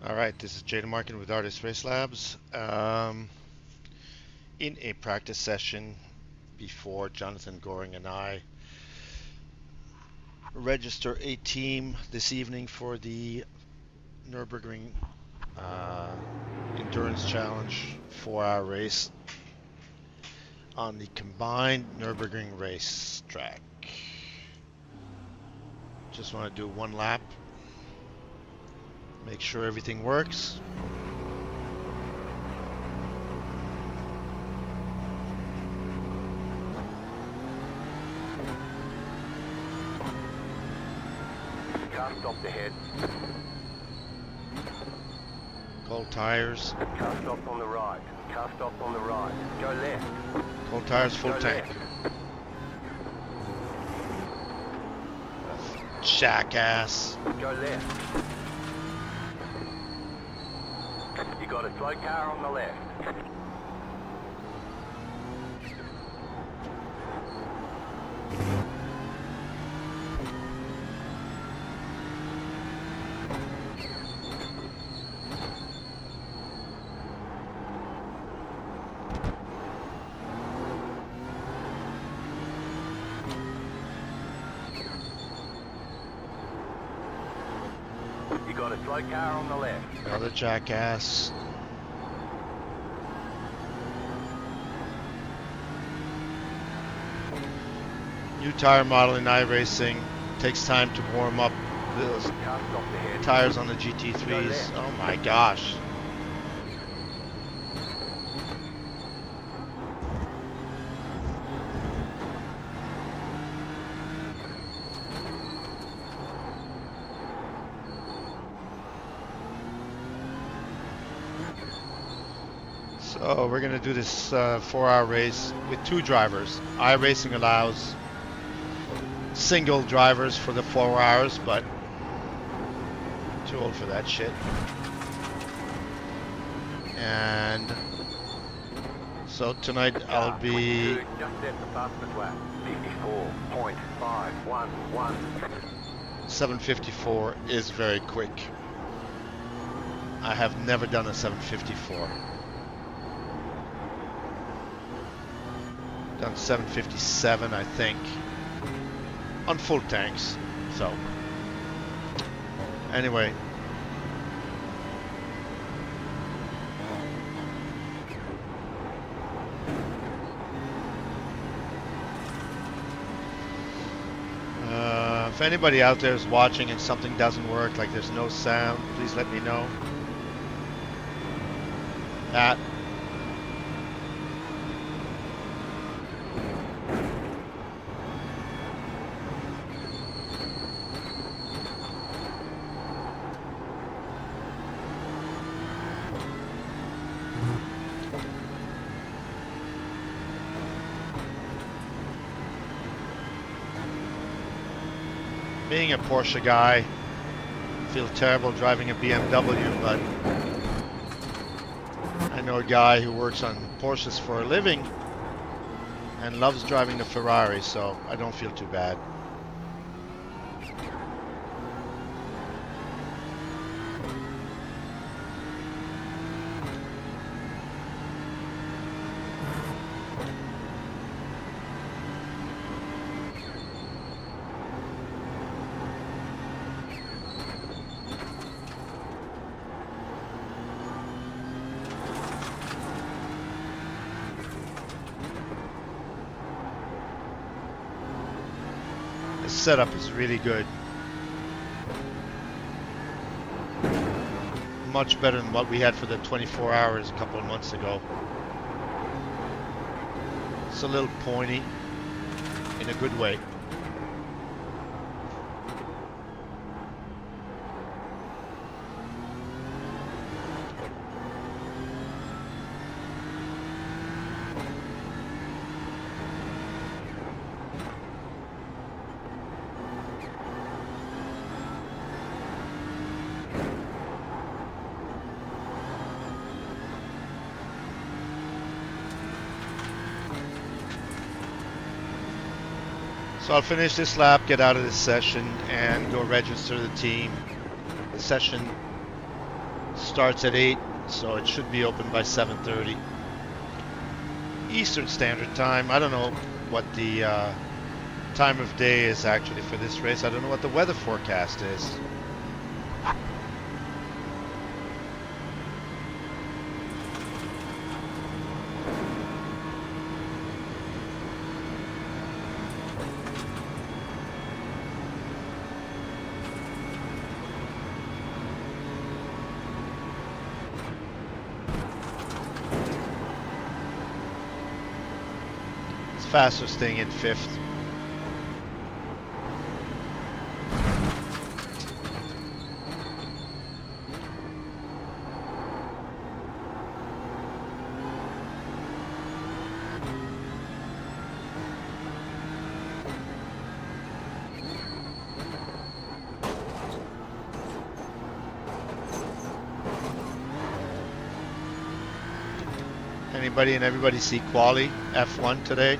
Alright, this is Marcken with Artis Race Labs. In a practice session before Jonathan Goring and I register a team this evening for the Nurburgring Endurance Challenge 4-hour race on the combined Nurburgring race track. Just want to do one lap, make sure everything works. Car stopped ahead. Cold tires. Car stopped on the right. Car stopped on the right. Go left. Cold tires, full Go tank. left. Jackass. Go left. You got a slow car on the left. You got a slow car on the left. Another jackass. New tire model in iRacing. Takes time to warm up the Car stopped ahead. tires on the GT3s. Oh my gosh. So we're going to do this 4-hour race with two drivers. iRacing allows single drivers for the 4 hours, but too old for that shit. And so tonight I'll be... Just left the fastest lap. 54.511. 754 is very quick. I have never done a 754. Done 757, I think, on full tanks. So anyway, if anybody out there is watching and something doesn't work, like there's no sound, please let me know. Being a Porsche guy, I feel terrible driving a BMW, but I know a guy who works on Porsches for a living and loves driving the Ferrari, so I don't feel too bad. The setup is really good. Much better than what we had for the 24 hours a couple of months ago. It's a little pointy in a good way. So I'll finish this lap, get out of this session, and go register the team. The session Starts at 8, so it should be open by 7:30 Eastern Standard Time. I don't know what the time of day is actually for this race. I don't know what the weather forecast is. Faster staying in 5th. Anybody and everybody see quali F1 today?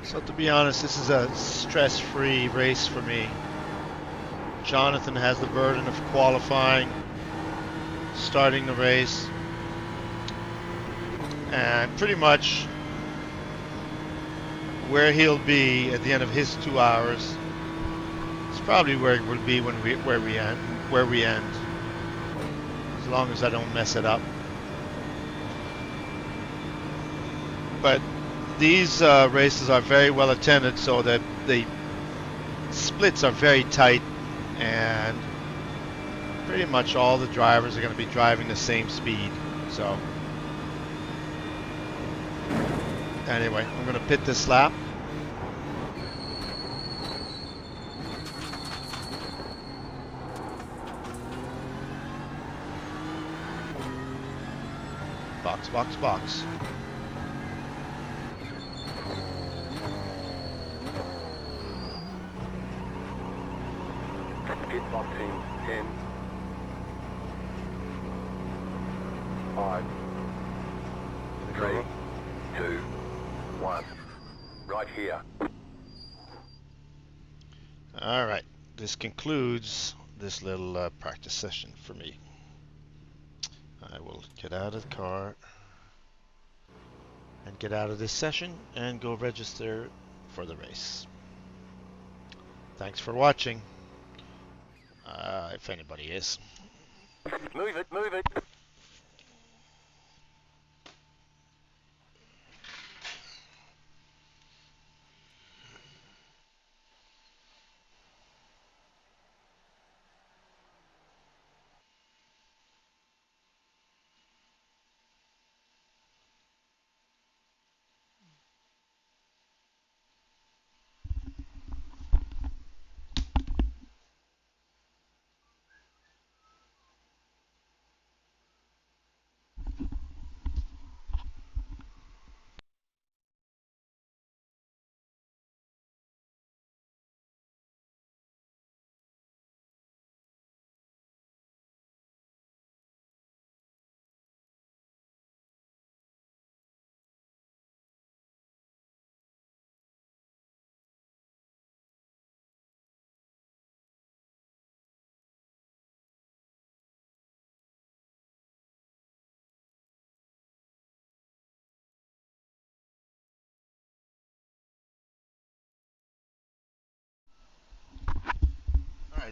So to be honest, this is a stress-free race for me. Jonathan has the burden of qualifying, starting the race, and pretty much where he'll be at the end of his 2 hours is probably where it will be where we end, as long as I don't mess it up. But these races are very well attended, so that the splits are very tight, and pretty much all the drivers are going to be driving the same speed. So anyway, I'm going to pit this lap. Box, box, box. Pit boxing 10, 5, 3, 2, 1. Right here. All right, this concludes this little practice session for me. I will get out of the car and get out of this session and go register for the race. Thanks for watching, if anybody is. Move it, move it.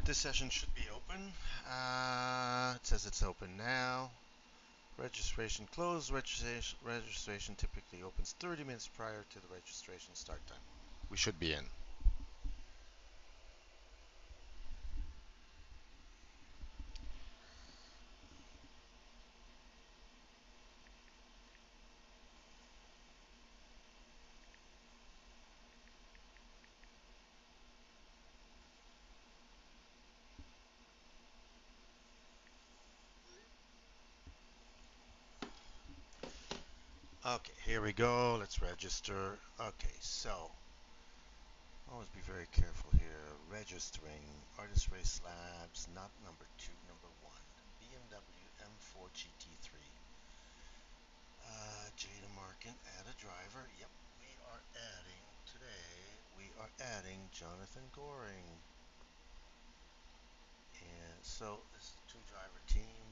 this session should be open. It says it's open now. Registration closed. Registration typically opens 30 minutes prior to the registration start time. We should be in. Okay, here we go. Let's register. Okay, so always be very careful here. Registering Artis Race Labs, not number 2, number 1. BMW M4 GT3. Jada Marcken, add a driver. Yep, we are adding today. We are adding Jonathan Goring. And so this is a two-driver team.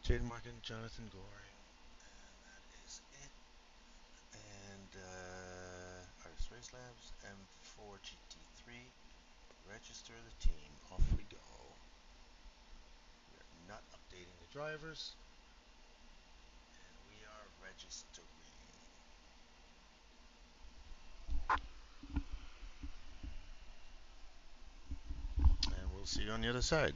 Jada Marcken, Jonathan Goring, and that is it. And Artis Race Labs M4 GT3. Register the team. Off we go. We are not updating the drivers, and we are registering. And we'll see you on the other side.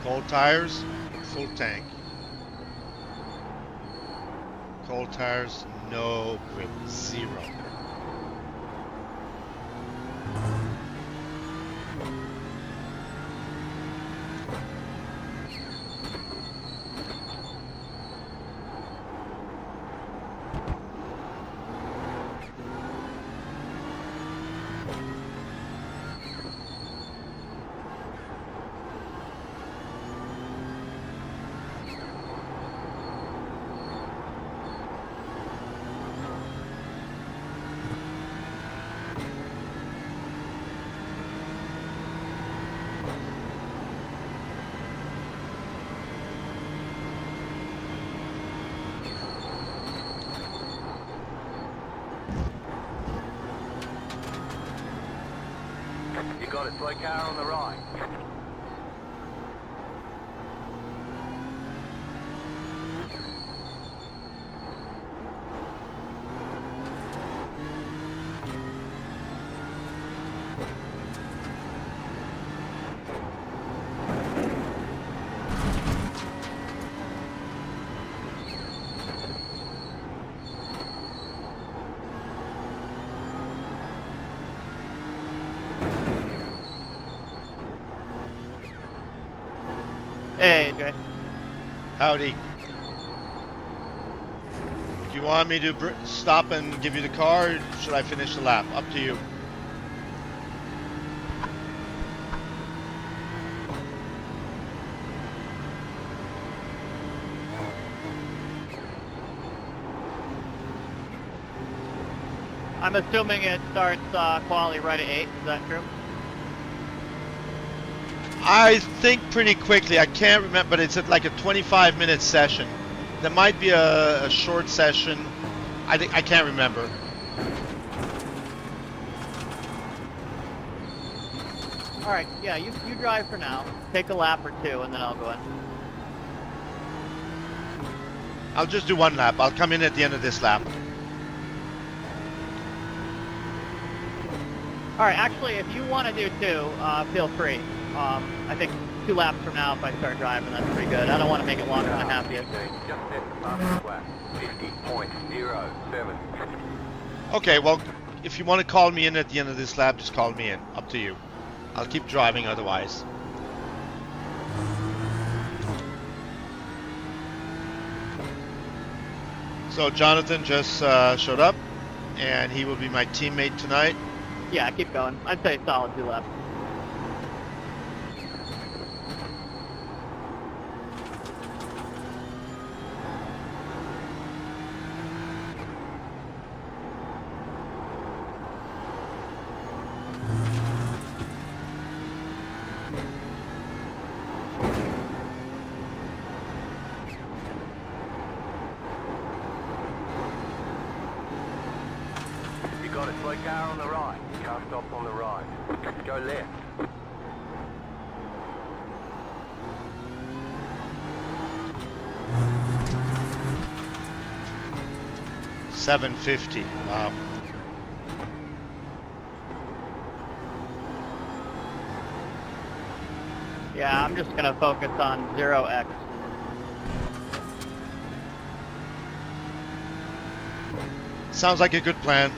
Cold tires, full tank. Cold tires, no grip, 0. You got it, slow car on the right. Hey, Jay. Howdy. Do you want me to stop and give you the car, or should I finish the lap? Up to you. I'm assuming it starts quality right at 8. Is that true? I think pretty quickly. I can't remember, but it's at like a 25-minute session. There might be a short session. I can't remember. All right. Yeah, you drive for now. Take a lap or 2, and then I'll go in. I'll just do 1 lap. I'll come in at the end of this lap. All right. Actually, if you want to do 2, feel free. I think 2 laps from now, if I start driving, that's pretty good. I don't want to make it longer than I have to. Just set the fastest lap. 50.07. Okay, well, if you want to call me in at the end of this lap, just call me in. Up to you. I'll keep driving otherwise. So Jonathan just showed up, and he will be my teammate tonight. Yeah, keep going. I'd say solid 2 laps. You got it, slow car on the right. Car stop on the right. Go left. $7.50. Wow. Yeah, I'm just gonna focus on 0x. Sounds like a good plan.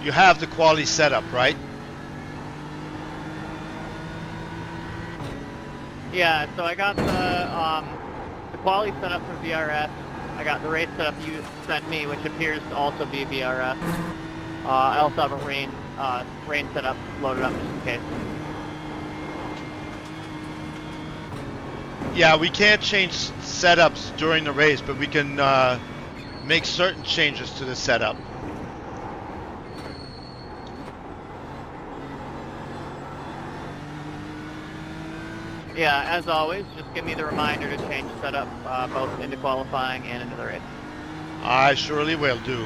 You have the quality setup, right? Yeah, so I got the quality setup for VRS. I got the race setup you sent me, which appears to also be VRS. I also have a rain setup loaded up just in case. Yeah, we can't change setups during the race, but we can make certain changes to the setup. Yeah, as always, just give me the reminder to change setup both into qualifying and into the race. I surely will do.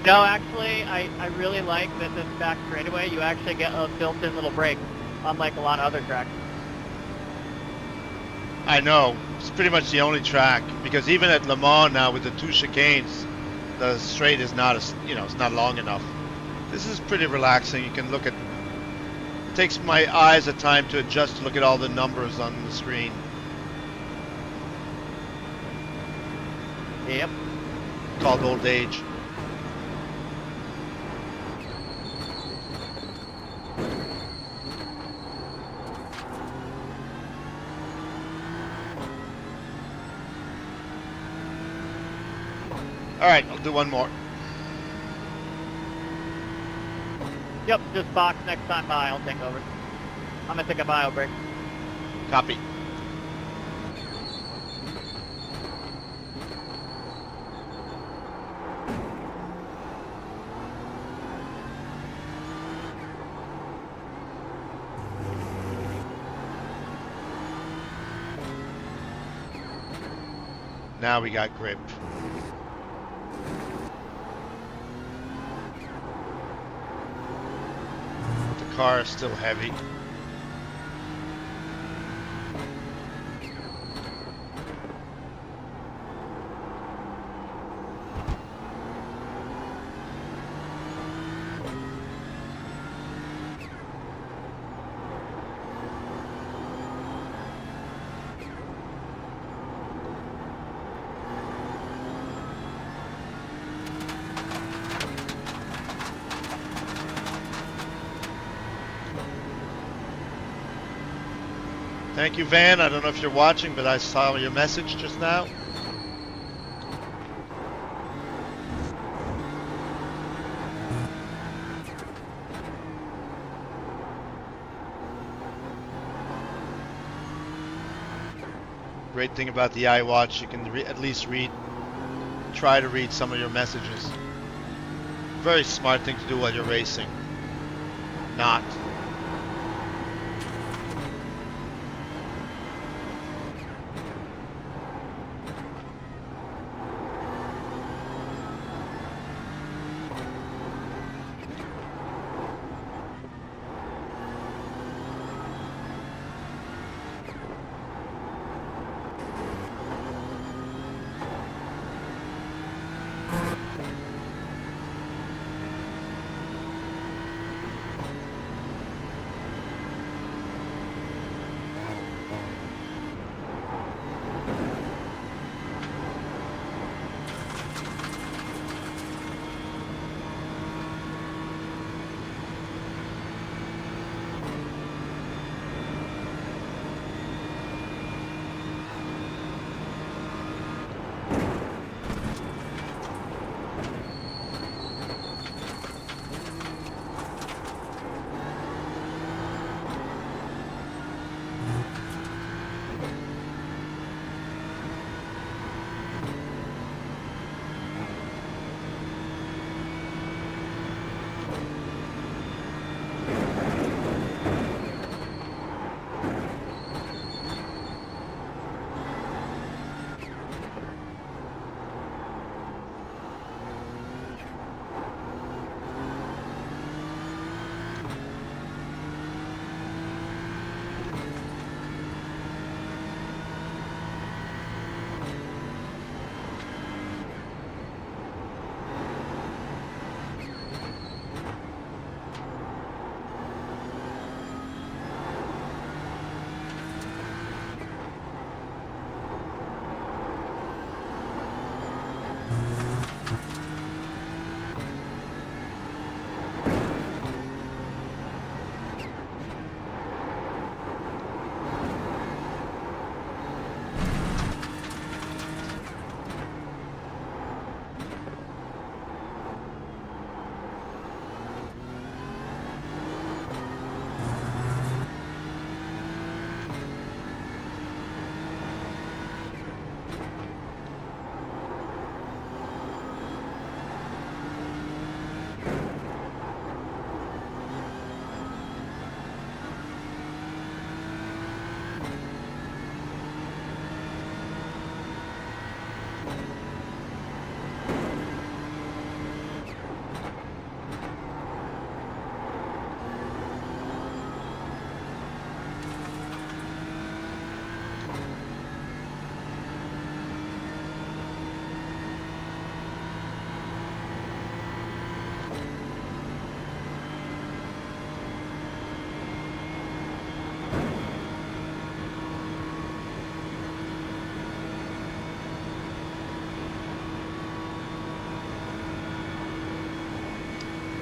No, actually, I really like that this back straightaway, you actually get a built-in little brake, unlike a lot of other tracks. I know. It's pretty much the only track, because even at Le Mans now with the 2 chicanes, the straight is not as, it's not long enough. This is pretty relaxing. You can look at, it takes my eyes a time to adjust to look at all the numbers on the screen. Yep. Called old age. Alright, I'll do one more. Yep, just box next time by, I'll take over. I'm gonna take a bio break. Copy. Now we got grip. The car is still heavy. Thank you, Van. I don't know if you're watching, but I saw your message just now. Great thing about the iWatch, you can at least try to read some of your messages. Very smart thing to do while you're racing. Not.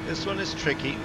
This one is tricky.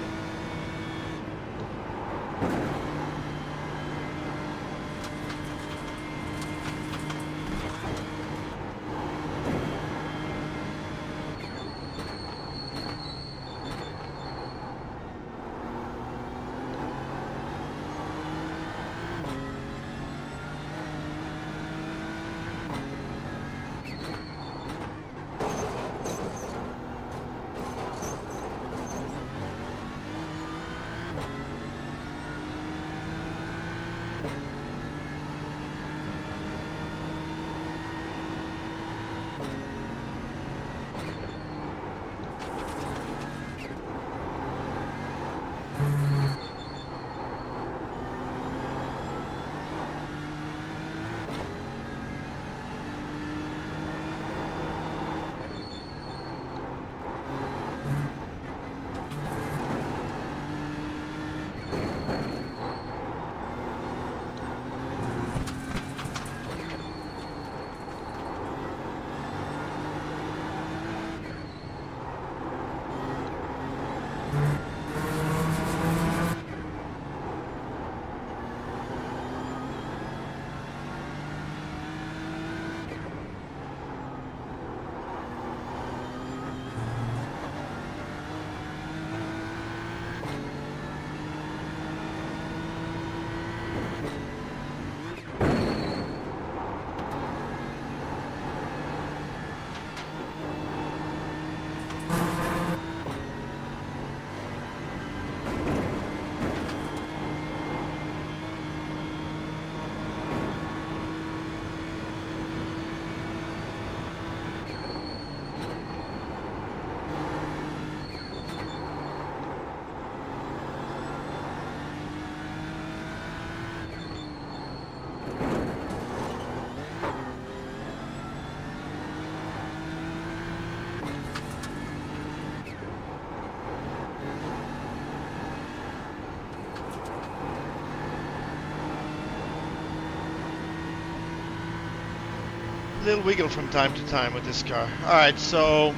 Little wiggle from time to time with this car. Alright, so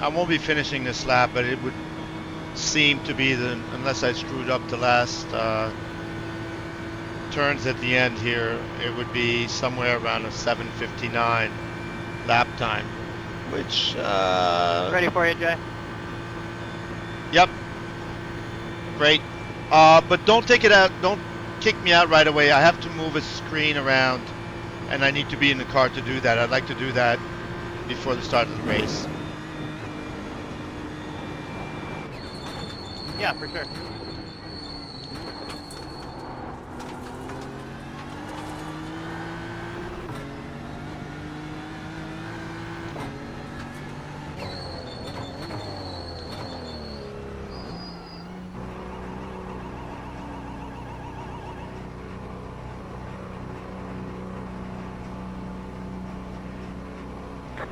I won't be finishing this lap, but it would seem to be unless I screwed up the last turns at the end here, it would be somewhere around a 7:59 lap time, which Ready for you, Jay? Yep. Great. But don't take it out, don't kick me out right away. I have to move a screen around and I need to be in the car to do that. I'd like to do that before the start of the race. Yeah, for sure.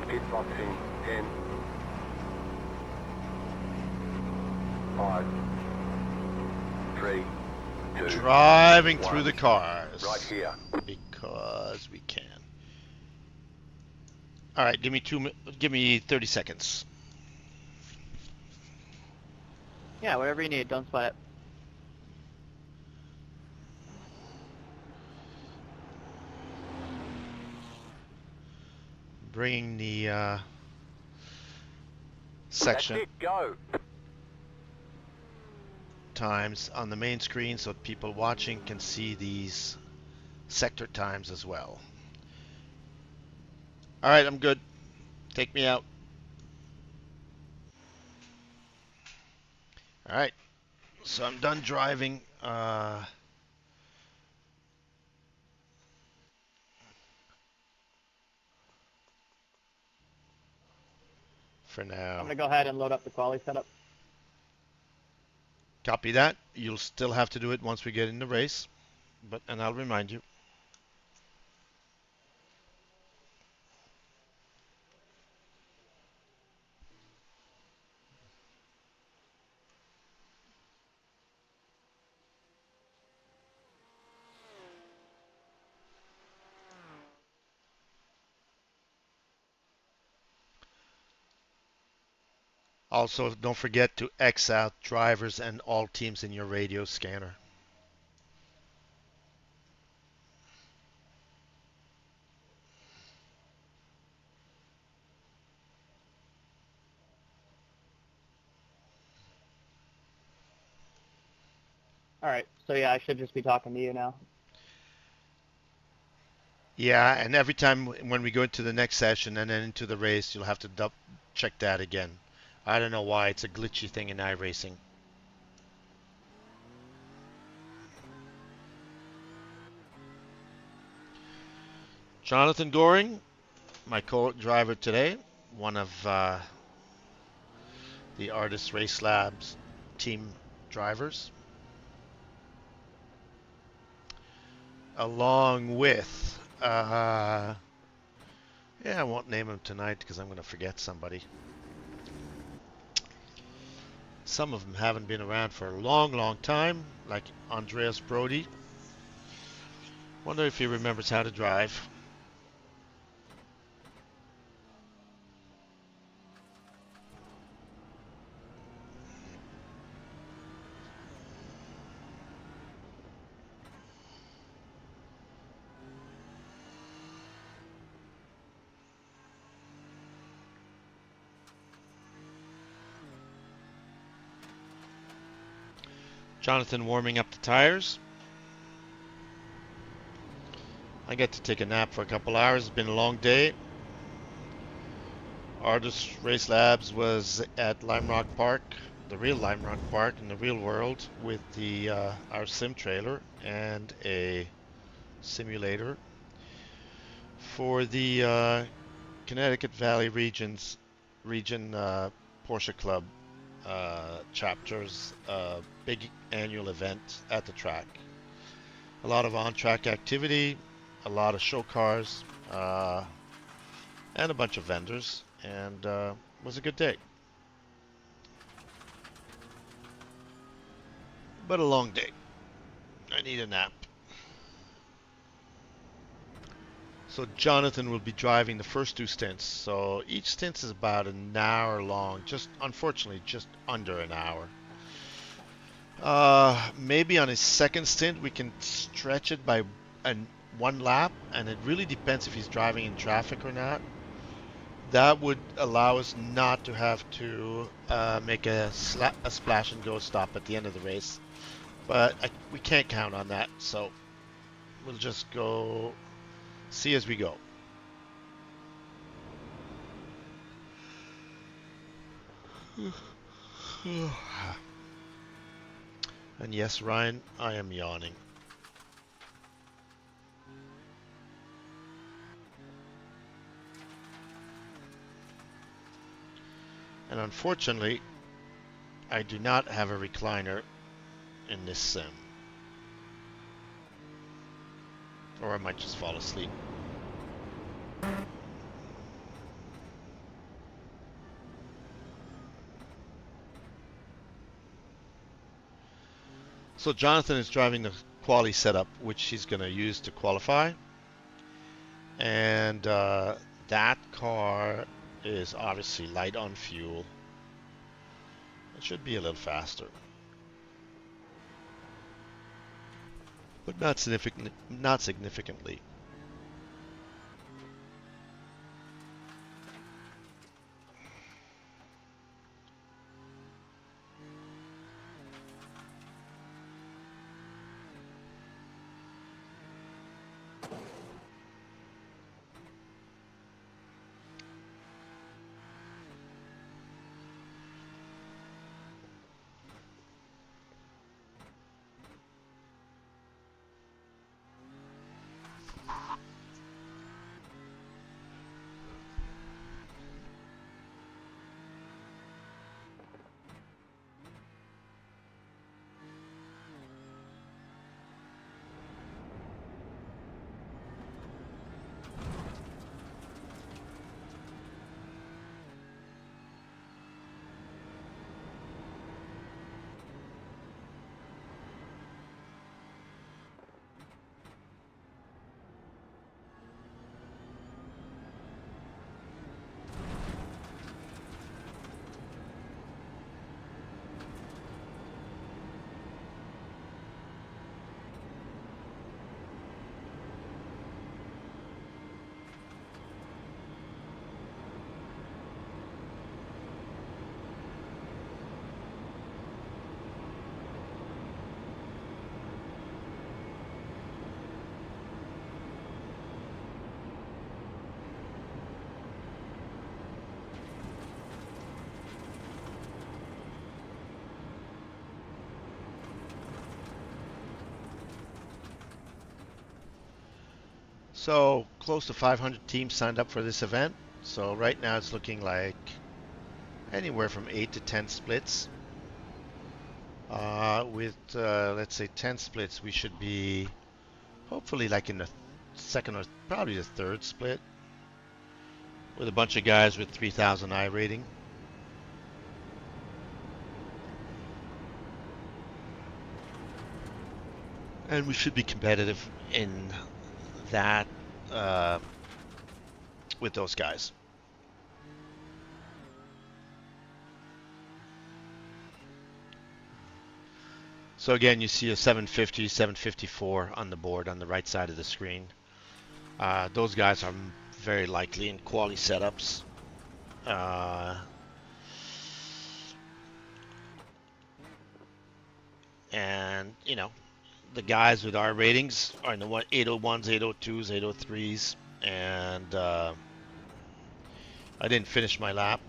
Pit boxing 10, 5, 3, 2. Driving 1. through the cars. Right here. Because we can. All right, give me 30 seconds. Yeah, whatever you need. Don't sweat it. Bringing the section That's it, go. times on the main screen so people watching can see these sector times as well. All right, I'm good. Take me out. All right, so I'm done driving. For now. I'm gonna go ahead and load up the quali setup. Copy that. You'll still have to do it once we get in the race, and I'll remind you. Also, don't forget to X out drivers and all teams in your radio scanner. All right. So yeah, I should just be talking to you now. Yeah, and every time when we go into the next session and then into the race, you'll have to check that again. I don't know why, it's a glitchy thing in iRacing. Jonathan Goring, my co-driver today, one of the Artis Race Labs team drivers, along with, yeah, I won't name him tonight because I'm going to forget somebody. Some of them haven't been around for a long, long time, like Andreas Brody. Wonder if he remembers how to drive. Jonathan warming up the tires. I get to take a nap for a couple hours. It's been a long day. Artis Race Labs was at Lime Rock Park, the real Lime Rock Park in the real world, with the our sim trailer and a simulator for the Connecticut Valley region Porsche Club chapters big annual event at the track. A lot of on-track activity, a lot of show cars, and a bunch of vendors, and was a good day. But a long day. I need a nap. So Jonathan will be driving the first two stints. So each stint is about an hour long, just unfortunately just under an hour. Maybe on his second stint we can stretch it by one lap, and it really depends if he's driving in traffic or not. That would allow us not to have to make a splash and go stop at the end of the race. But we can't count on that, so we'll just go see as we go. And yes, Ryan, I am yawning. And unfortunately, I do not have a recliner in this sim. Or I might just fall asleep. So Jonathan is driving the quali setup, which he's going to use to qualify. And that car is obviously light on fuel. It should be a little faster. But not significantly. So close to 500 teams signed up for this event. So right now it's looking like anywhere from 8 to 10 splits. With let's say 10 splits, we should be hopefully like in the second or probably the third split with a bunch of guys with 3,000 I rating. And we should be competitive in that with those guys. So again, you see a 750, 754 on the board on the right side of the screen. Those guys are very likely in quali setups. And, you know, the guys with our ratings are in the 801s, 802s, 803s. And I didn't finish my lap.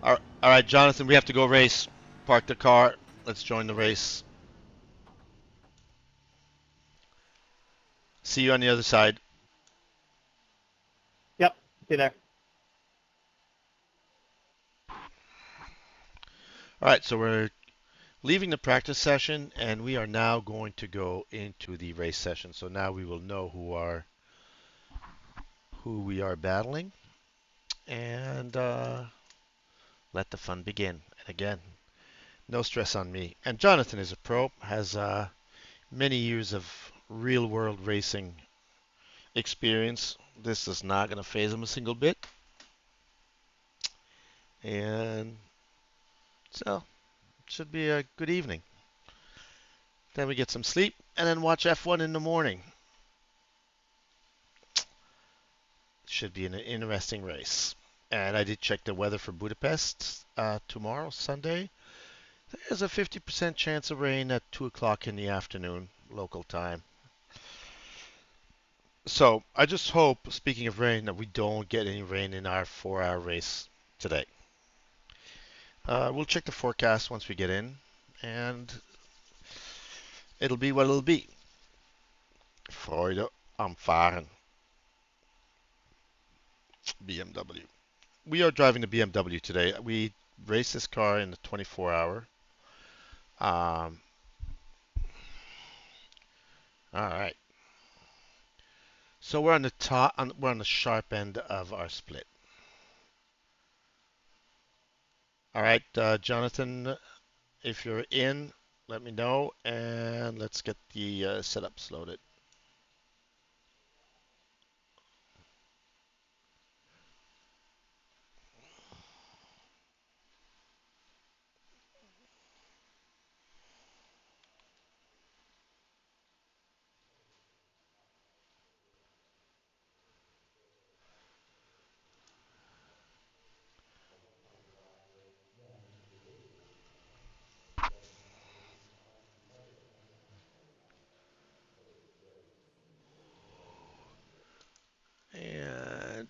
All right, Jonathan, we have to go race. Park the car. Let's join the race. See you on the other side. Yep, see you there. All right, so we're leaving the practice session, and we are now going to go into the race session. So now we will know who we are battling, and let the fun begin. And again, no stress on me. And Jonathan is a pro, has many years of real-world racing experience. This is not going to phase him a single bit. And so, it should be a good evening. Then we get some sleep, and then watch F1 in the morning. Should be an interesting race. And I did check the weather for Budapest tomorrow, Sunday. There's a 50% chance of rain at 2 o'clock in the afternoon, local time. So I just hope, speaking of rain, that we don't get any rain in our 4-hour race today. We'll check the forecast once we get in, and it'll be what it'll be. Freude am Fahren. BMW. We are driving the BMW today. We raced this car in the 24-hour. All right. So we're on the top. We're on the sharp end of our split. All right, Jonathan, if you're in, let me know, and let's get the setups loaded. And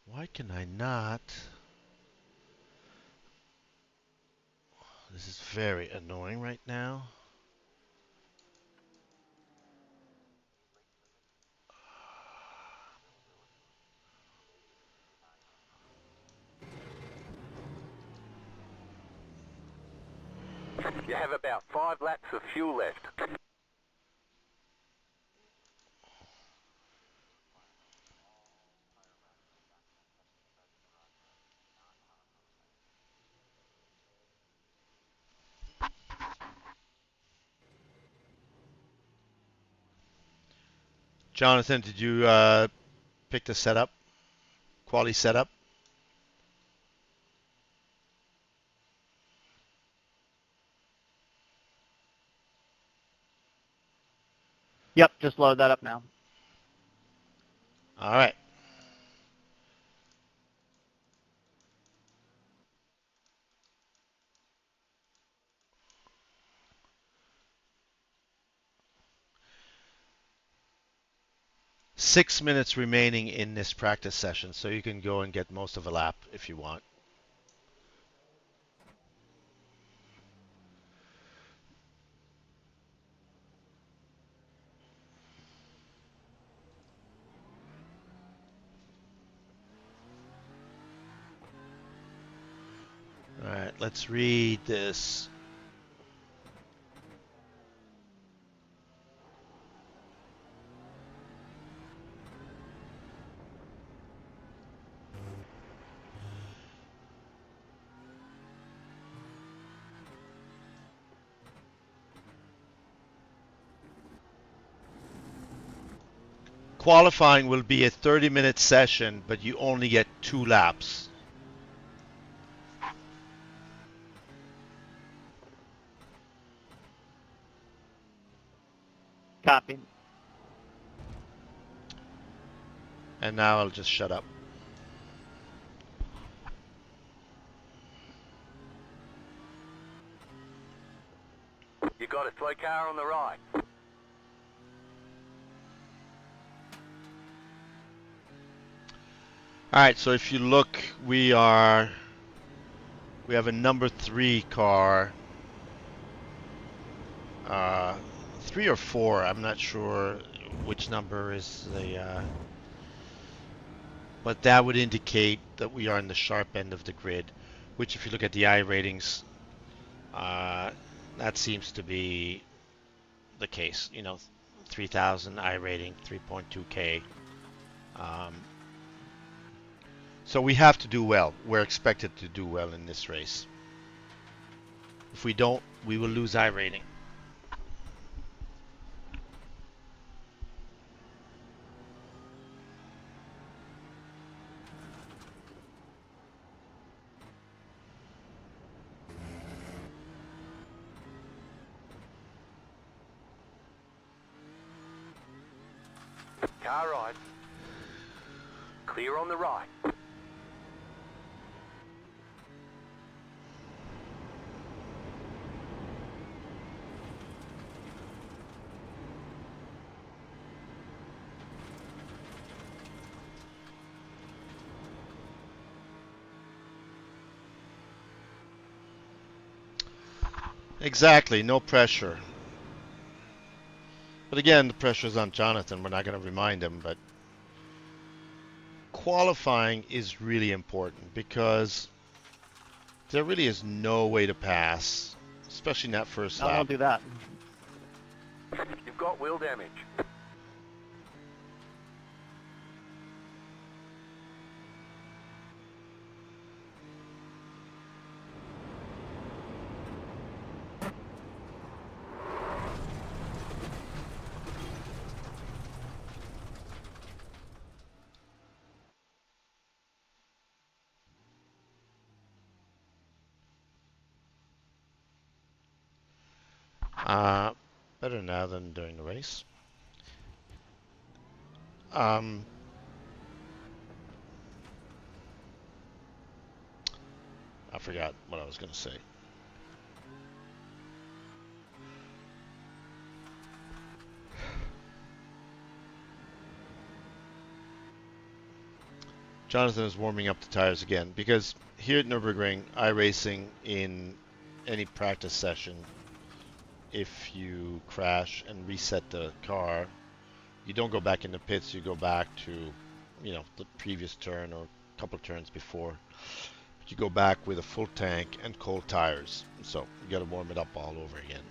why can I not? This is very annoying right now. You have about 5 laps of fuel left. Jonathan, did you pick the setup? Quality setup? Yep, just load that up now. All right. Six minutes remaining in this practice session, so you can go and get most of a lap if you want. let's read this. Qualifying will be a 30-minute session, but you only get 2 laps. Copy. And now I'll just shut up. You got a slow car on the right. Alright, so if you look, we have a number 3 car. 3 or 4, I'm not sure which number is the... but that would indicate that we are in the sharp end of the grid, which if you look at the I ratings, that seems to be the case. You know, 3,000 I rating, 3.2K. So we have to do well. We're expected to do well in this race. If we don't, we will lose I rating. Car right. Clear on the right. Exactly, no pressure. But again, the pressure is on Jonathan. We're not going to remind him, but qualifying is really important because there really is no way to pass, especially in that first lap. I won't do that. You've got wheel damage. Better now than during the race. I forgot what I was going to say. Jonathan is warming up the tires again because here at Nurburgring, iRacing in any practice session, if you crash and reset the car, you don't go back in the pits, you go back to, you know, the previous turn or a couple turns before. But you go back with a full tank and cold tires. So you got to warm it up all over again.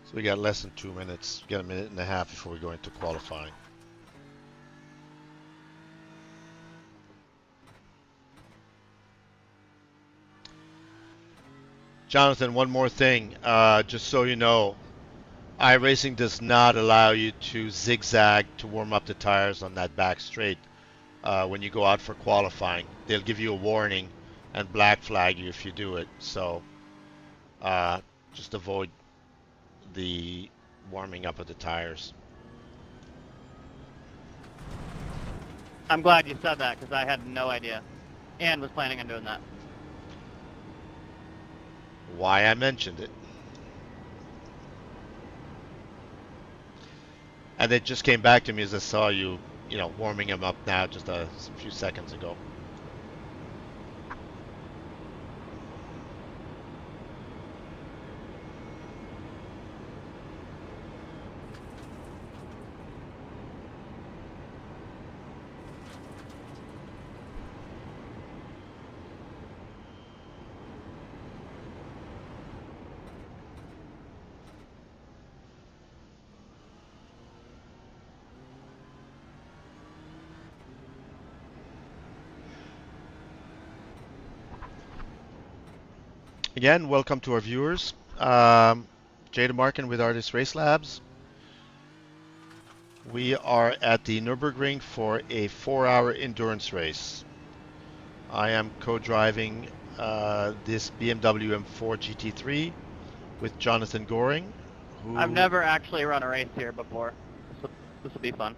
So we got less than 2 minutes. We got a minute and a half before we go into qualifying. Jonathan, one more thing, just so you know, iRacing does not allow you to zigzag to warm up the tires on that back straight when you go out for qualifying. They'll give you a warning and black flag you if you do it. So just avoid the warming up of the tires. I'm glad you said that because I had no idea and was planning on doing that. Why I mentioned it. And it just came back to me as I saw you, you know, warming him up now just a few seconds ago. Again, welcome to our viewers. Jada Marcken with Artis Race Labs. We are at the Nurburgring for a 4-hour endurance race. I am co-driving this BMW M4 GT3 with Jonathan Goring, I've who never actually run a race here before. This will be fun.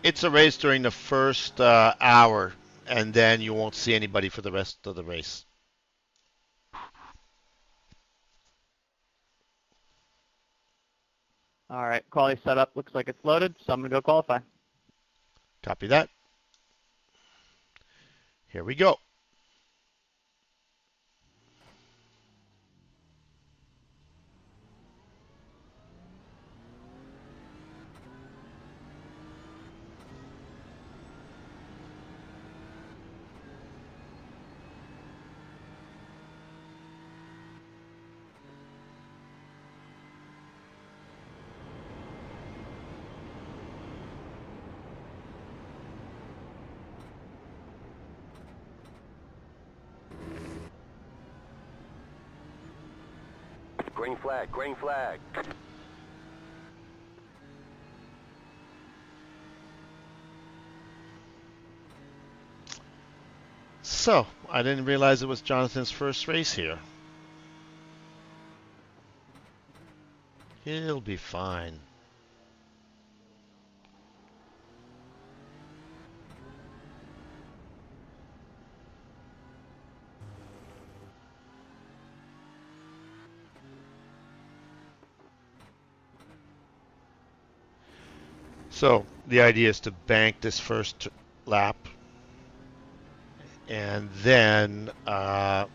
it's a race during the first hour, and then you won't see anybody for the rest of the race. All right, quality setup looks like it's loaded, so I'm gonna go qualify. Copy that. Here we go. Green flag, green flag. So, I didn't realize it was Jonathan's first race here. He'll be fine. So, the idea is to bank this first lap and then go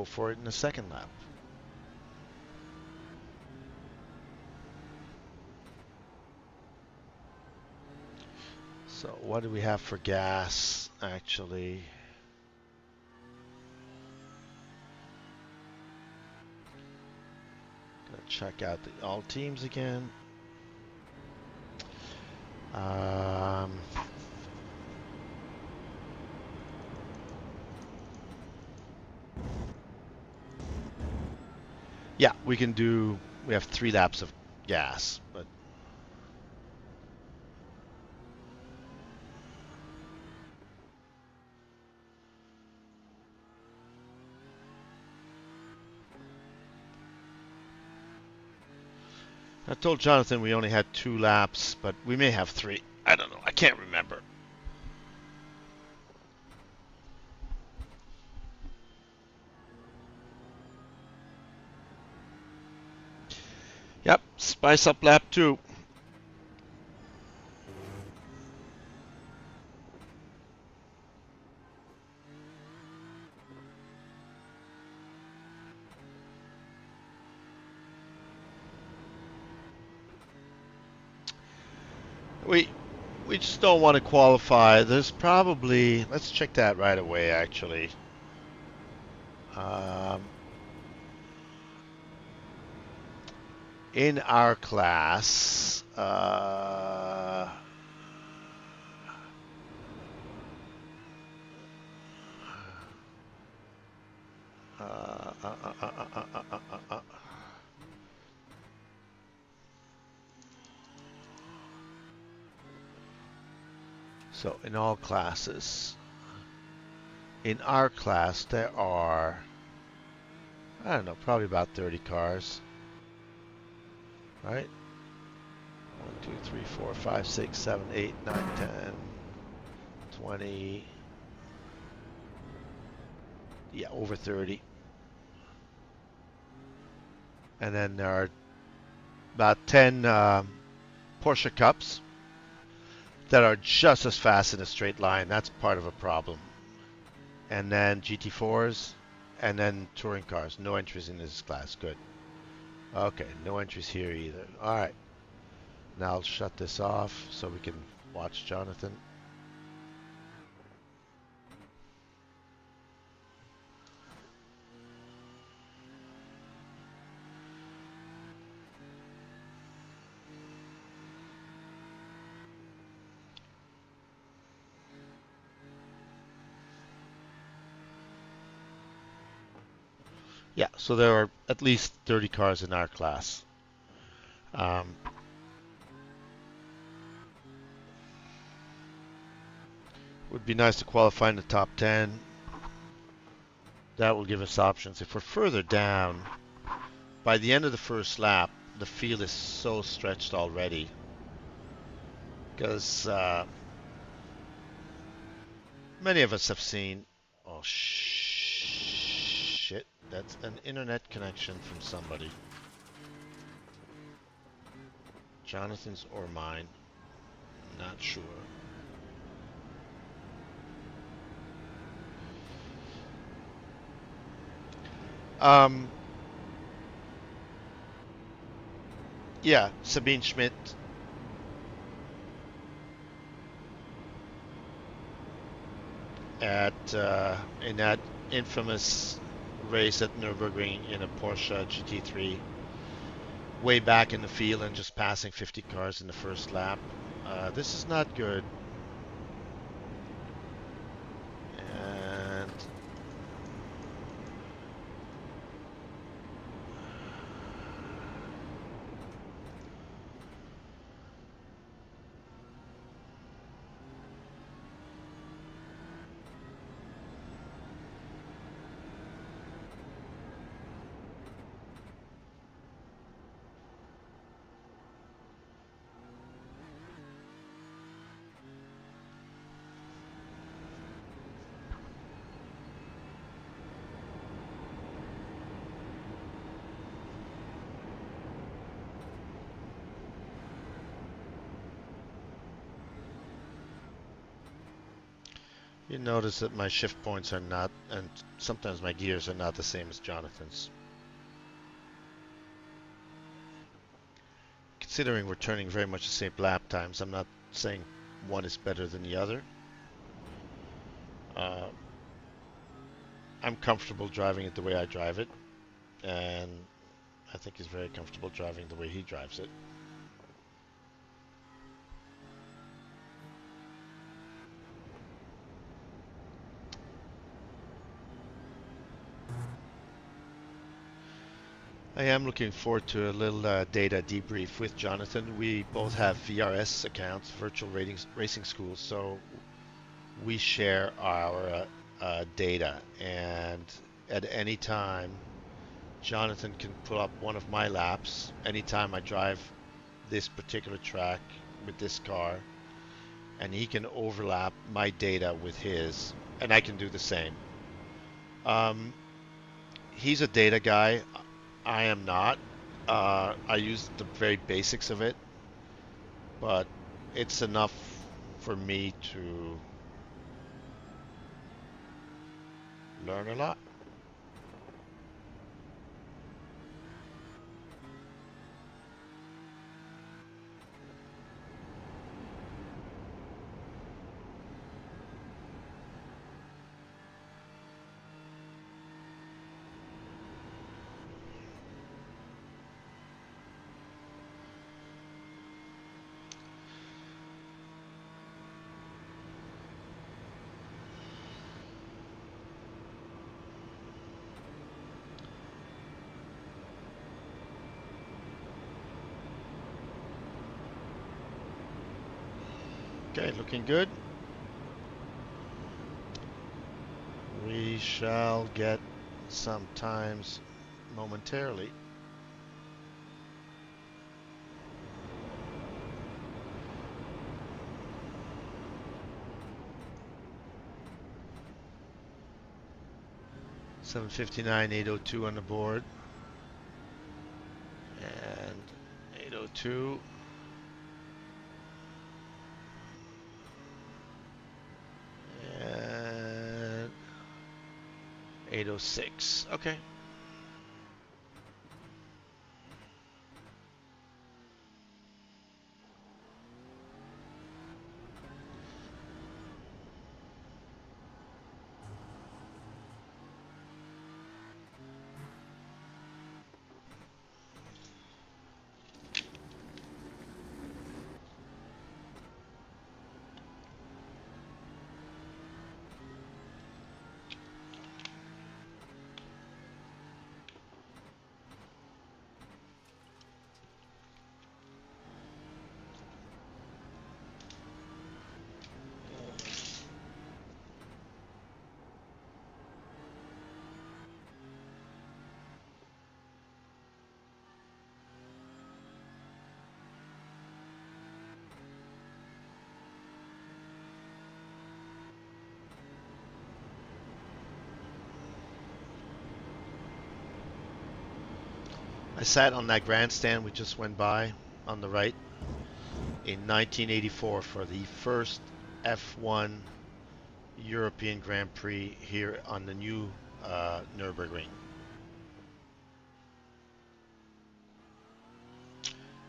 for it in the second lap. So what do we have for gas, actually? Gonna check out all teams again. Yeah, we have 3 laps of gas, but I told Jonathan we only had 2 laps, but we may have 3. I don't know. I can't remember. Yep, spice up lap 2. We just don't want to qualify. There's probably, let's check that right away, actually. In our class, so in all classes, in our class there are, I don't know, probably about 30 cars, right? 1, 2, 3, 4, 5, 6, 7, 8, 9, 10, 20, yeah, over 30. And then there are about 10 Porsche Cups that are just as fast in a straight line. That's part of a problem. And then GT4s, and then touring cars. No entries in this class. Good. Okay, no entries here either. All right. Now I'll shut this off so we can watch Jonathan. Yeah, so there are at least 30 cars in our class. Would be nice to qualify in the top 10. That will give us options. If we're further down, by the end of the first lap, the field is so stretched already. Because many of us have seen... Oh, shit. That's an internet connection from somebody. Jonathan's or mine. Not sure. Yeah, Sabine Schmidt. In that infamous race at Nurburgring in a Porsche GT3, way back in the field and just passing 50 cars in the first lap. This is not good. And you notice that my shift points are not, and sometimes my gears are not the same as Jonathan's. Considering we're turning very much the same lap times, I'm not saying one is better than the other. I'm comfortable driving it the way I drive it, and I think he's very comfortable driving the way he drives it. I am looking forward to a little data debrief with Jonathan. We both have VRS accounts, virtual racing schools, so we share our data, and at any time Jonathan can pull up one of my laps anytime I drive this particular track with this car, and he can overlap my data with his, and I can do the same. He's a data guy. I am not. I use the very basics of it, but it's enough for me to learn a lot. Okay, looking good. We shall get some times momentarily. $7:59, 8:02 on the board, and 8:02. And 8:06. Okay. I sat on that grandstand we just went by on the right in 1984 for the first F1 European Grand Prix here on the new Nurburgring.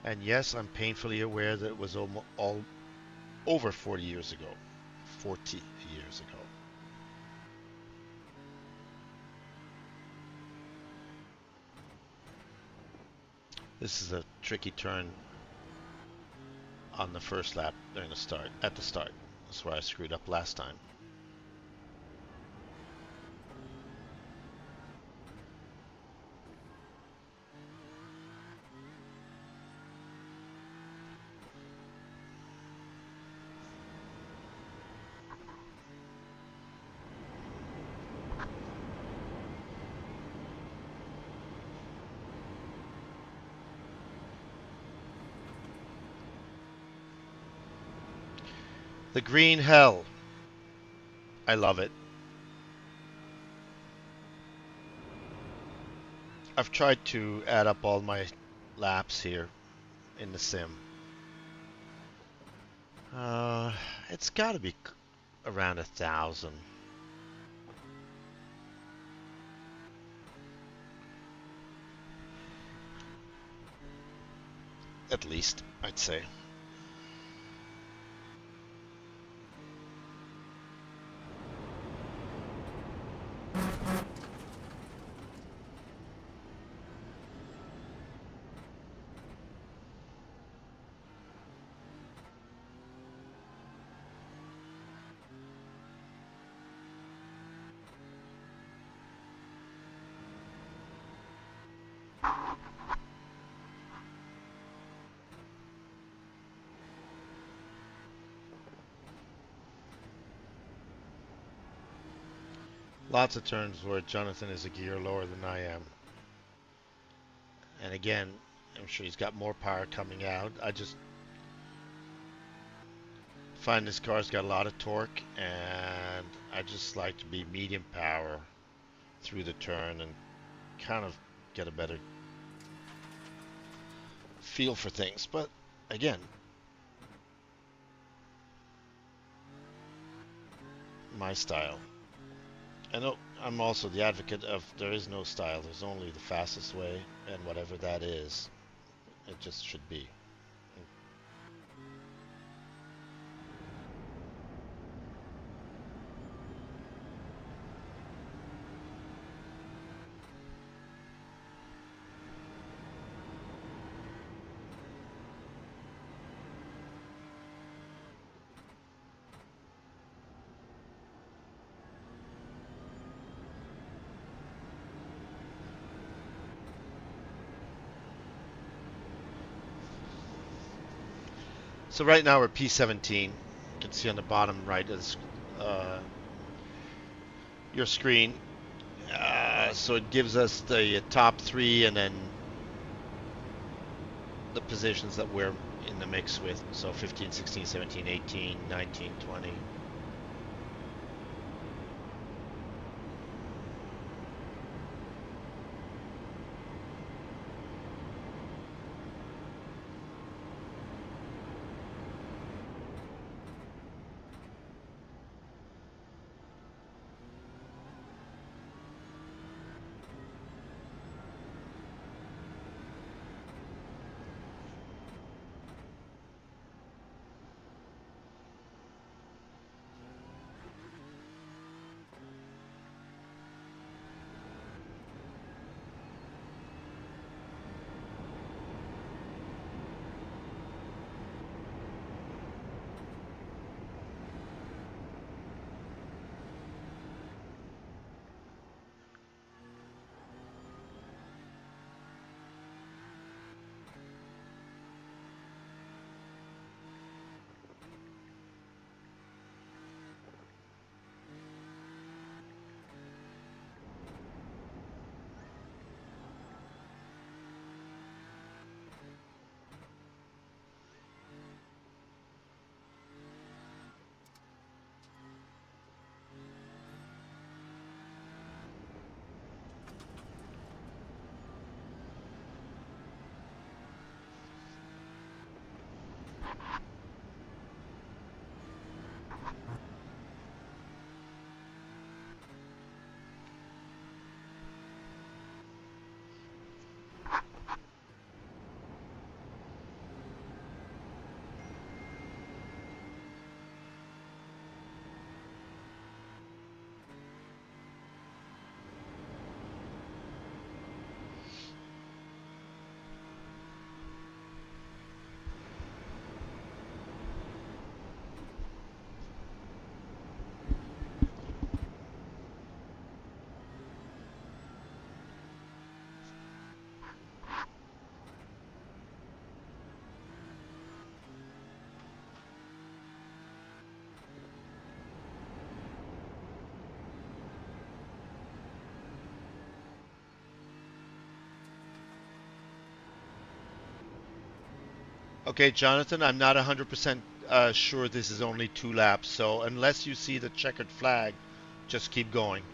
And yes, I'm painfully aware that it was all over 40 years ago. 40 years ago. This is a tricky turn on the first lap during the start. At the start, that's where I screwed up last time. The green hell. I love it. I've tried to add up all my laps here in the sim. It's got to be around 1,000. At least, I'd say. Lots of turns where Jonathan is a gear lower than I am. And again, I'm sure he's got more power coming out. I just find this car's got a lot of torque, and I just like to be medium power through the turn and kind of get a better feel for things. But again, my style. I know I'm also the advocate of there is no style, there's only the fastest way, and whatever that is, it just should be. So right now we're P17. You can see on the bottom right is your screen. So it gives us the top three and then the positions that we're in the mix with. So 15, 16, 17, 18, 19, 20. Okay, Jonathan, I'm not 100% sure this is only 2 laps, so unless you see the checkered flag, just keep going.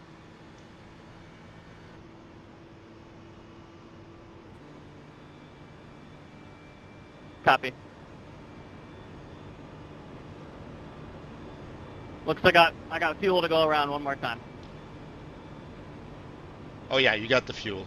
Copy. Looks like I got fuel to go around one more time. Oh yeah, you got the fuel.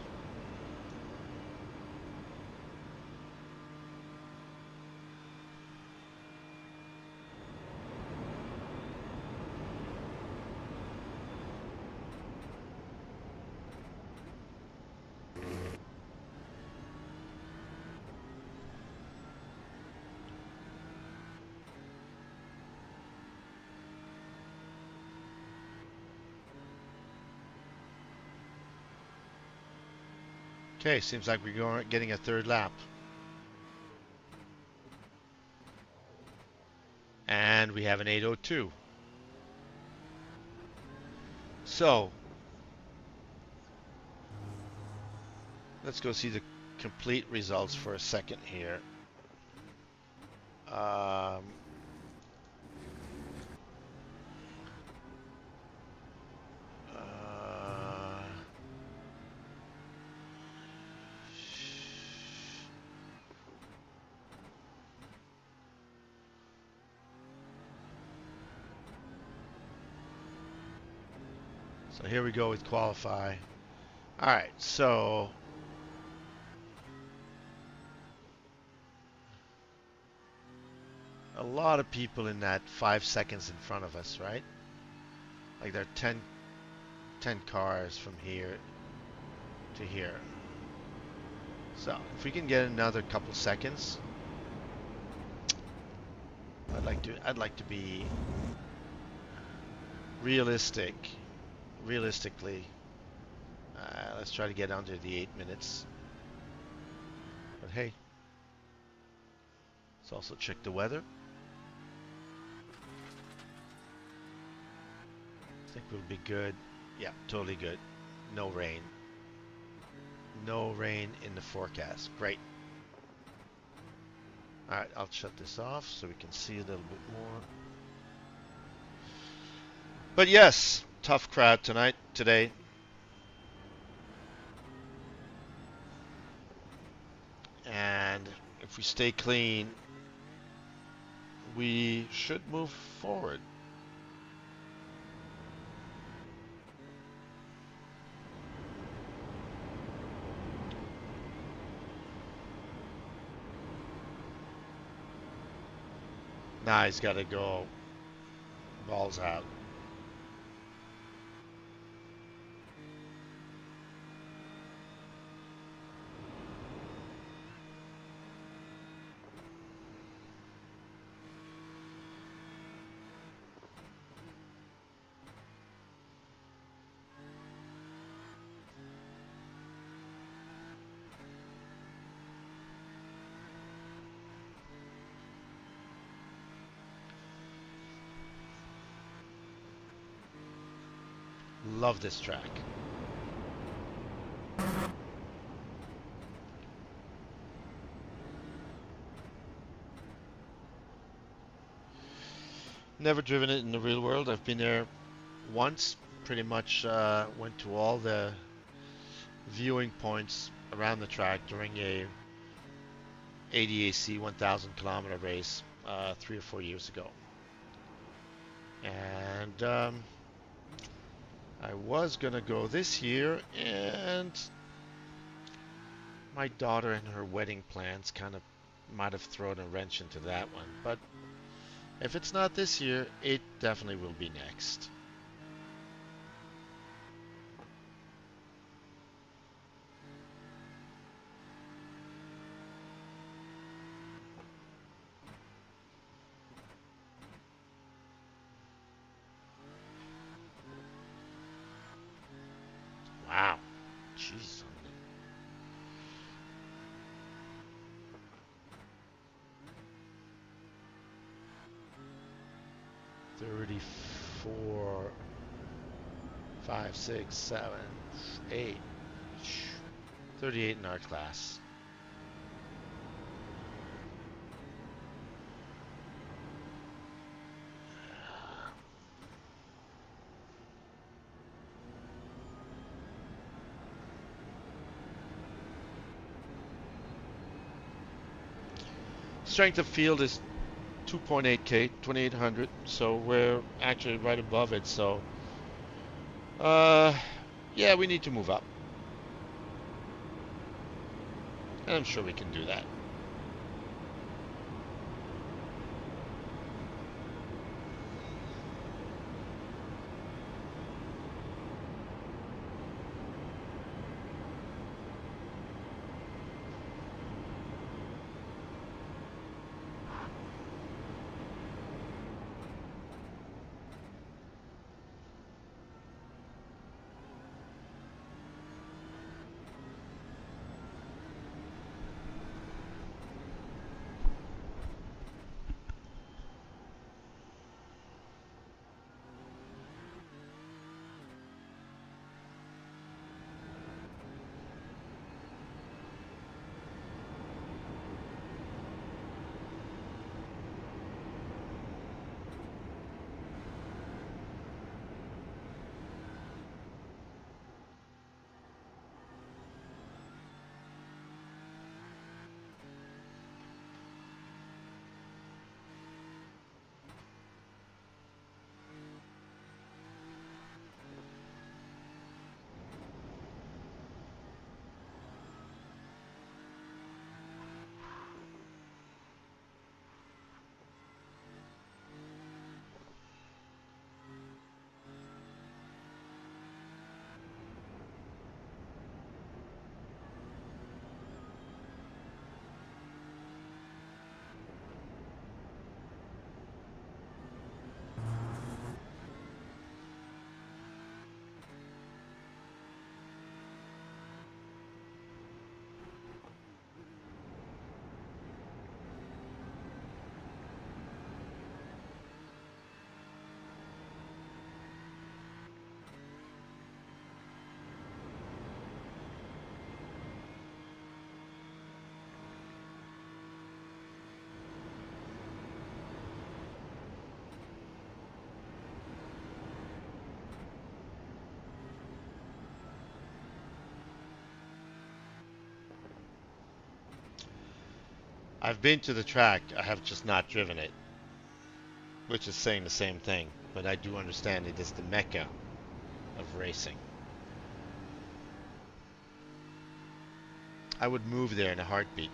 Okay, seems like we're getting a 3rd lap. And we have an 8:02. So, let's go see the complete results for a second here. Um, uh, so here we go with qualify. All right, so a lot of people in that 5 seconds in front of us, right? Like there are 10 cars from here to here. So if we can get another couple seconds, I'd like to be realistically. Let's try to get under the 8 minutes. But hey, let's also check the weather. I think we'll be good. Yeah, totally good. No rain. No rain in the forecast. Great. Alright, I'll shut this off so we can see a little bit more. But yes, tough crowd today. And if we stay clean, we should move forward. Nah, he's got to go balls out. Love this track. Never driven it in the real world. I've been there once. Pretty much went to all the viewing points around the track during a ADAC 1,000 kilometer race 3 or 4 years ago. And I was gonna go this year, and my daughter and her wedding plans kind of might have thrown a wrench into that one. But if it's not this year, it definitely will be next. Wow. Jeez. 34, 5, 6, 7, 8. 38 in our class. strength of field is 2.8K, 2800. So we're actually right above it. So, yeah, we need to move up. And I'm sure we can do that. I've been to the track. I have just not driven it, which is saying the same thing. But I do understand it is the mecca of racing. I would move there in a heartbeat.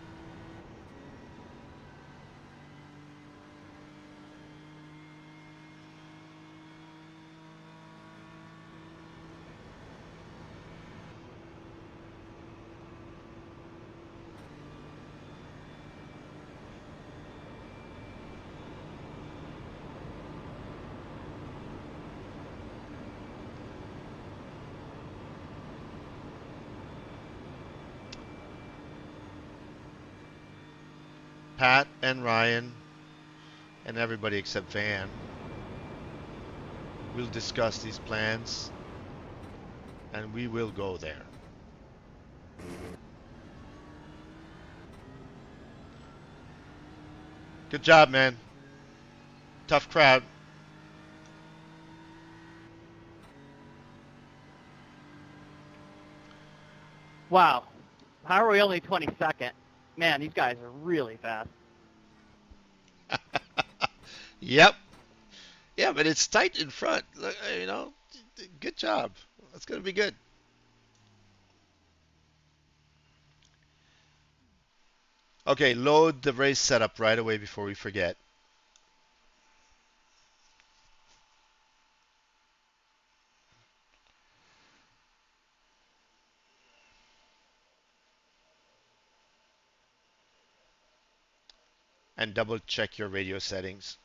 Pat and Ryan and everybody except Van will discuss these plans and we will go there. Good job, man. Tough crowd. Wow. How are we only 22nd? Man, these guys are really fast. Yep. Yeah, but it's tight in front. You know, good job. That's going to be good. Okay, load the race setup right away before we forget. And double check your radio settings.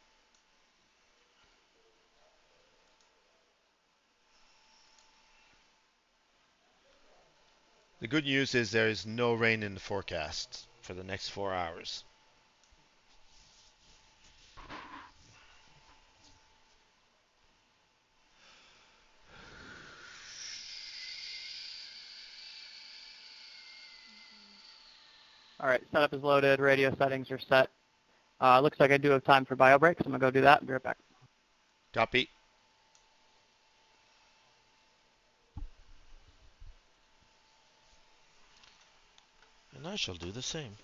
The good news is there is no rain in the forecast for the next 4 hours. All right, setup is loaded. Radio settings are set. Looks like I do have time for bio breaks. I'm going to go do that and be right back. Copy. And I shall do the same.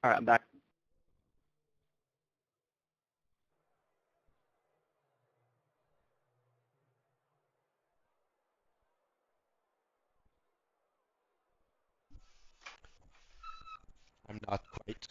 All right, I'm back. I'm not quite.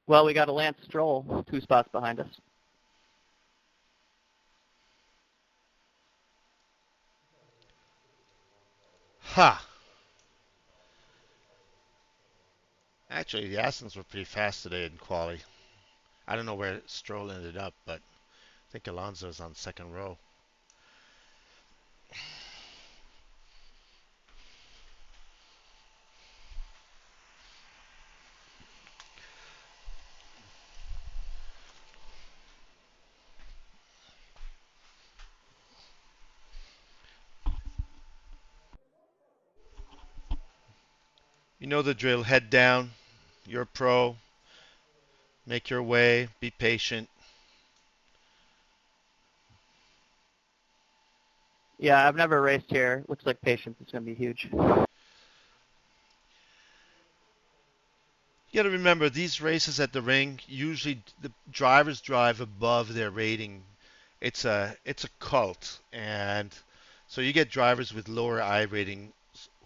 Well, we got a Lance Stroll 2 spots behind us. Ha! Actually, the Astons were pretty fast today in quali. I don't know where Stroll ended up, but I think Alonso's on second row. You know the drill. Head down. You're a pro. Make your way. Be patient. Yeah, I've never raced here. Looks like patience is going to be huge. You got to remember these races at the ring. Usually the drivers drive above their rating. It's a cult, and so you get drivers with lower I ratings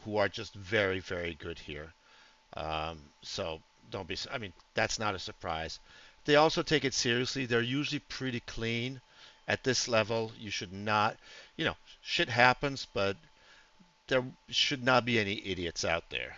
who are just very very good here. So don't be. I mean, that's not a surprise. They also take it seriously. They're usually pretty clean. At this level, you should not. Shit happens, but there should not be any idiots out there.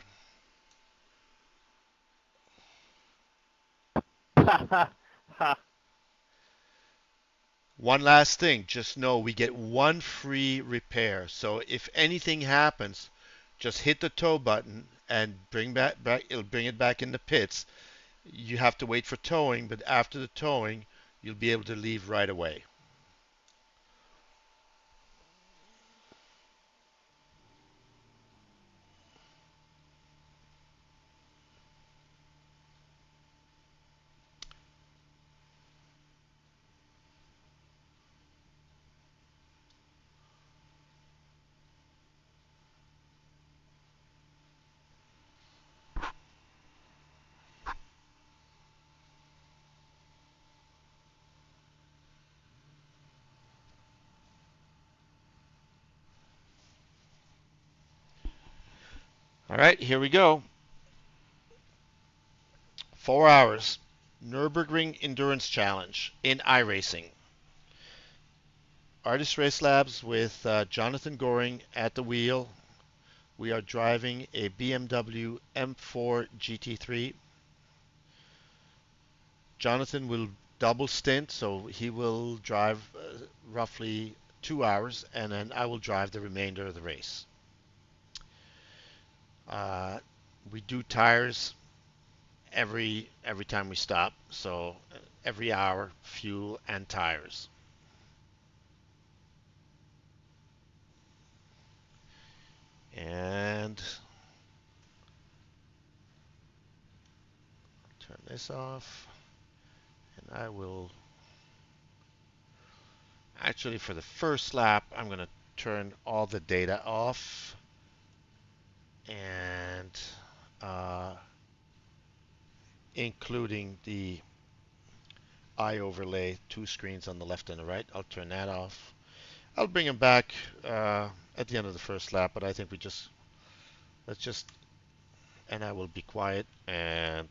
One last thing, just know we get one free repair. So if anything happens, just hit the tow button and back it'll bring it back in the pits. You have to wait for towing, but after the towing, you'll be able to leave right away. All right, here we go. 4 hours. Nurburgring Endurance Challenge in iRacing. Artis Race Labs with Jonathan Goring at the wheel. We are driving a BMW M4 GT3. Jonathan will double stint, so he will drive roughly 2 hours, and then I will drive the remainder of the race. Uh, we do tires every time we stop, so every hour, fuel and tires. And turn this off, and I will actually for the first lap I'm going to turn all the data off and including the eye overlay, two screens on the left and the right. I'll turn that off. I'll bring him back at the end of the first lap, but I think let's just, and I will be quiet and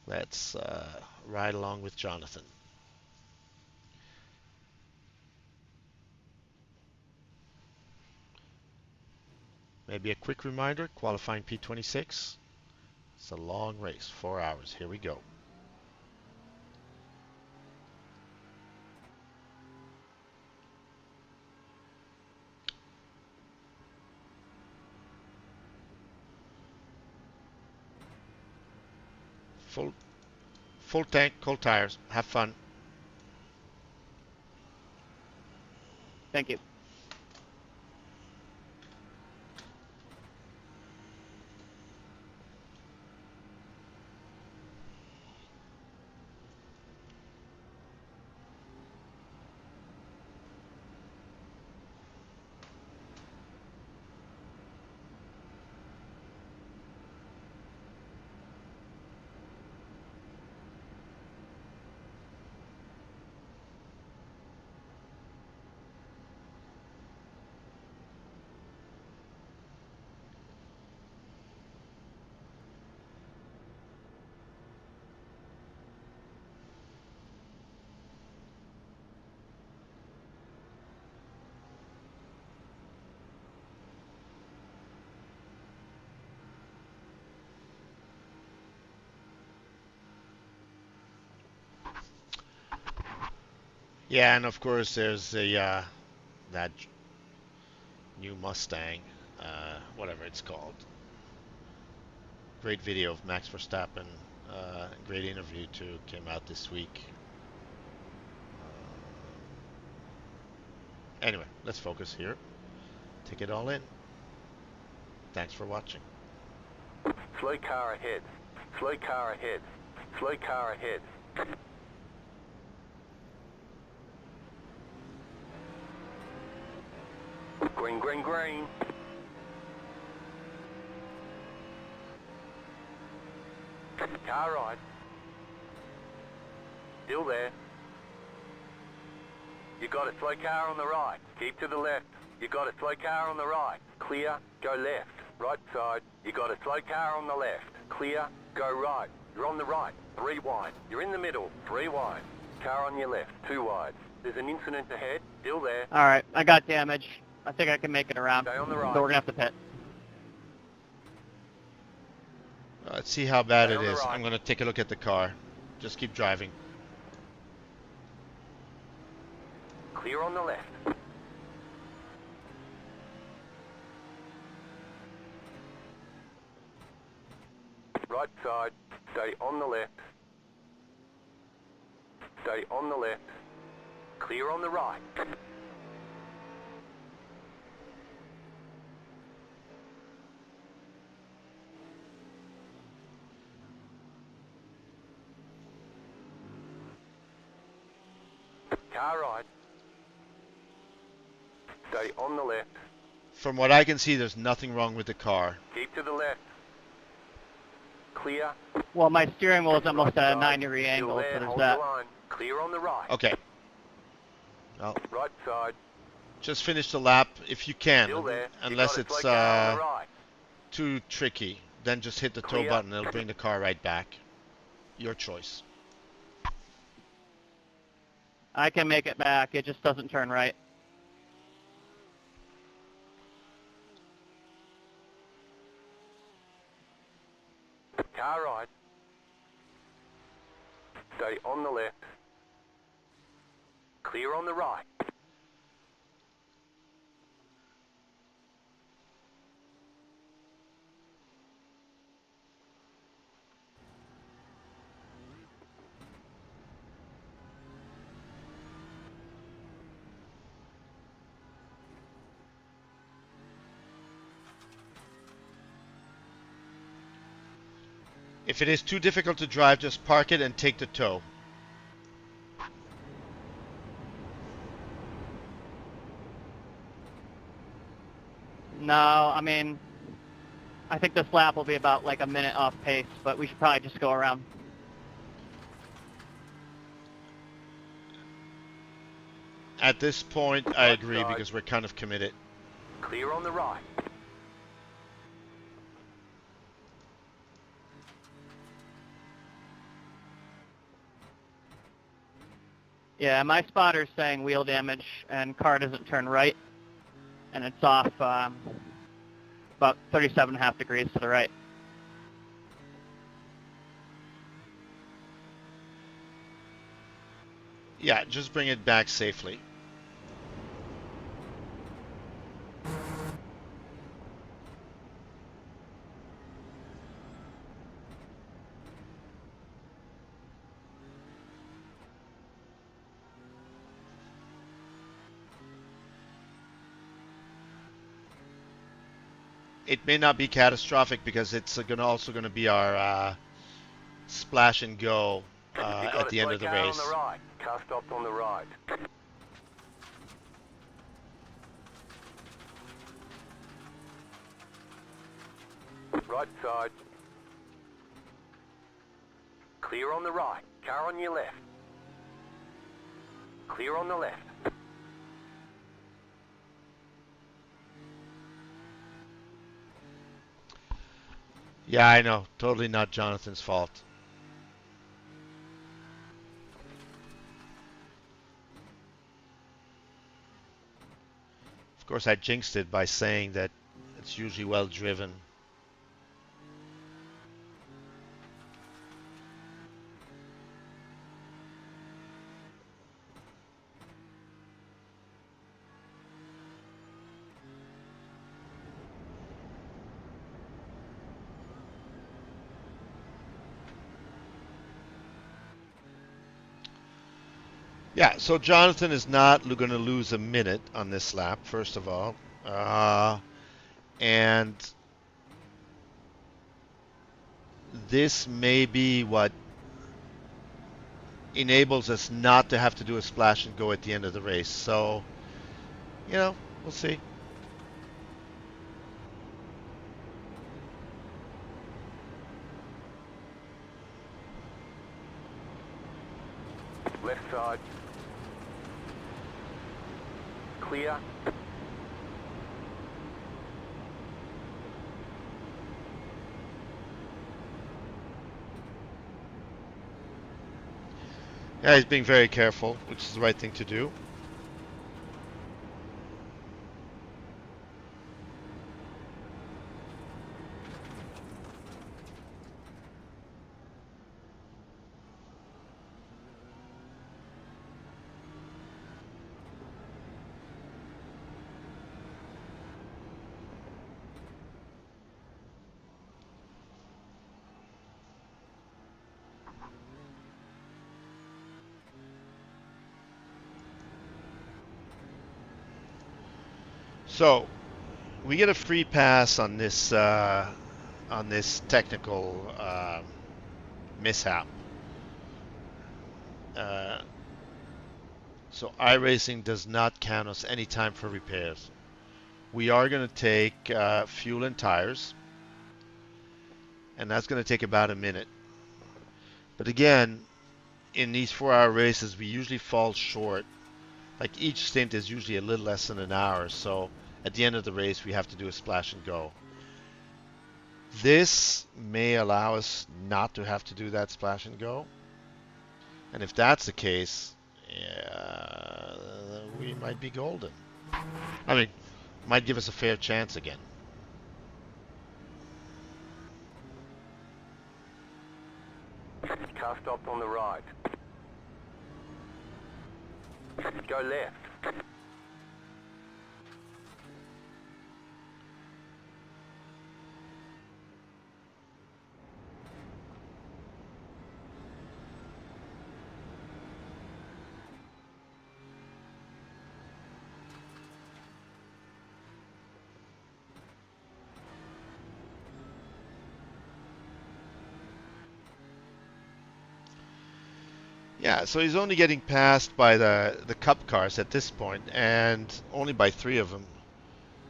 let's ride along with Jonathan. Maybe a quick reminder, qualifying P26. It's a long race, 4 hours. Here we go. Full, full tank, cold tires. Have fun. Thank you. Yeah, and of course there's that new Mustang, whatever it's called. Great video of Max Verstappen. Great interview too. Came out this week. Anyway, let's focus here. Take it all in. Thanks for watching. Slow car ahead. Slow car ahead. Slow car ahead. Green, green, green. Car right. Still there. You got a slow car on the right. Keep to the left. You got a slow car on the right. Clear, go left. Right side. You got a slow car on the left. Clear, go right. You're on the right. 3 wide. You're in the middle. 3 wide. Car on your left. 2 wide. There's an incident ahead. Still there. All right, I got damage. I think I can make it around. Stay on the right. So we're gonna have to pit. Let's see how bad Stay it on the is. right. I'm gonna take a look at the car. Just keep driving. Clear on the left. Right side. Stay on the left. Stay on the left. Clear on the right. Car right. Stay on the left. From what I can see, there's nothing wrong with the car. Keep to the left. Clear. Well, my steering wheel is almost at a Right side. 9-degree Still angle, there. so there's Hold that. the line. Clear on the right. Okay. Well, Right side. just finish the lap if you can, Still there. You unless got a it's slow car on the right. too tricky. Then just hit the tow Clear. button. It'll bring the car right back. Your choice. I can make it back. It just doesn't turn right. Car right. Stay on the left. Clear on the right. If it is too difficult to drive, just park it and take the tow. No, I mean, I think this lap will be about like a minute off pace, but we should probably just go around. At this point, I Right agree side. because we're kind of committed. Clear on the right. Yeah, my spotter's saying wheel damage and car doesn't turn right, and it's off about 37.5 degrees to the right. Yeah, just bring it back safely. it may not be catastrophic because it's also going to be our splash and go You got at a the end slow of the car on race. the right. Car stopped on the right. Right side. Clear on the right. Car on your left. Clear on the left. Yeah, I know. Totally not Jonathan's fault. Of course, I jinxed it by saying that it's usually well driven. Yeah, so Jonathan is not going to lose a minute on this lap, first of all. And this may be what enables us not to have to do a splash and go at the end of the race. So, we'll see. Left side. Clear. Yeah, he's being very careful, which is the right thing to do. So, we get a free pass on this technical mishap. So iRacing does not count us any time for repairs. We are going to take fuel and tires, and that's going to take about a minute. But again, in these 4-hour races, we usually fall short. Like each stint is usually a little less than an hour, so at the end of the race, we have to do a splash and go. This may allow us not to have to do that splash and go. And if that's the case, yeah, we might be golden. I mean, might give us a fair chance again. Car stopped on the right. Go left. Yeah, so he's only getting passed by the Cup cars at this point, and only by 3 of them.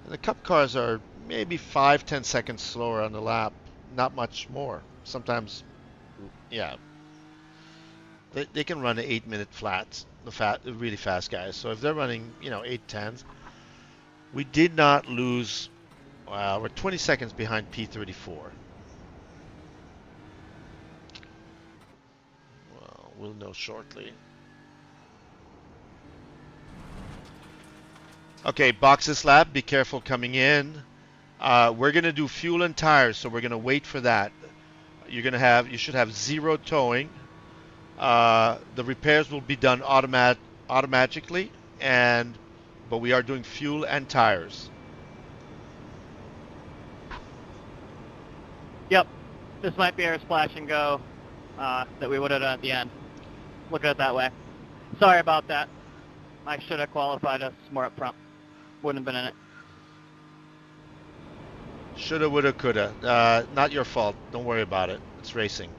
And the Cup cars are maybe 5-10 seconds slower on the lap, not much more. Sometimes, yeah, they can run 8-minute flats, the really fast guys. So if they're running, 8-10s, we did not lose. We're 20 seconds behind P34. We'll know shortly. Okay, boxes lap, be careful coming in. We're going to do fuel and tires, so we're going to wait for that. You should have 0 towing. The repairs will be done automatically, but we are doing fuel and tires. Yep, this might be our splash and go that we would have done at the end. Look at it that way. Sorry about that. I should have qualified us more up front. Wouldn't have been in it. Shoulda, woulda, coulda. Not your fault. Don't worry about it. It's racing.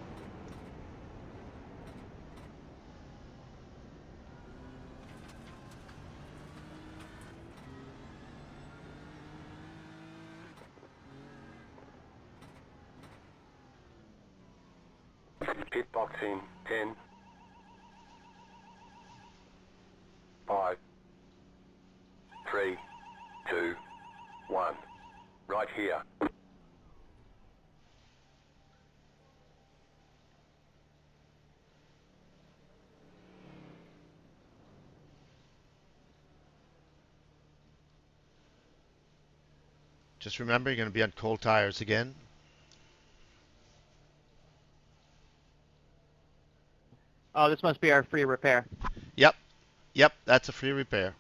Pit box in 10, 5, 3, 2, 1. Right here. Just remember, you're going to be on cold tires again. Oh, this must be our free repair. Yep. Yep, that's a free repair.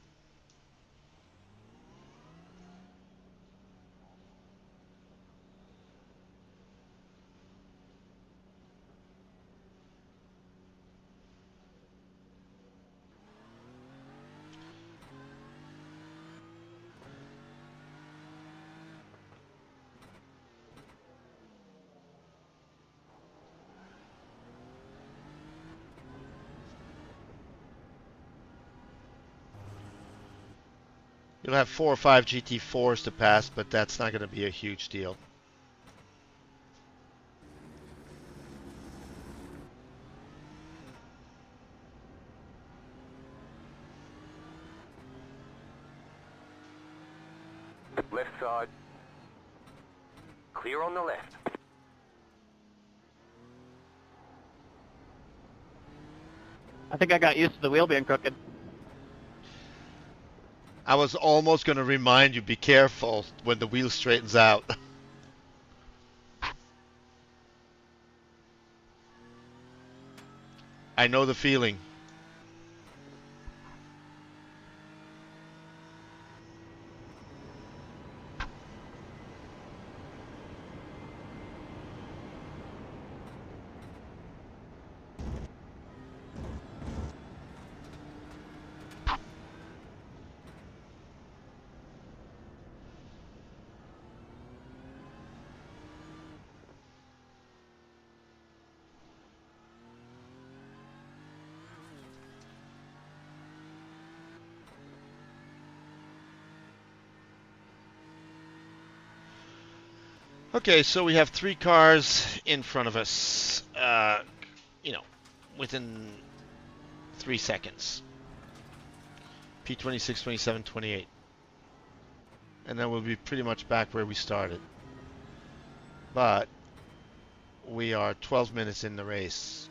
You'll have 4 or 5 GT4s to pass, but that's not going to be a huge deal. Left side. Clear on the left. I think I got used to the wheel being crooked. I was almost going to remind you, be careful when the wheel straightens out. I know the feeling. Okay, so we have 3 cars in front of us, you know, within 3 seconds. P26, 27, 28. And then we'll be pretty much back where we started. But we are 12 minutes in the race.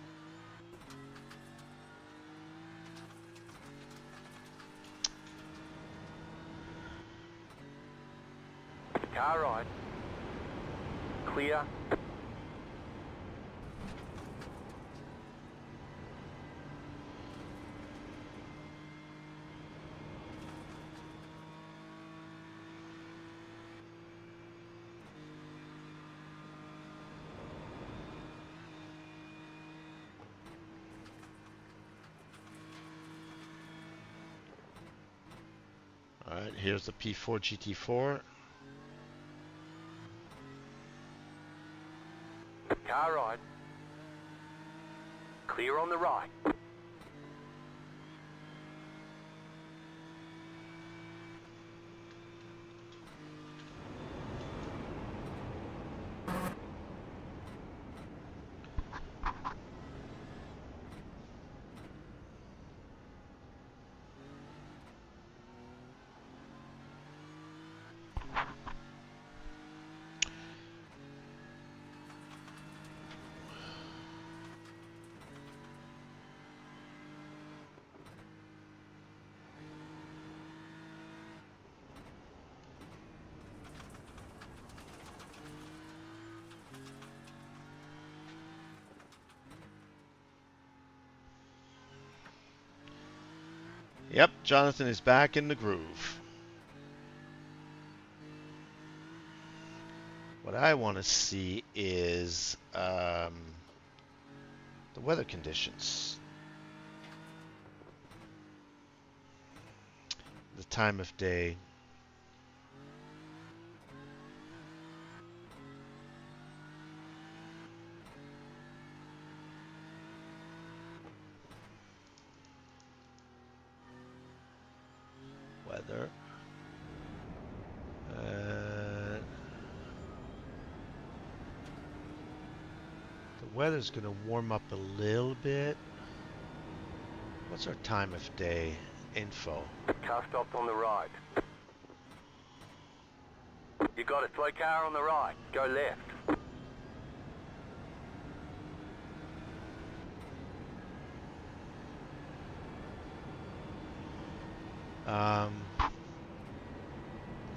Car right. Clear. Alright, here's the P4 GT4. Car right. Clear on the right. Yep, Jonathan is back in the groove. What I want to see is the weather conditions. The time of day. weather. The weather's going to warm up a little bit. What's our time of day? Info. Car stopped on the right. You got a slow car on the right. Go left.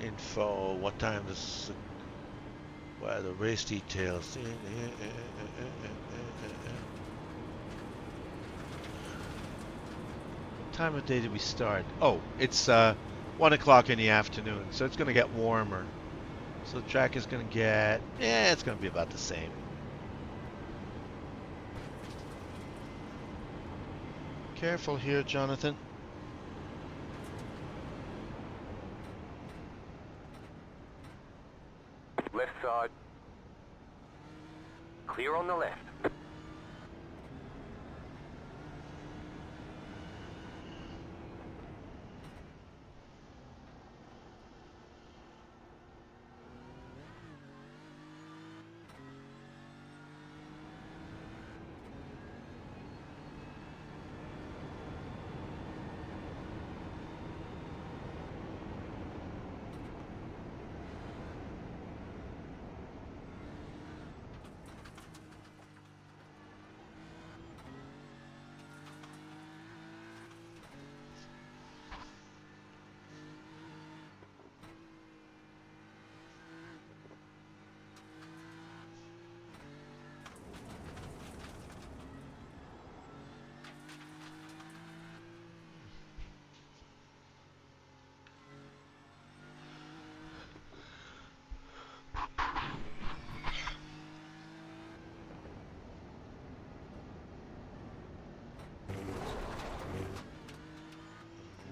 Info. What time is the race details? What time of day did we start? Oh, it's 1 o'clock in the afternoon, so it's going to get warmer. So the track is going to get, it's going to be about the same. Careful here, Jonathan. Left side. Clear on the left.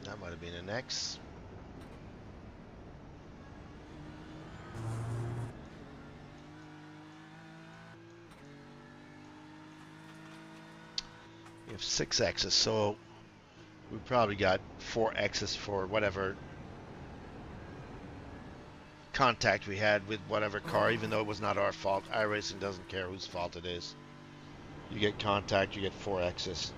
That might have been an X. We have 6 X's, so we probably got 4 X's for whatever contact we had with whatever car, even though it was not our fault. iRacing doesn't care whose fault it is. You get contact, you get 4 X's.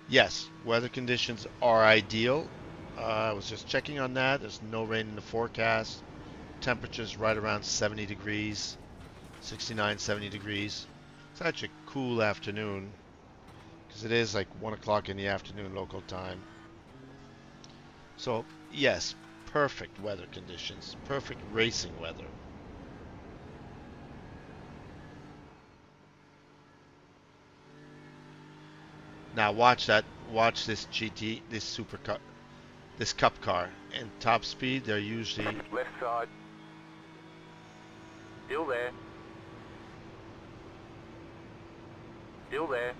Yes, weather conditions are ideal. I was just checking on that. There's no rain in the forecast. Temperatures right around 70 degrees, 69, 70 degrees. It's actually a cool afternoon because it is like 1 o'clock in the afternoon local time. So yes, perfect weather conditions, perfect racing weather. Now watch that. Watch this GT, this super cup, this cup car. And top speed, they're usually Left side. Still there. Still there.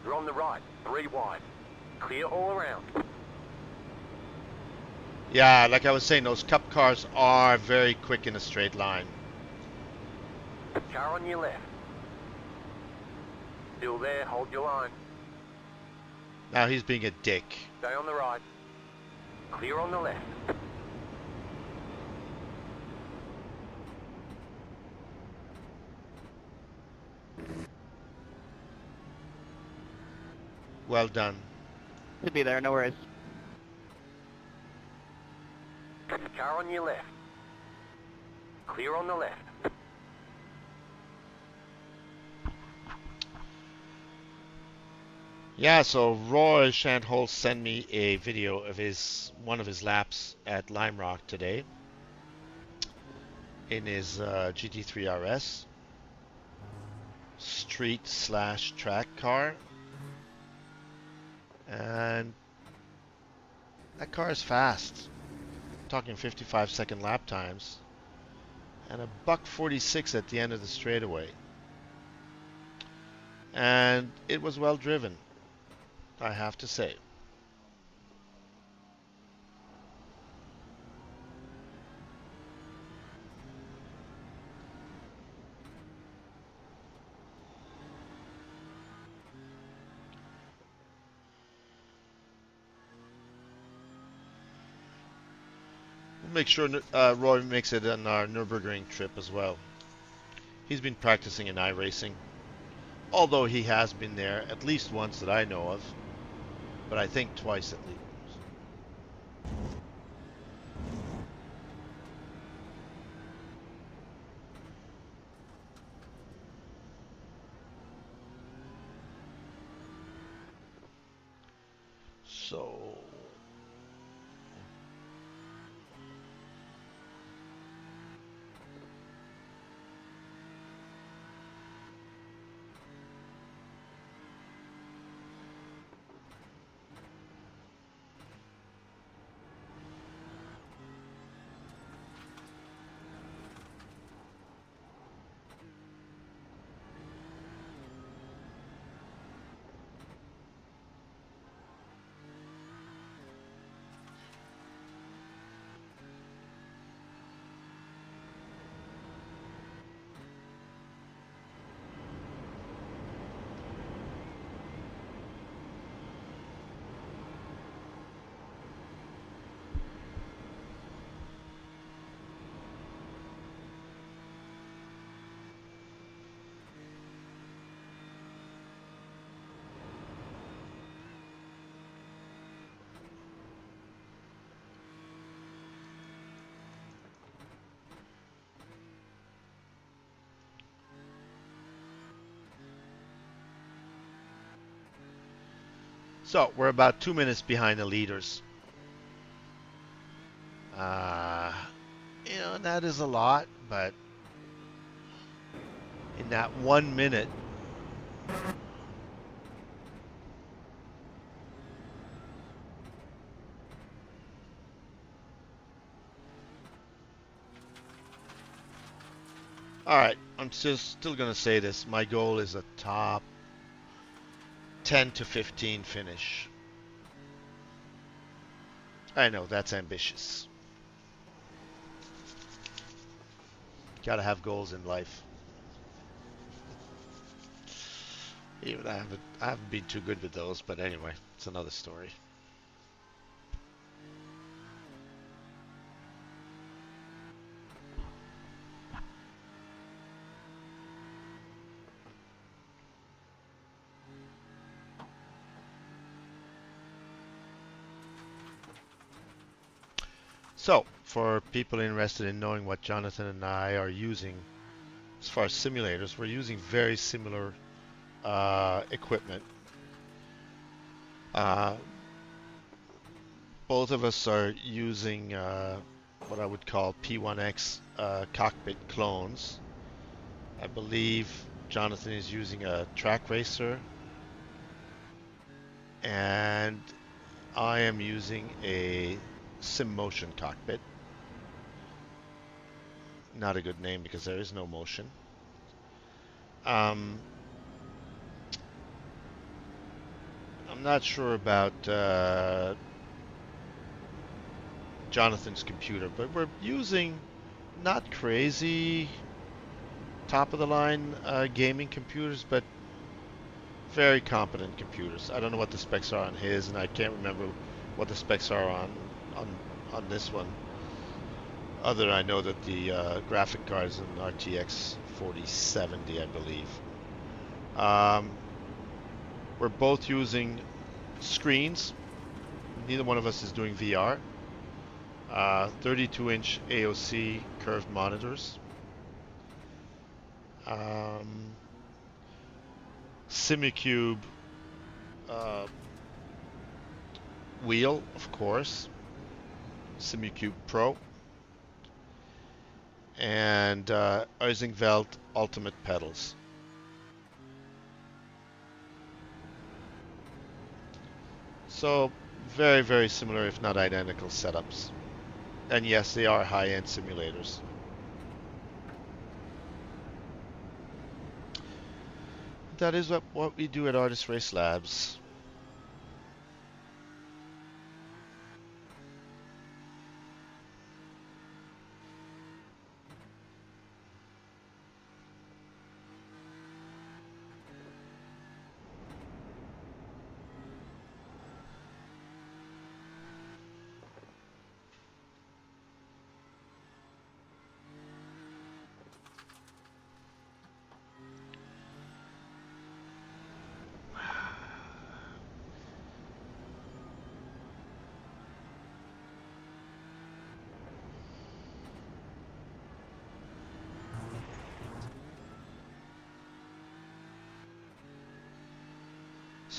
You're on the right. 3 wide. Clear all around. yeah, like I was saying, those cup cars are very quick in a straight line. Car on your left. Still there. Hold your line. Now he's being a dick. Stay on the right. Clear on the left. Well done. Should be there, no worries. Car on your left. Clear on the left. Yeah, so Roy Shantholz sent me a video of one of his laps at Lime Rock today in his GT3 RS street/track car, and that car is fast. I'm talking 55-second lap times and a $146 at the end of the straightaway, and it was well driven, I have to say. make sure Roy makes it on our Nurburgring trip as well. He's been practicing in iRacing, although he has been there at least once that I know of, but I think twice at least. So we're about 2 minutes behind the leaders. That is a lot, but in that 1 minute, all right, I'm still going to say this. My goal is a top 10 to 15 finish. I know that's ambitious. Gotta have goals in life. Even I haven't been too good with those, but anyway, it's another story. So, for people interested in knowing what Jonathan and I are using as far as simulators, we're using very similar equipment. Both of us are using what I would call P1X cockpit clones. I believe Jonathan is using a track racer, and I am using a SimMotion cockpit. Not a good name because there is no motion. I'm not sure about Jonathan's computer, but we're using not crazy top of the line gaming computers, but very competent computers. I don't know what the specs are on his, and I can't remember what the specs are on this one. Other than I know that the graphic card is an RTX 4070, I believe. We're both using screens. Neither one of us is doing VR. 32-inch AOC curved monitors. Simicube wheel, of course. Simicube Pro. And Eisenwelt Ultimate pedals. So very, very similar, if not identical setups. And yes, they are high-end simulators. That is what we do at Artis Race Labs.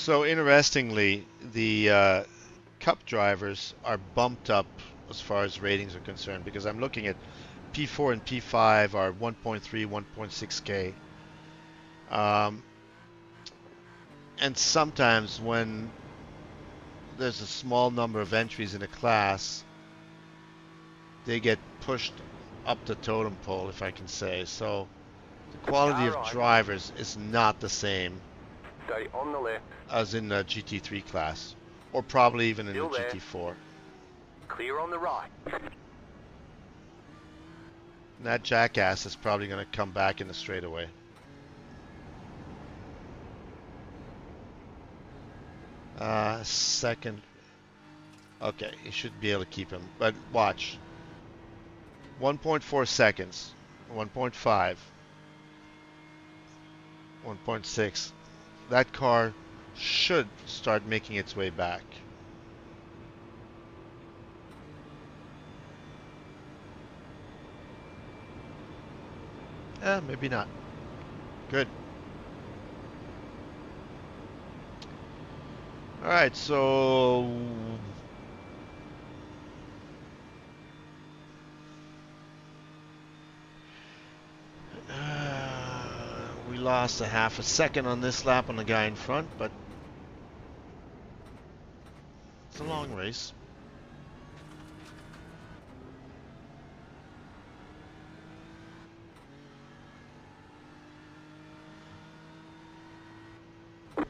So interestingly, the Cup drivers are bumped up as far as ratings are concerned, because I'm looking at P4 and P5 are 1.3, 1.6K. And sometimes when there's a small number of entries in a class, they get pushed up the totem pole, if I can say. So the quality of drivers is not the same Stay on the left. as in the GT3 class, or probably even in the Still there. GT4. Clear on the right. And that jackass is probably going to come back in the straightaway. Second. Okay, he should be able to keep him. But watch. 1.4 seconds. 1.5. 1.6. That car should start making its way back. Maybe not. Good. Alright, so we lost a half a second on this lap on the guy in front, but it's a long race.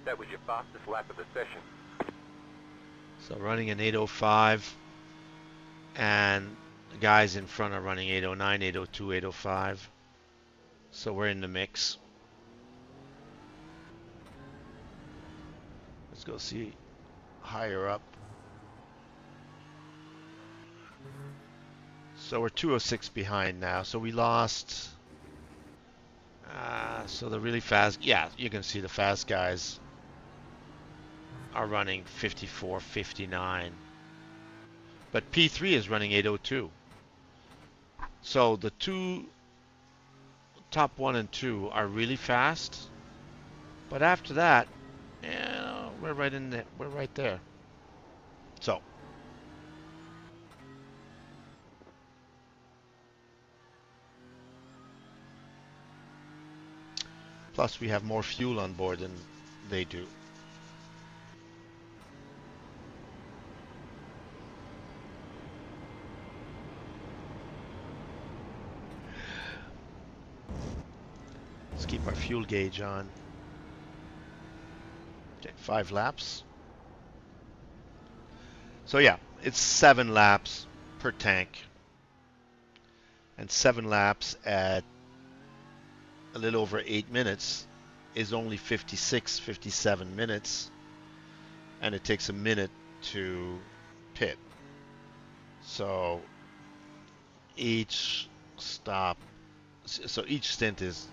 That was your fastest lap of the session. So running an 805, and the guys in front are running 809, 802, 805. So we're in the mix. Let's go see higher up. So we're 206 behind now. So we lost. So the really fast, yeah, you can see the fast guys are running 54, 59. But P3 is running 802. So the two top 1 and 2 are really fast. But after that, yeah, we're right in there. We're right there. So plus we have more fuel on board than they do. Let's keep our fuel gauge on. Okay, 5 laps. So yeah, it's 7 laps per tank. And 7 laps at a little over 8 minutes is only 56, 57 minutes. And it takes a minute to pit. So each stop, so each stint is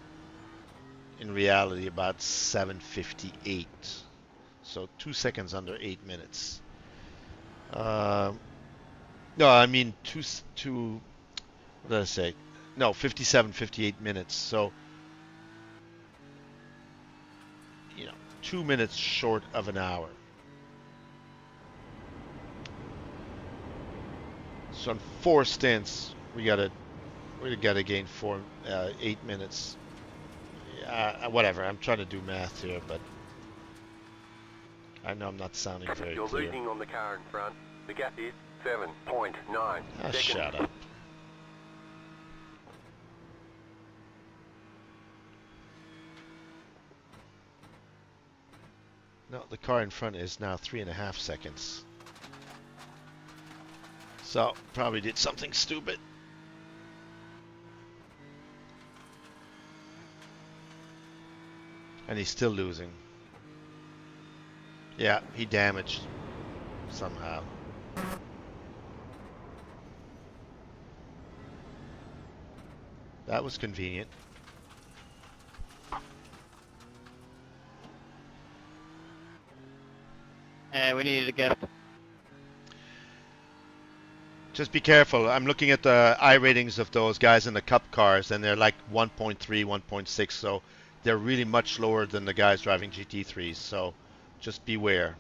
in reality about 7:58, so 2 seconds under 8 minutes. No, I mean what did I say? No, 57, 58 minutes. So 2 minutes short of an hour. So on 4 stints, we gotta gain 8 minutes. Whatever, I'm trying to do math here, but I know I'm not sounding very You're clear. losing on the car in front. The gap is 7.9 seconds. Shut up. No, the car in front is now 3.5 seconds. So, probably did something stupid. And he's still losing. Yeah, he damaged somehow. That was convenient. And we needed a gift. Just be careful. I'm looking at the I ratings of those guys in the Cup cars, and they're like 1.3, 1.6, so they're really much lower than the guys driving GT3s. So just beware.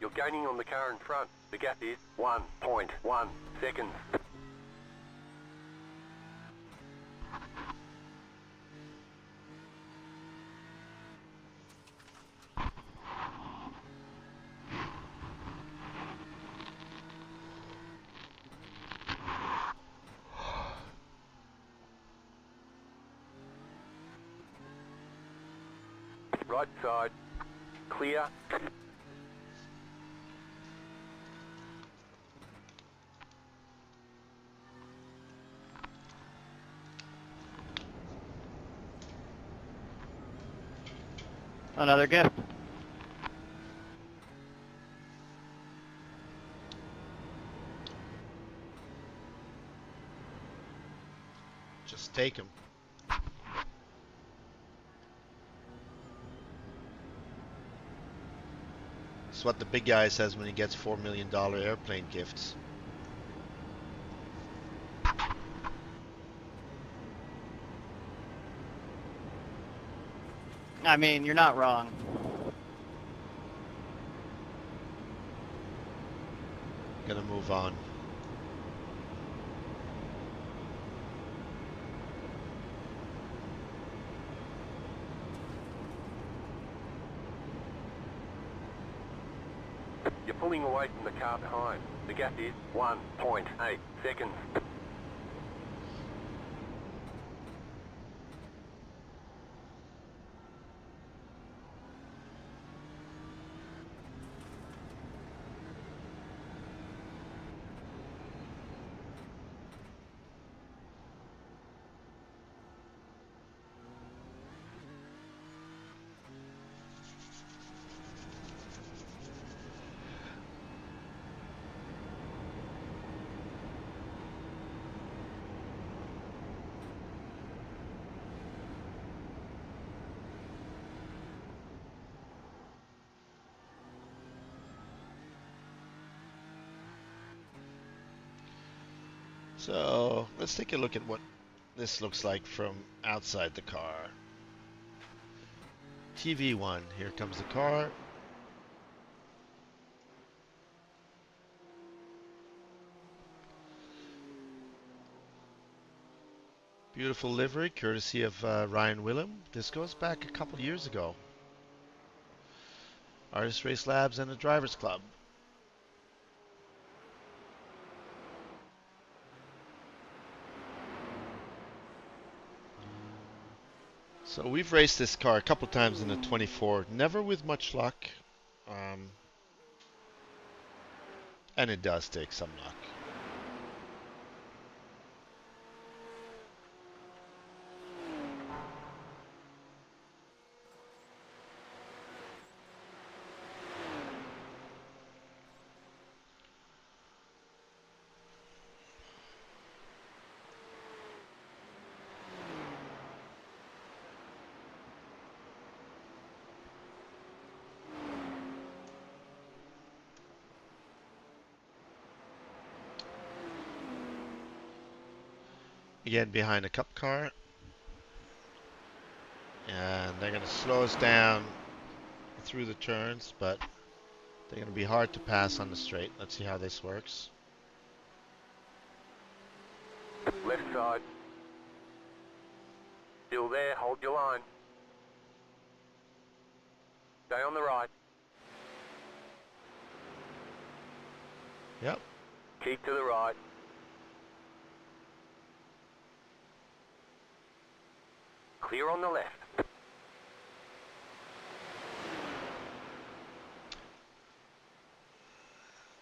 You're gaining on the car in front. The gap is 1.1 seconds. Right side, clear. Another gift. Just take him. It's what the big guy says when he gets $4 million airplane gifts. I mean, you're not wrong. Gonna move on. You're pulling away from the car behind. The gap is 1.8 seconds. So let's take a look at what this looks like from outside the car. TV1, here comes the car. Beautiful livery, courtesy of Ryan Willem. This goes back a couple years ago. Artis Race Labs and the Drivers Club. So we've raced this car a couple times in the 24, never with much luck. And it does take some luck. Again, behind a cup car. And they're going to slow us down through the turns, but they're going to be hard to pass on the straight. Let's see how this works. Left side. Still there, hold your line. Stay on the right. Yep. Keep to the right. Clear on the left.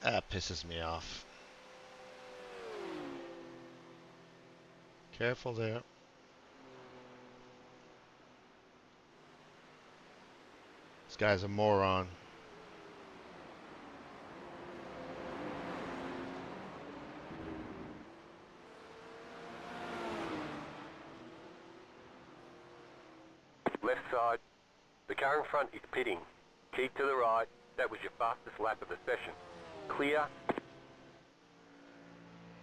That pisses me off. Careful there. This guy's a moron. Left side. The car in front is pitting. Keep to the right. That was your fastest lap of the session. Clear.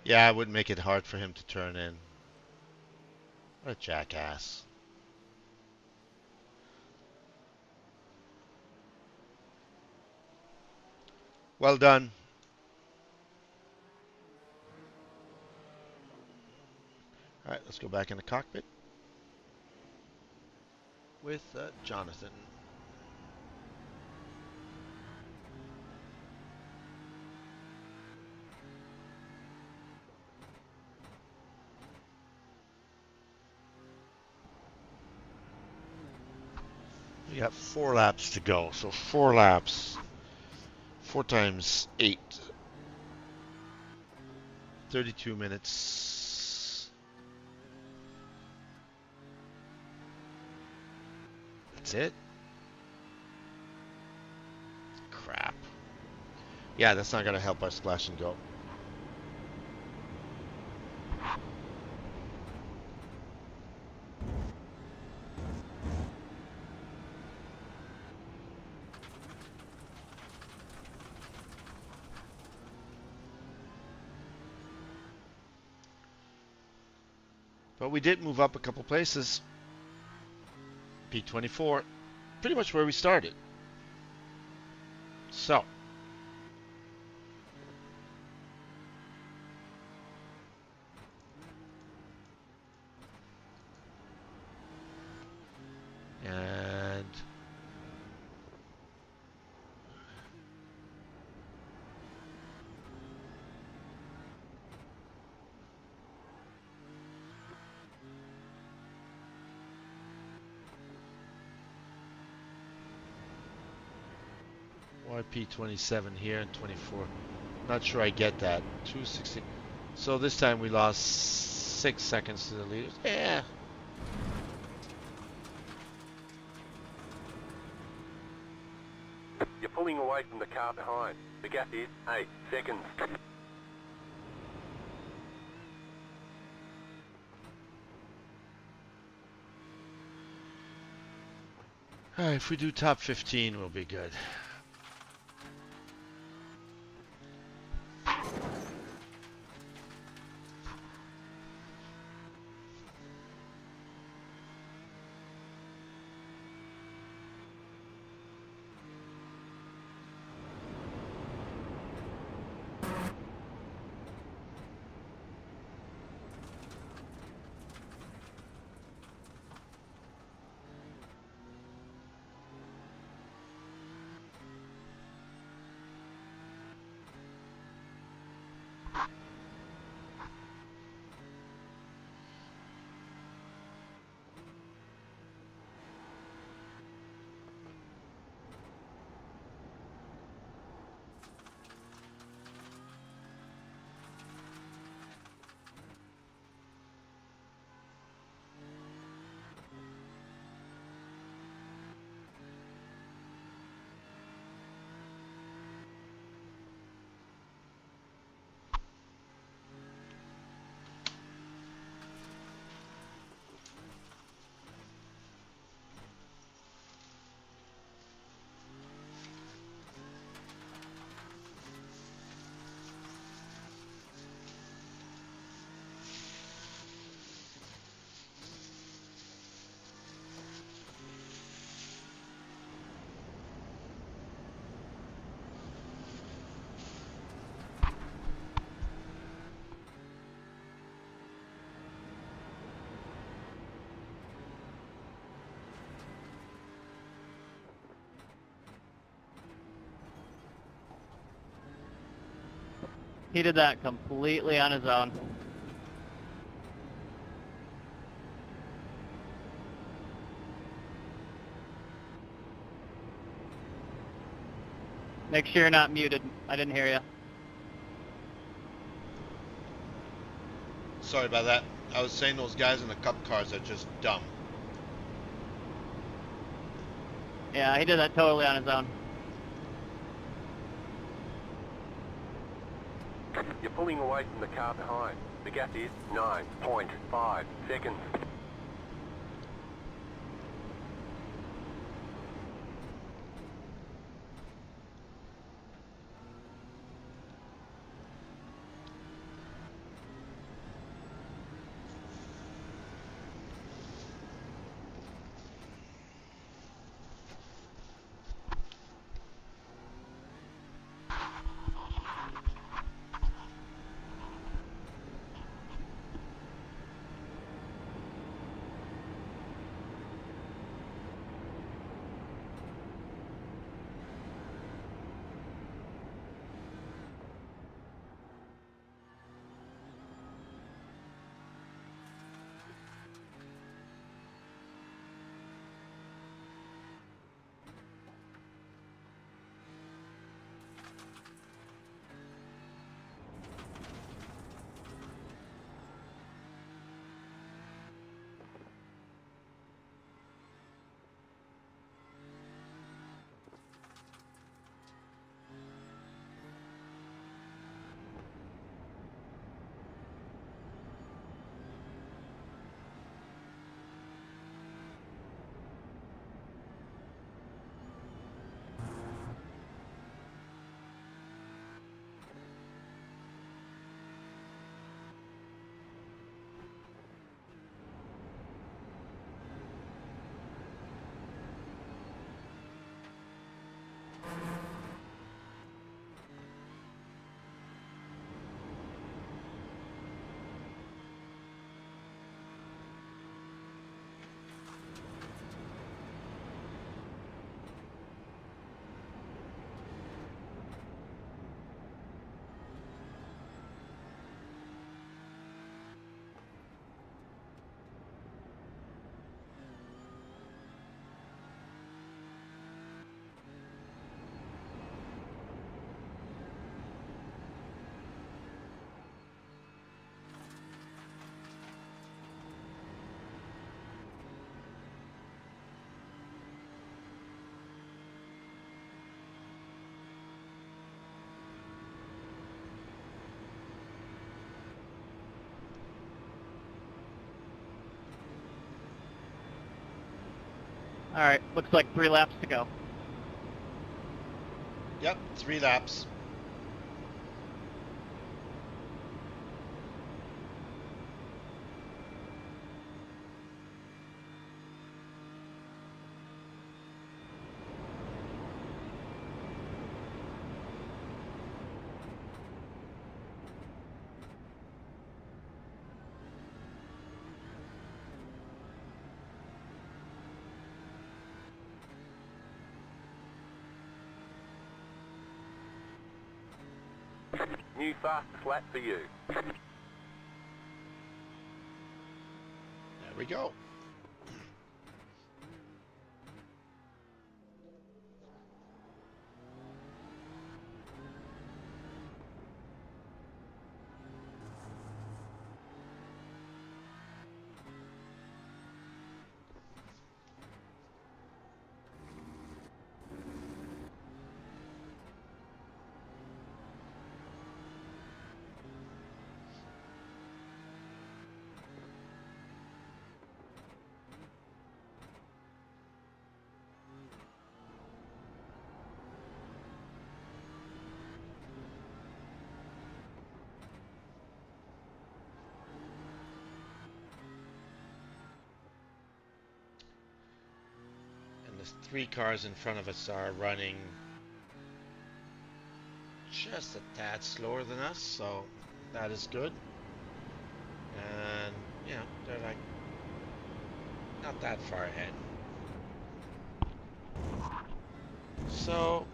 Yeah, I would make it hard for him to turn in. What a jackass. Well done. All right, let's go back in the cockpit with Jonathan. We got 4 laps to go, so 4 laps. 4 times 8. 32 minutes. That's it? Crap. Yeah, that's not going to help our splash and go. But we did move up a couple places. P24, pretty much where we started. So, and YP27 here and 24. Not sure I get that. 260. So this time we lost 6 seconds to the leaders. Yeah. You're pulling away from the car behind. The gap is 8 seconds. Alright, if we do top 15, we'll be good. He did that completely on his own. Make sure you're not muted. I didn't hear you. Sorry about that. I was saying those guys in the cup cars are just dumb. Yeah, he did that totally on his own. You're pulling away from the car behind. The gap is 9.5 seconds. All right, looks like 3 laps to go. Yep, 3 laps. New fastest lap for you. There we go. And the 3 cars in front of us are running just a tad slower than us, so that is good. And yeah, they're like not that far ahead. So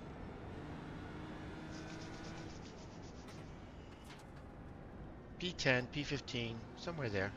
P10, P15, somewhere there.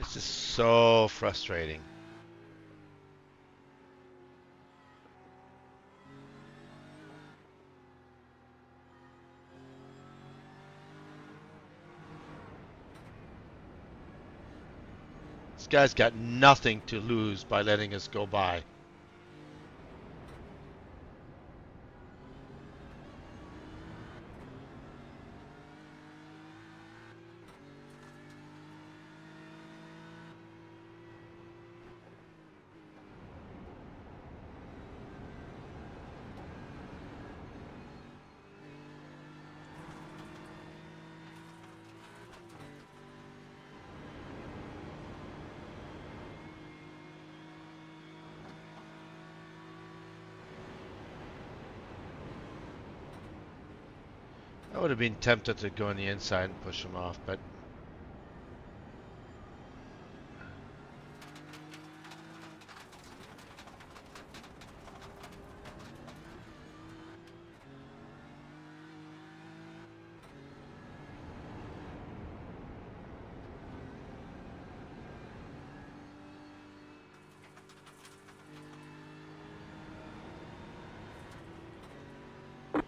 This is so frustrating. This guy's got nothing to lose by letting us go by. I would have been tempted to go on the inside and push him off, but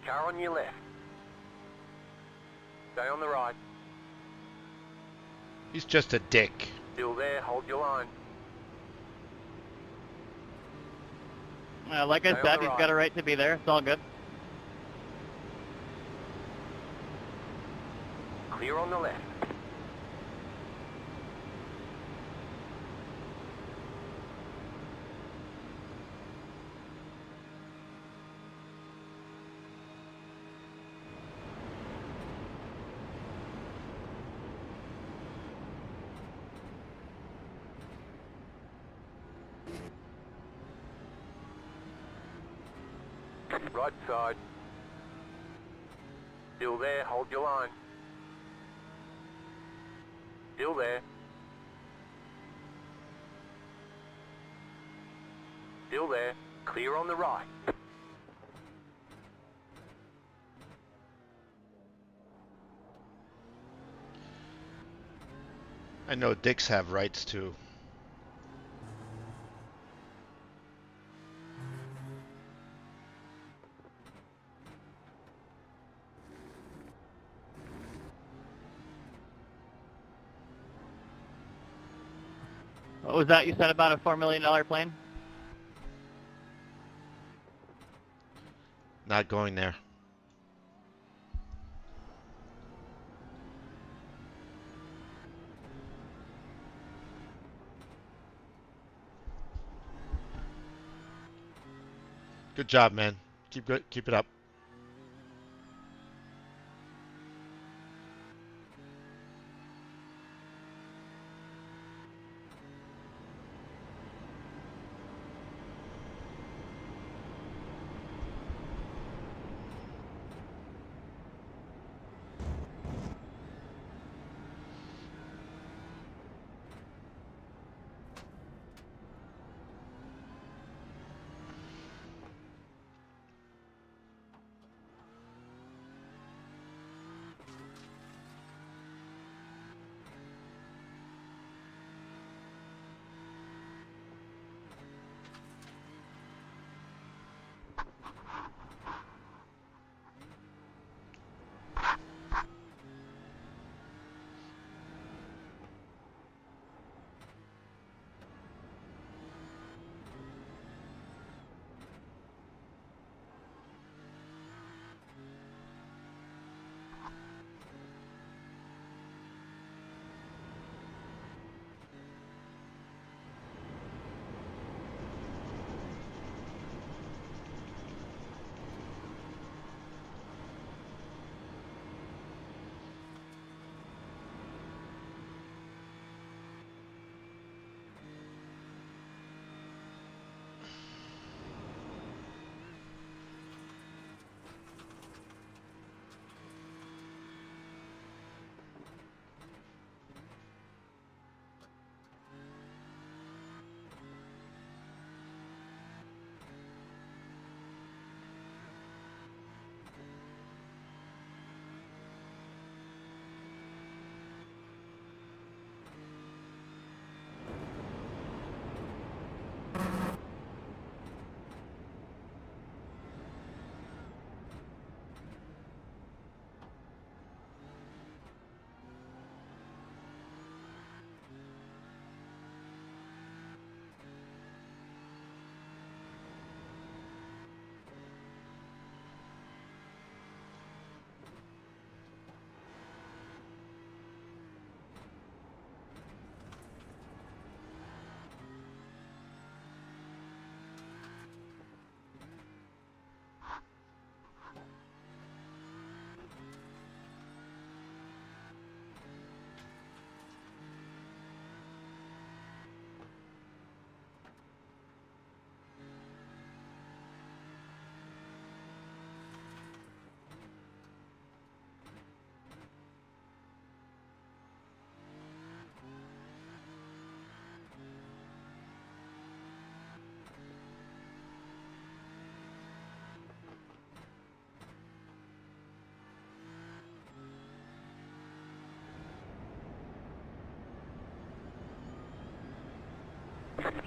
Car on your left. Stay on the right. he's just a dick. Still there, hold your line. Like I Stay on said, the he's right. got a right to be there. It's all good. Clear on the left. Right side. Still there, hold your line. Still there. Still there. Clear on the right. I know dicks have rights too. What was that you said about a $4 million plane? Not going there. Good job, man. Keep it up.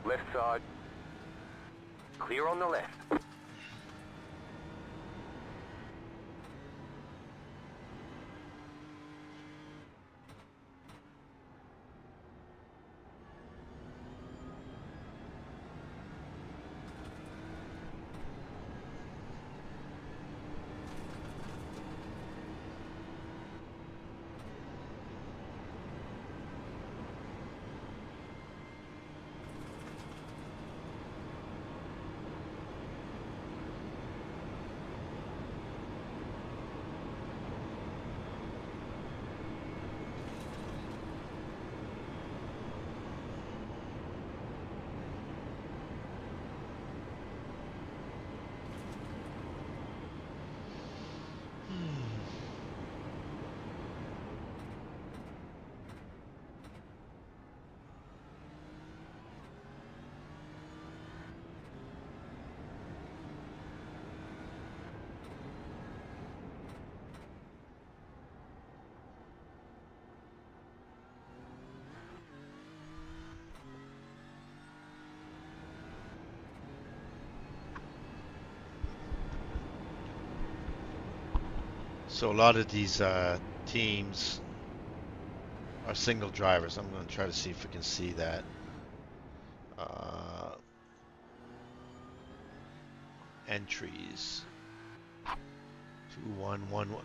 Left side. Clear on the left. So a lot of these teams are single drivers. I'm going to try to see if we can see that. Entries. 2 1 1 1.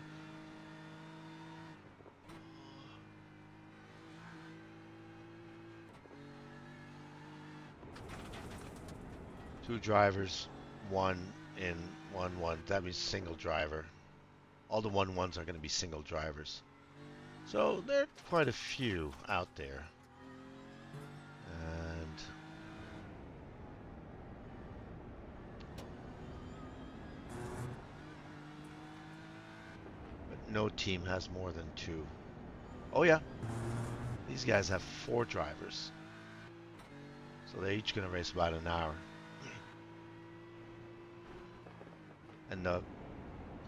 Two drivers, one in 1 1. That means single driver. All the 1-1s are going to be single drivers. So there are quite a few out there. And but no team has more than 2. Oh yeah, these guys have 4 drivers. So they're each going to race about an hour. And the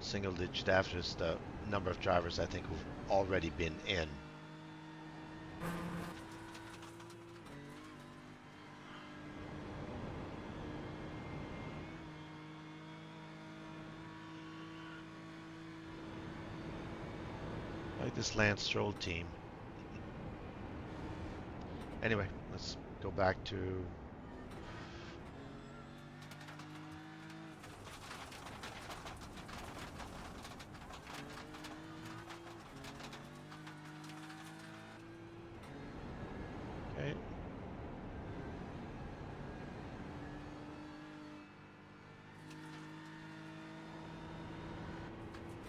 single digit after is the number of drivers I think who've already been in. Like this Lance Stroll team. Anyway, let's go back to okay.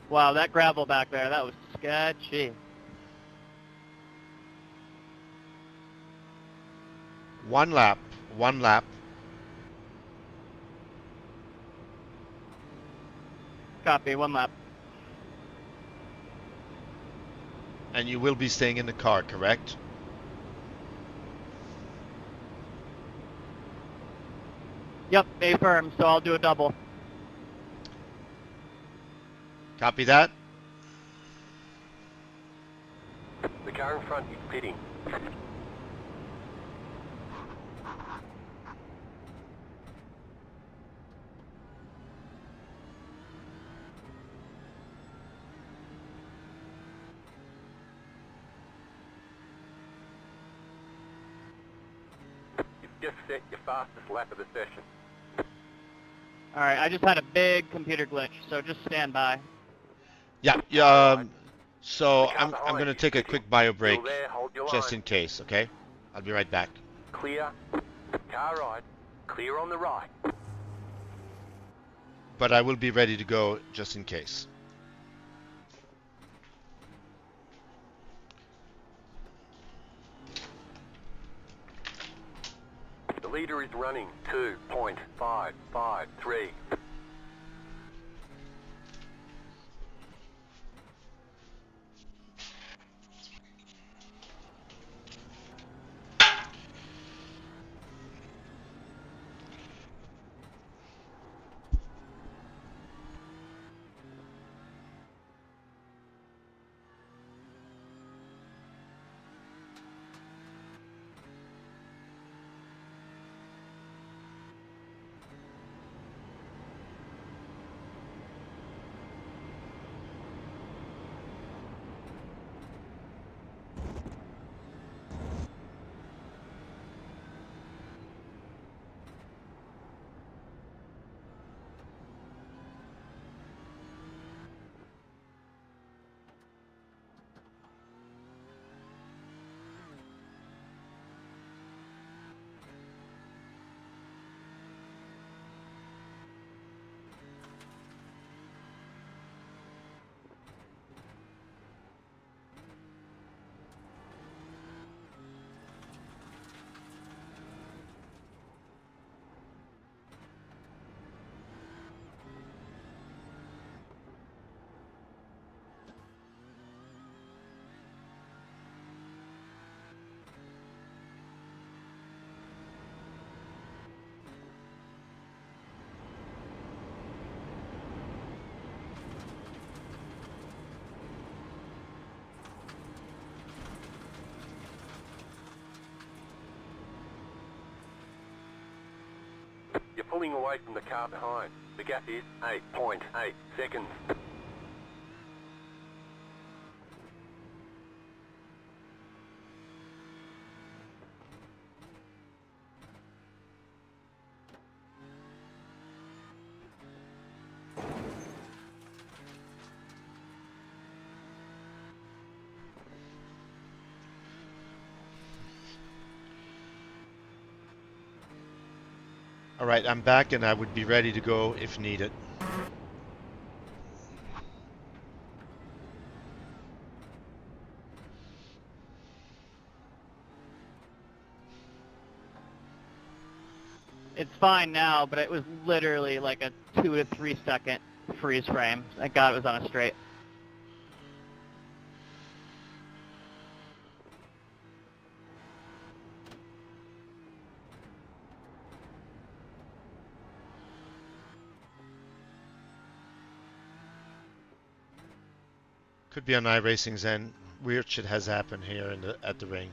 Wow, that gravel back there, that was sketchy. One lap. Copy, 1 lap. And you will be staying in the car, correct? Yep, A firm, so I'll do a double. Copy that? The car in front is pitting. You've just set your fastest lap of the session. Alright, I just had a big computer glitch, so just stand by. Yeah. So I'm going to take a quick bio break Still there, hold your just line. in case, okay? I'll be right back. Clear. Car right. Clear on the right. But I will be ready to go just in case. The leader is running 2.553. pulling away from the car behind. The gap is 8.8 seconds. All right, I'm back and I would be ready to go if needed. It's fine now, but it was literally like a 2 to 3 second freeze frame. Thank God it was on a straight. Could be on iRacing's end. Weird shit has happened here at the ring.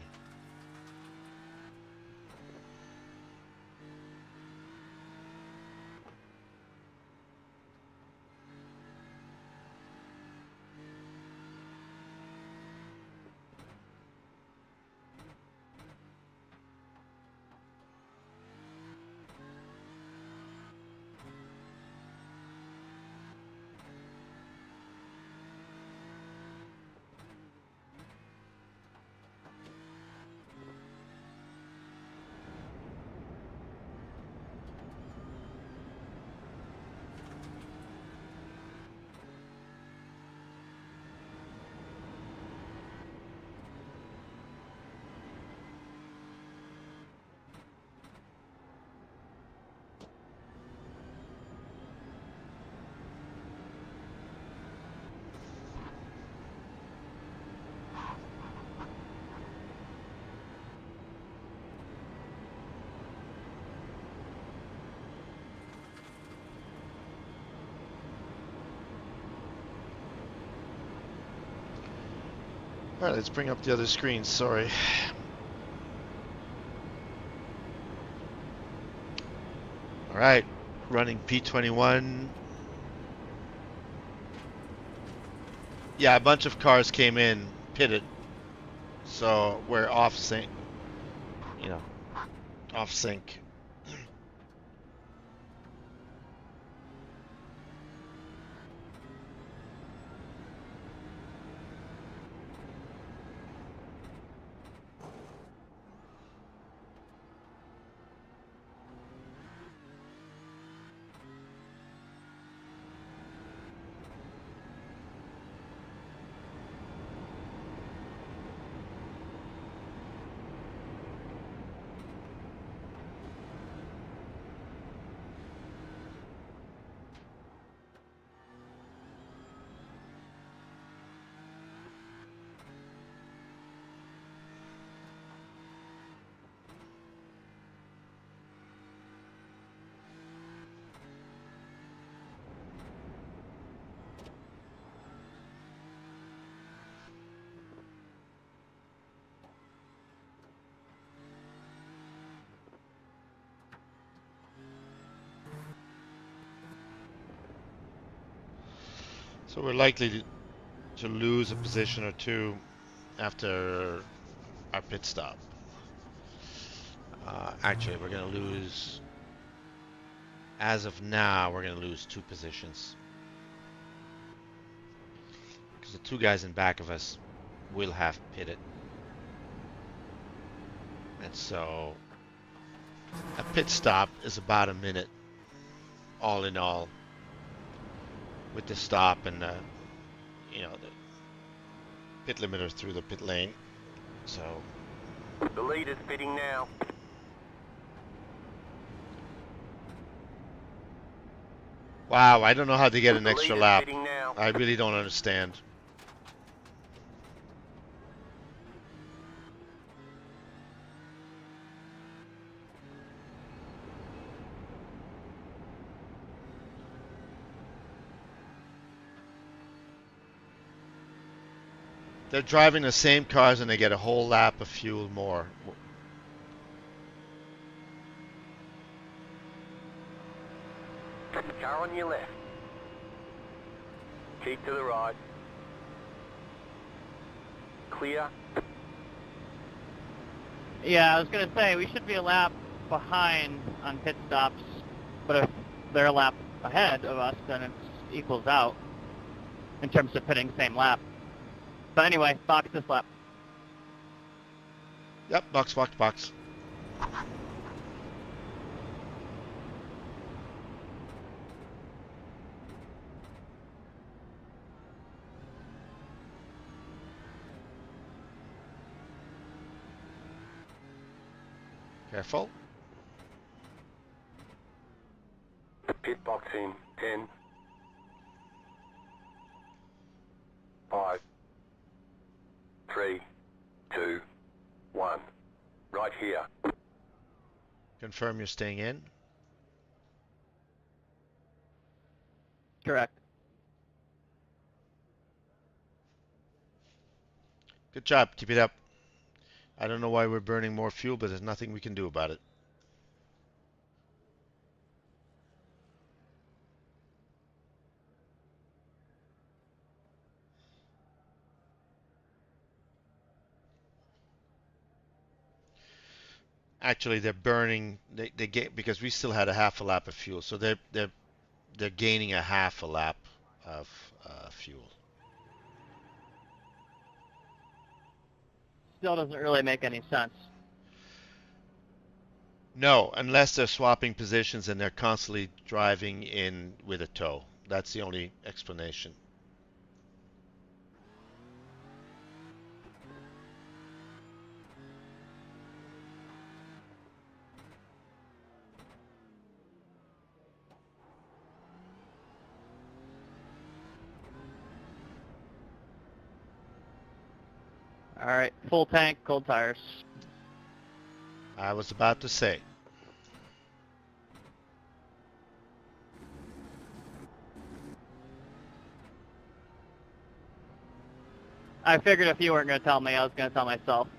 All right, let's bring up the other screen. Sorry. All right, running P21. Yeah, a bunch of cars came in, pitted. So we're off sync. You know, off sync. So we're likely to lose a position or two after our pit stop. Actually, we're going to lose, as of now, we're going to lose 2 positions. Because the 2 guys in back of us will have pitted. And so a pit stop is about a minute, all in all, with the stop and you know, the pit limiter through the pit lane. So The leader's pitting now. wow, I don't know how to get an The extra leader's lap. pitting now. I really don't understand. They're driving the same cars and they get a whole lap of fuel more. Car on your left. Keep to the right. Clear. Yeah, I was gonna say we should be a lap behind on pit stops, but if they're a lap ahead of us, then it equals out in terms of pitting same lap. But anyway, box this lap. Yep, box, box, box. Careful. Pit box in 10, 5, 3, 2, 1. Right here. Confirm you're staying in. Correct. Good job. Keep it up. I don't know why we're burning more fuel, but there's nothing we can do about it. Actually, they're burning. They get because we still had a half a lap of fuel, so they're gaining a half a lap of fuel. Still doesn't really make any sense. No, unless they're swapping positions and they're constantly driving in with a tow. That's the only explanation. All right, full tank, cold tires. I was about to say. I figured if you weren't going to tell me, I was going to tell myself.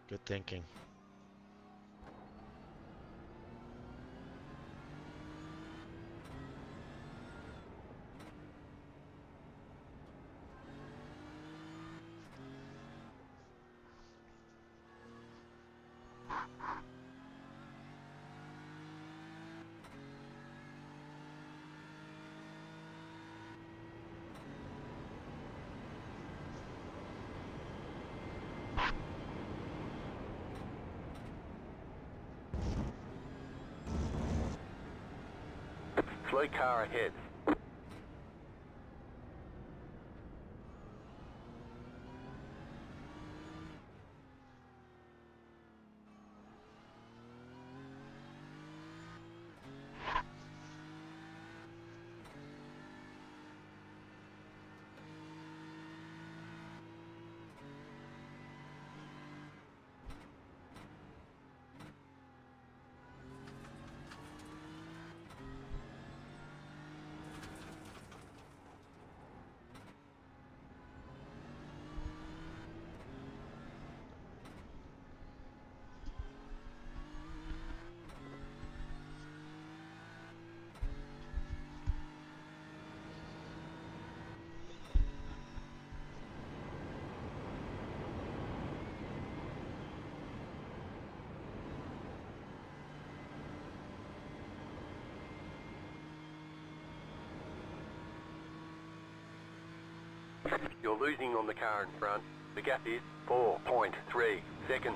Good thinking. Slow car ahead. You're losing on the car in front. The gap is 4.3 seconds.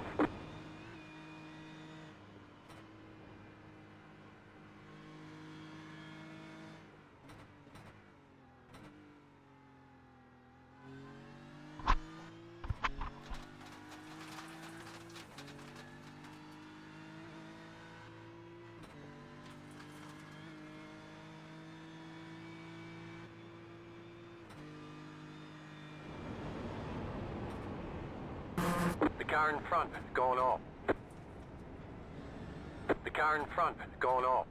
The car in front has gone off. The car in front has gone off.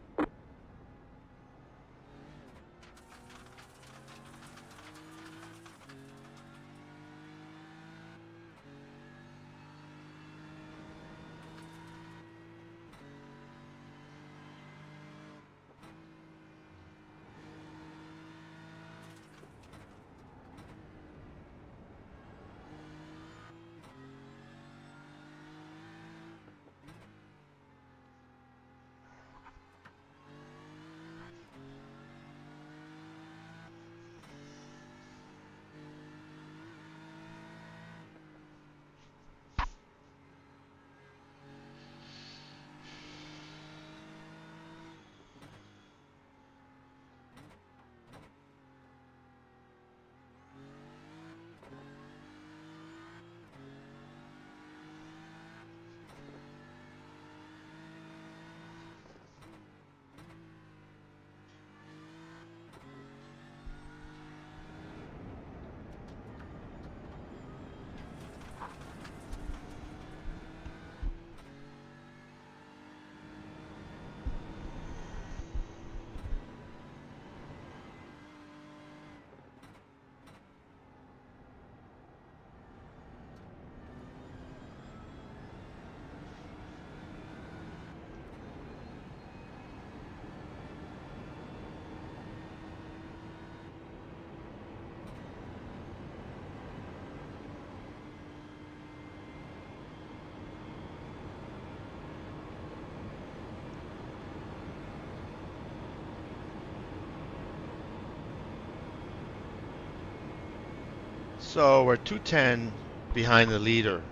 So we're 210 behind the leader,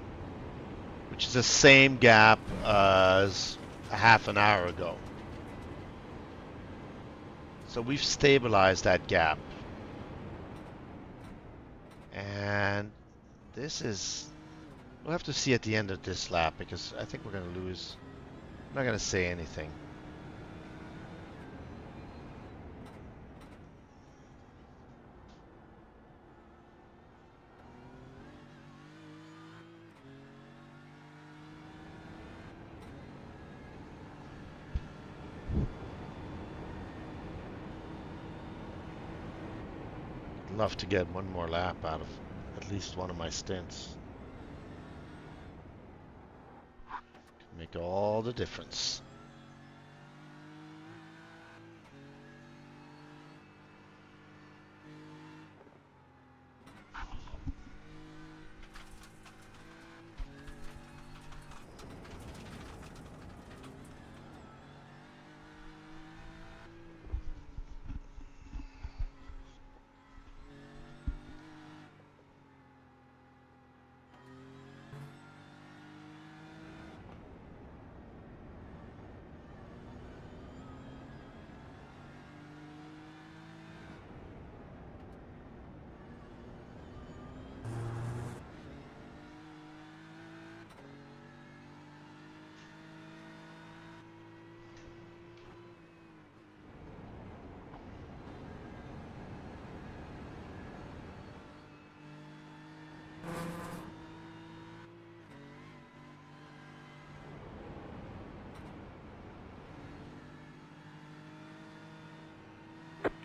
which is the same gap as a half an hour ago. So we've stabilized that gap. And this is, we'll have to see at the end of this lap because I think we're going to lose. I'm not going to say anything. Love to get one more lap out of at least one of my stints. Can make all the difference.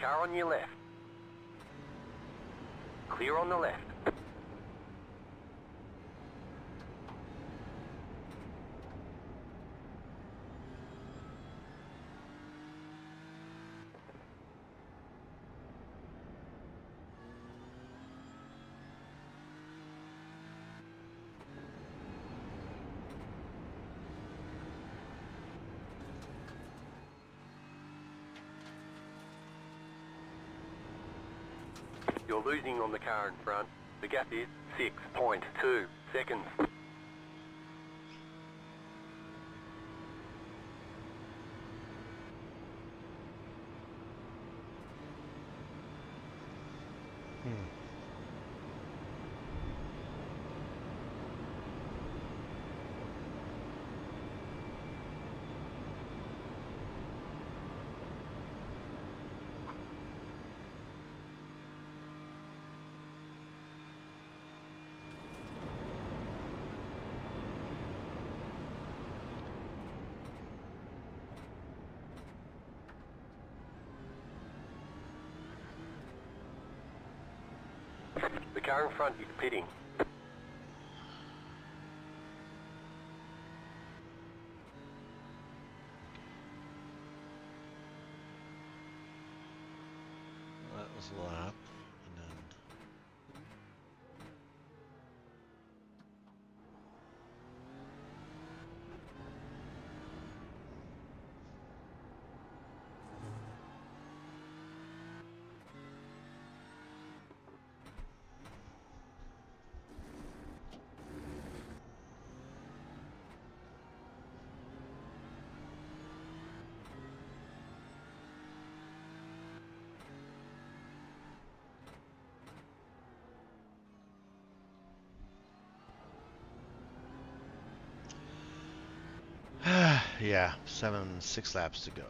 Car on your left. Clear on the left. You're losing on the car in front. The gap is 6.2 seconds. The car in front is pitting. That was a lap. And then yeah, 6 laps to go.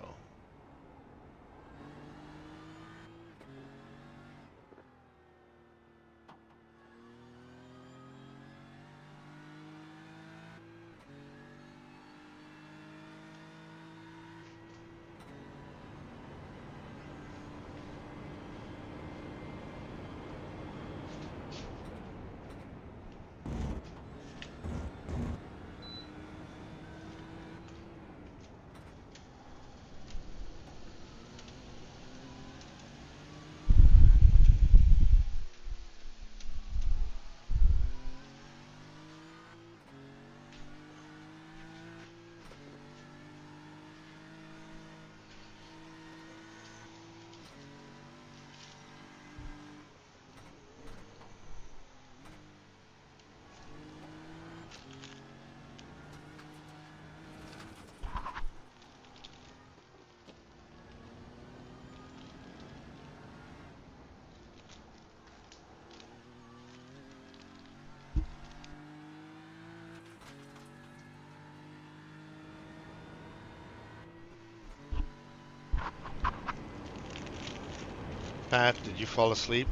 Pat? Did you fall asleep?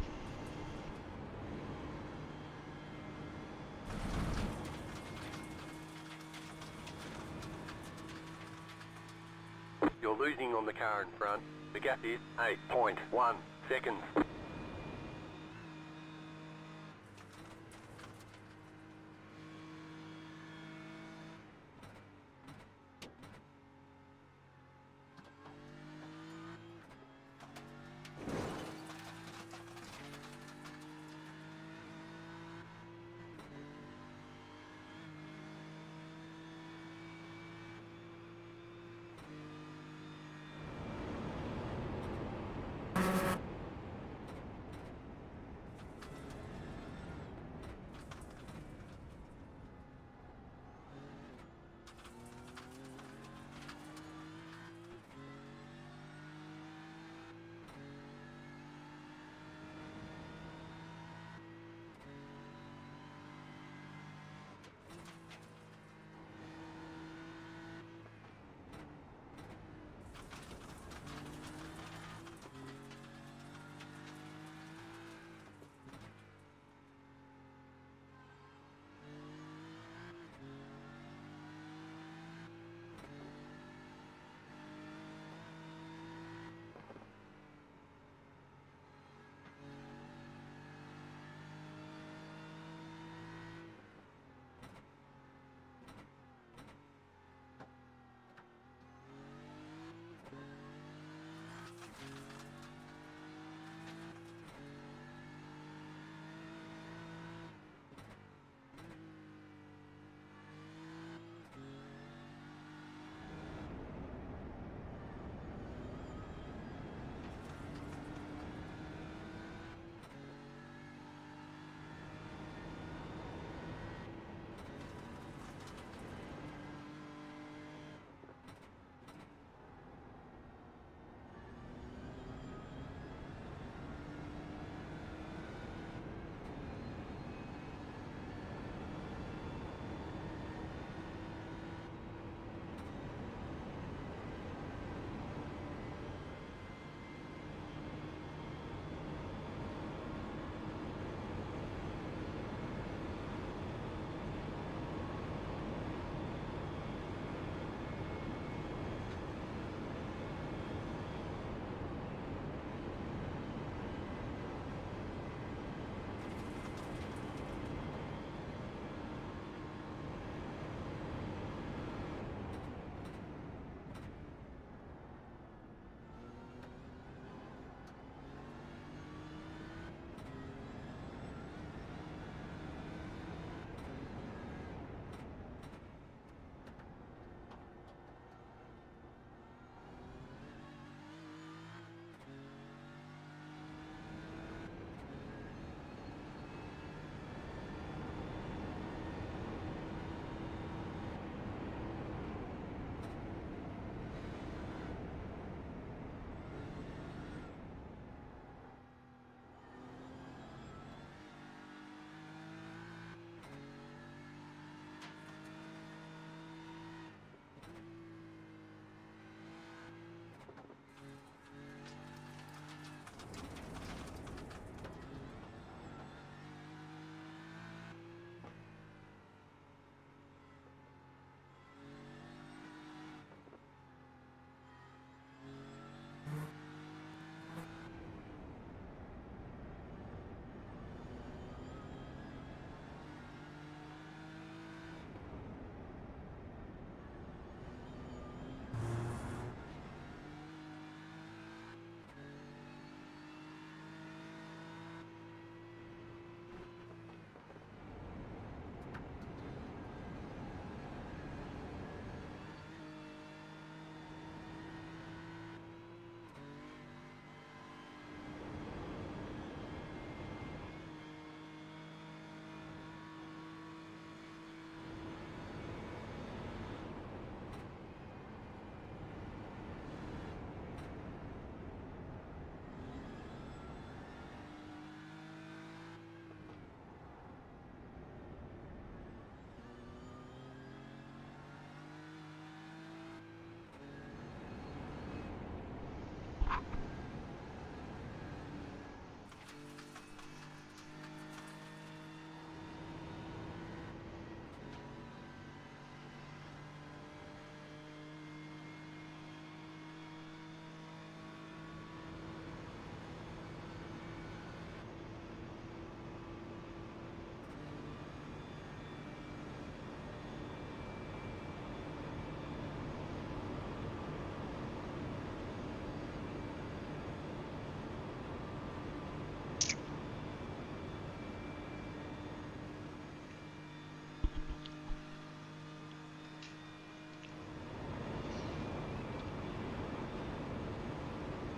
You're losing on the car in front. The gap is 8.1 seconds.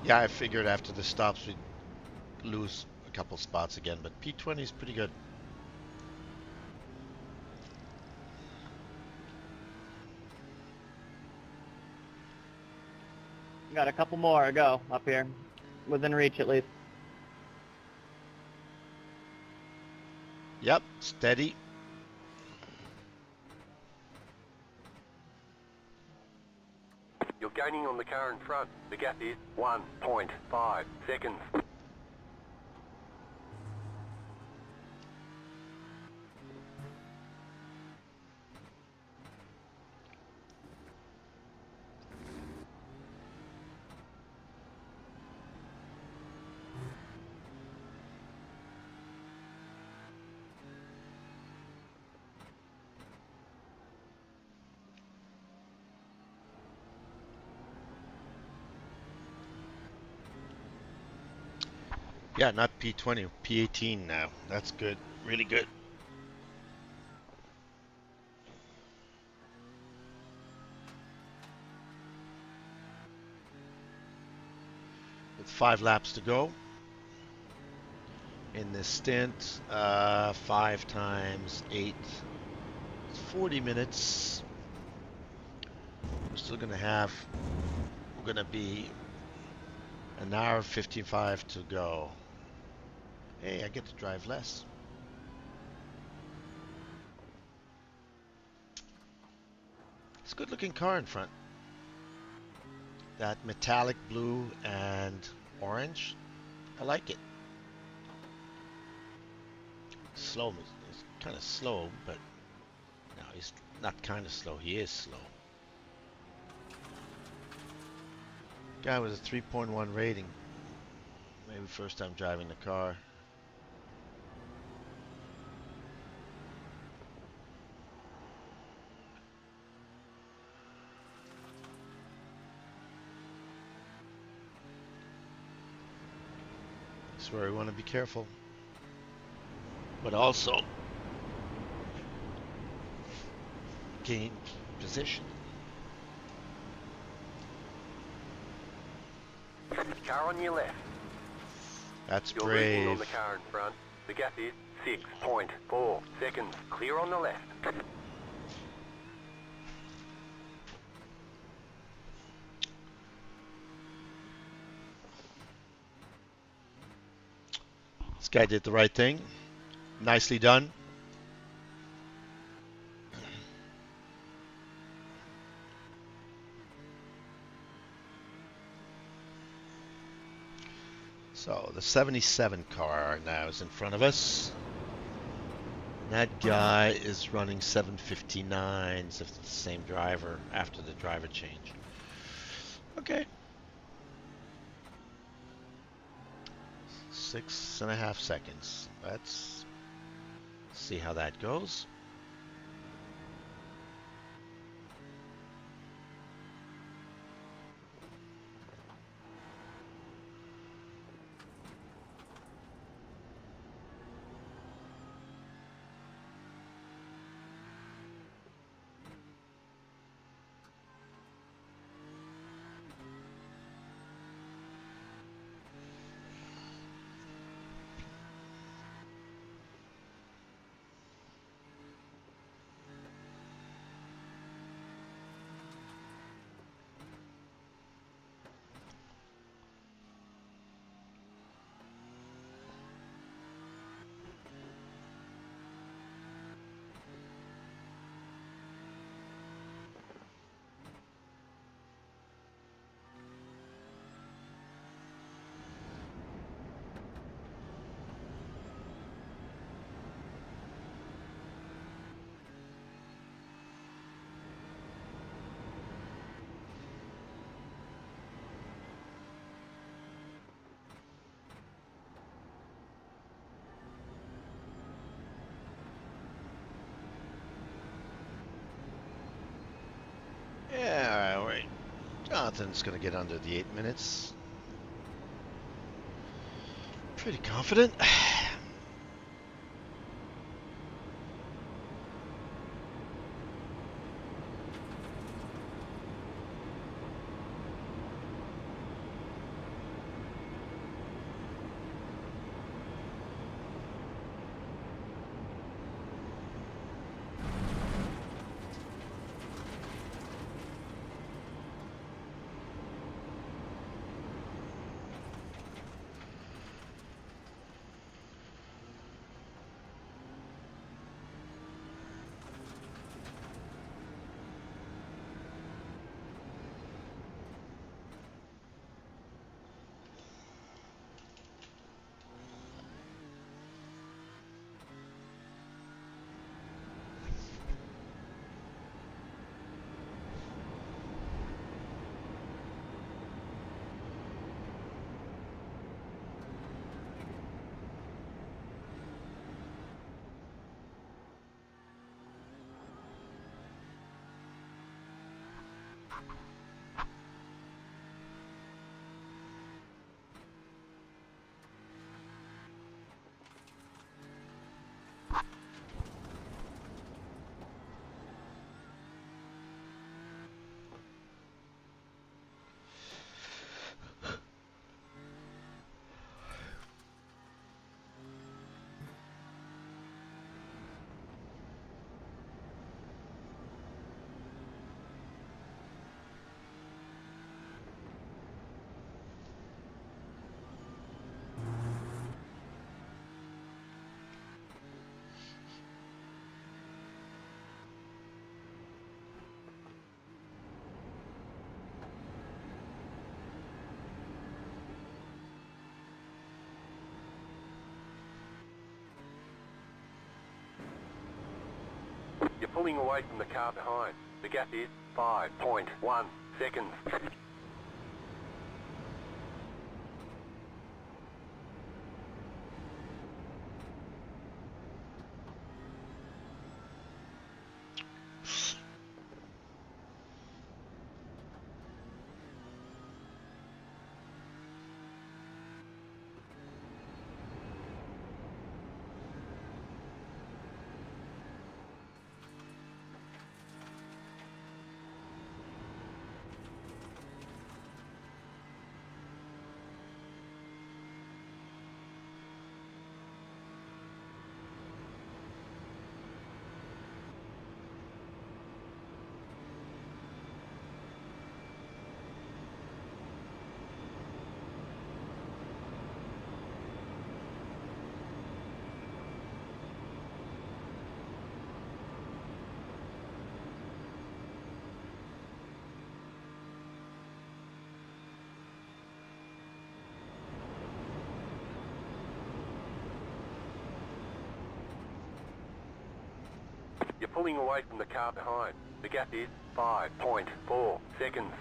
Yeah, I figured after the stops we'd lose a couple spots again, but P20 is pretty good. Got a couple more to go up here, within reach at least. Yep, steady. You're gaining on the car in front. The gap is 1.5 seconds. Yeah, not P20, P18 now. That's good. Really good. With 5 laps to go in this stint, 5 times 8, it's 40 minutes. We're still gonna have, we're gonna be an hour 55 to go. Hey, I get to drive less. It's a good looking car in front. That metallic blue and orange, I like it. Slow, he's kind of slow, but no, he's not kind of slow, he is slow. Guy with a 3.1 rating. Maybe first time driving the car. That's where we want to be careful. But also gain position. Car on your left. That's You're leading on brave. the car in front. The gap is 6.4 seconds. Clear on the left. This guy did the right thing. Nicely done. So the 77 car now is in front of us. That guy is running 7:59s if it's the same driver after the driver change. Okay. 6.5 seconds. Let's see how that goes. Yeah, all right. Jonathan's going to get under the 8 minutes. Pretty confident. pulling away from the car behind. The gap is 5.1 seconds. You're pulling away from the car behind. The gap is 5.4 seconds.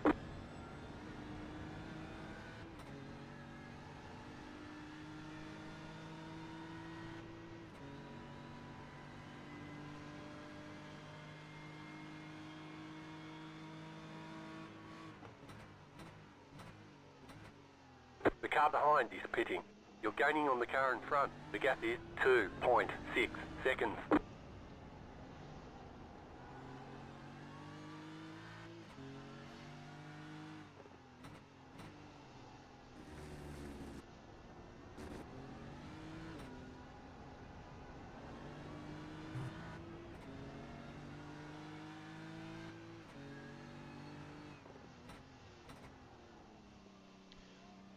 The car behind is pitting. You're gaining on the car in front. The gap is 2.6 seconds.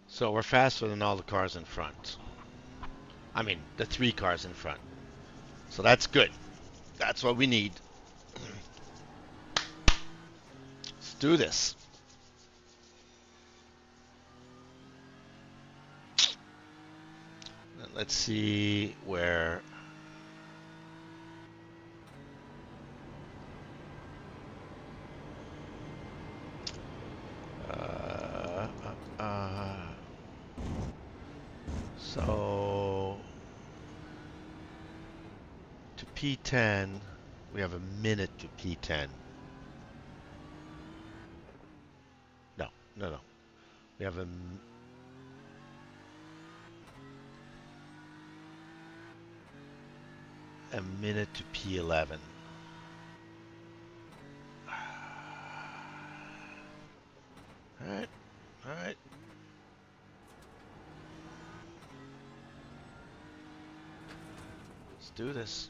So we're faster than all the cars in front. I mean, the 3 cars in front. So that's good. That's what we need. Let's do this. Let's see where... So to P10, we have a minute to P10. No. We have a minute to P11. All right. Let's do this.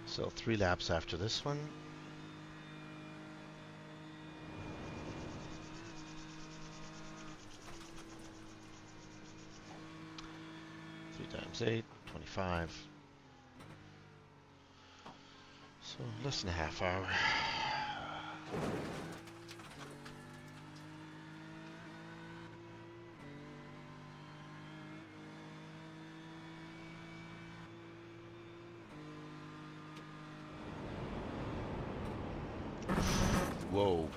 So 3 laps after this one. 3 times 8, 25. So less than a half hour. Whoa.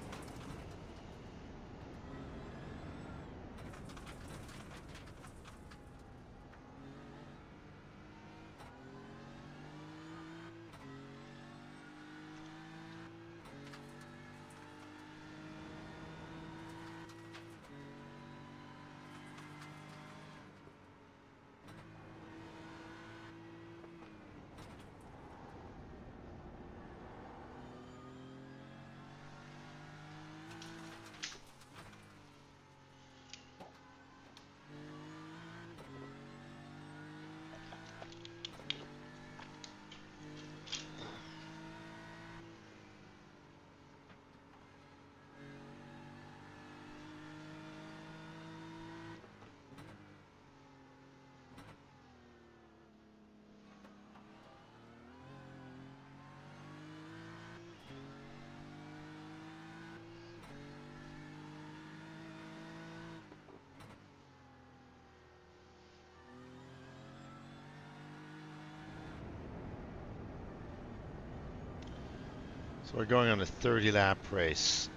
So we're going on a 30 lap race.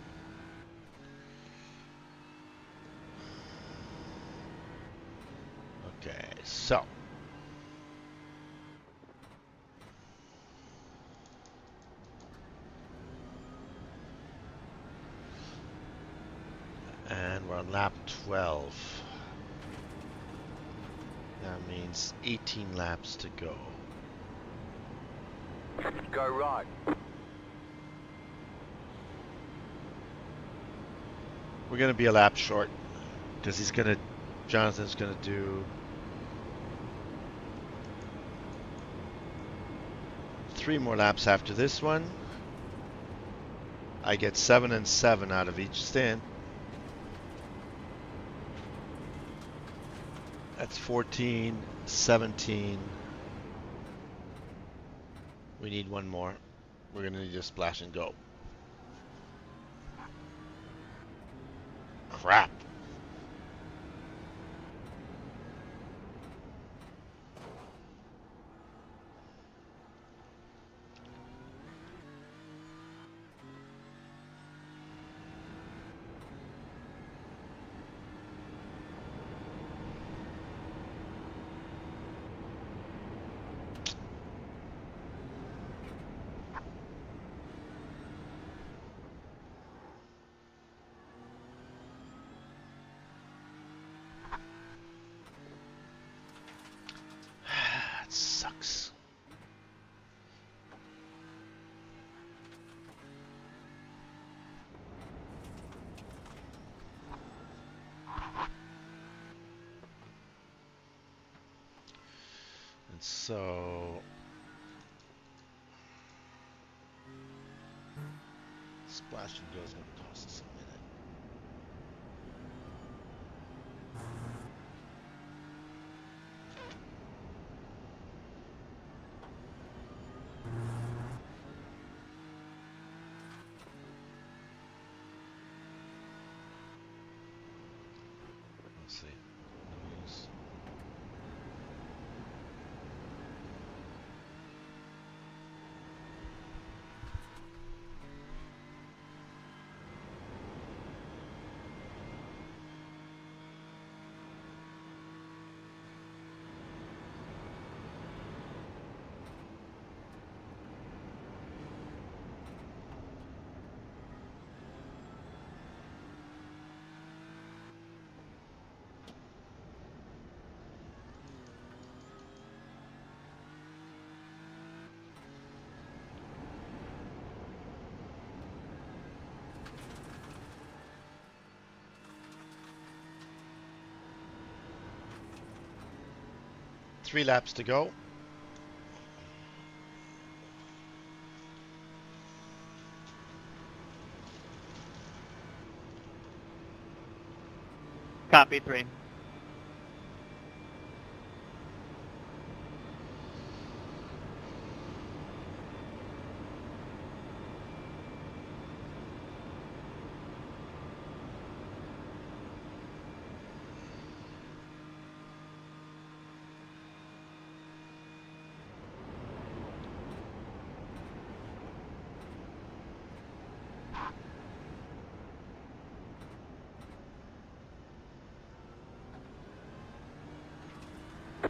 Okay, so and we're on lap 12. That means 18 laps to go. Go right. We're going to be a lap short because Jonathan's going to do 3 more laps after this one. I get 7 and 7 out of each stint. That's 14, 17. We need one more. We're going to need a splash and go. Crap. That sucks. And so splash and go is going to cost us a minute. Let's see. Use. Three laps to go. Copy 3.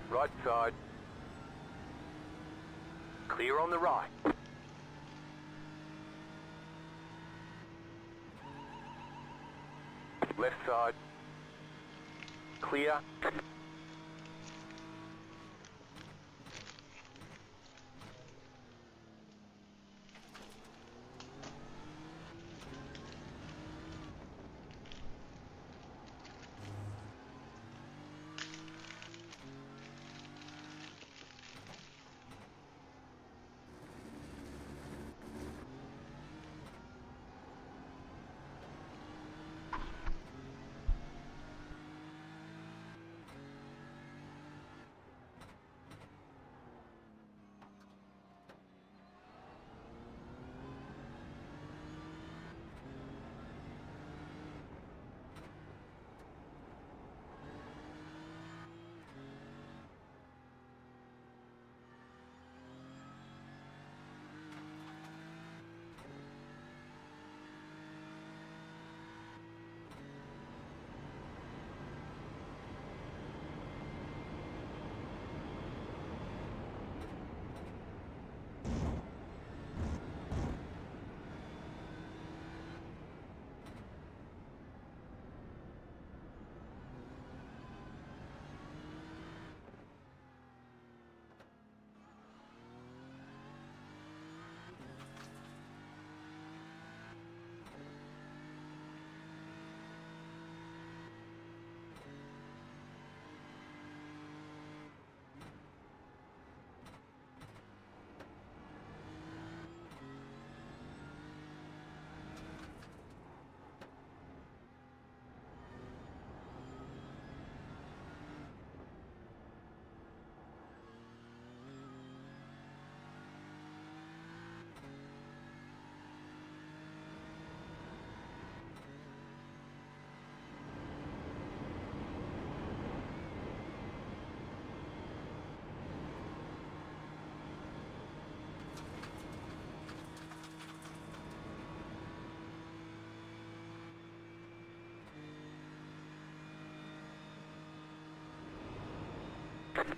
Right side. Clear on the right. Left side. Clear.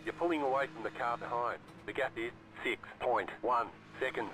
You're pulling away from the car behind. The gap is 6.1 seconds.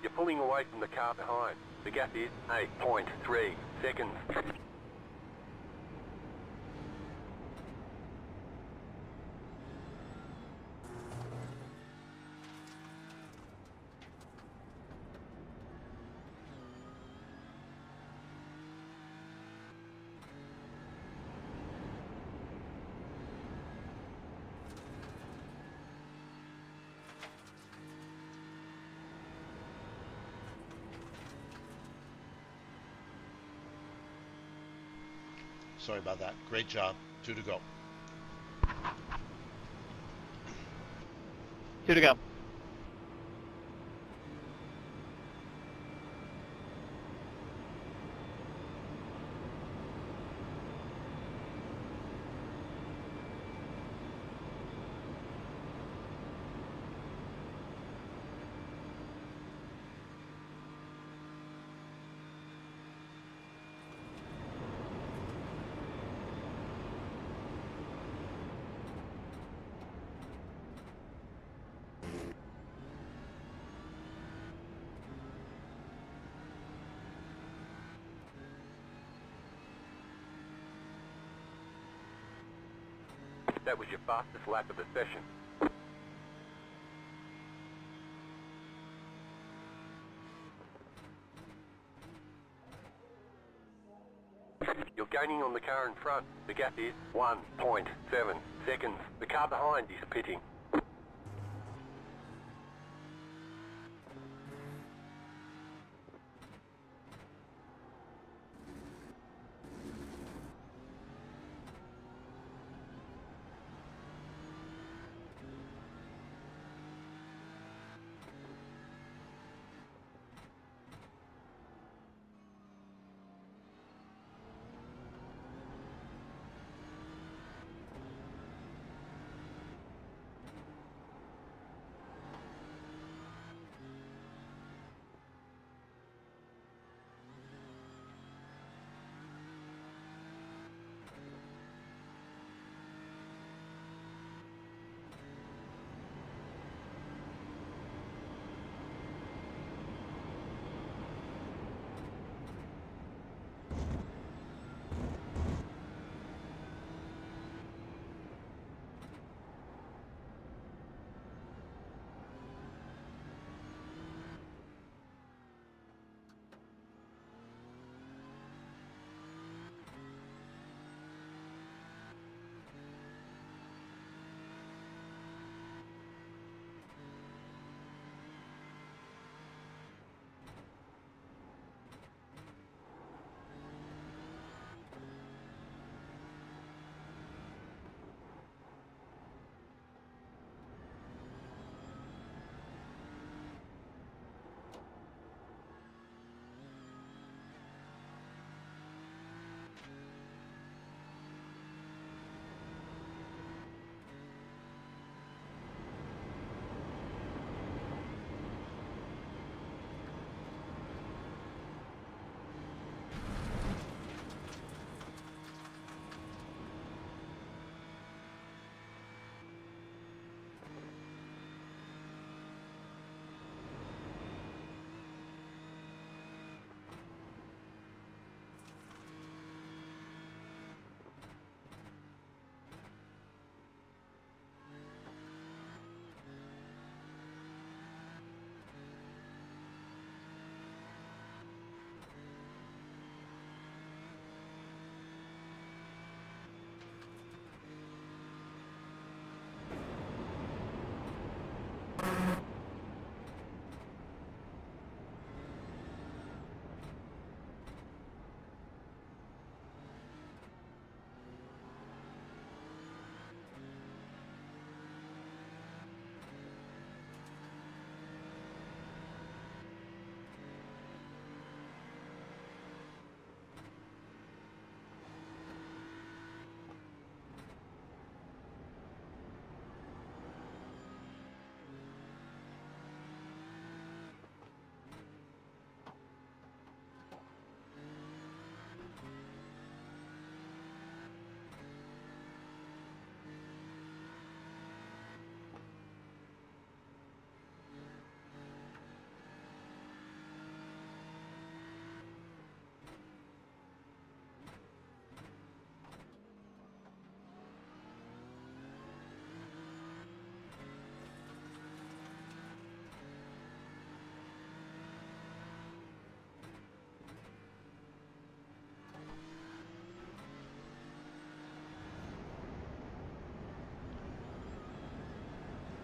You're pulling away from the car behind. The gap is 8.3 seconds. Sorry about that. Great job. 2 to go. 2 to go. That was your fastest lap of the session. You're gaining on the car in front. The gap is 1.7 seconds. The car behind is pitting.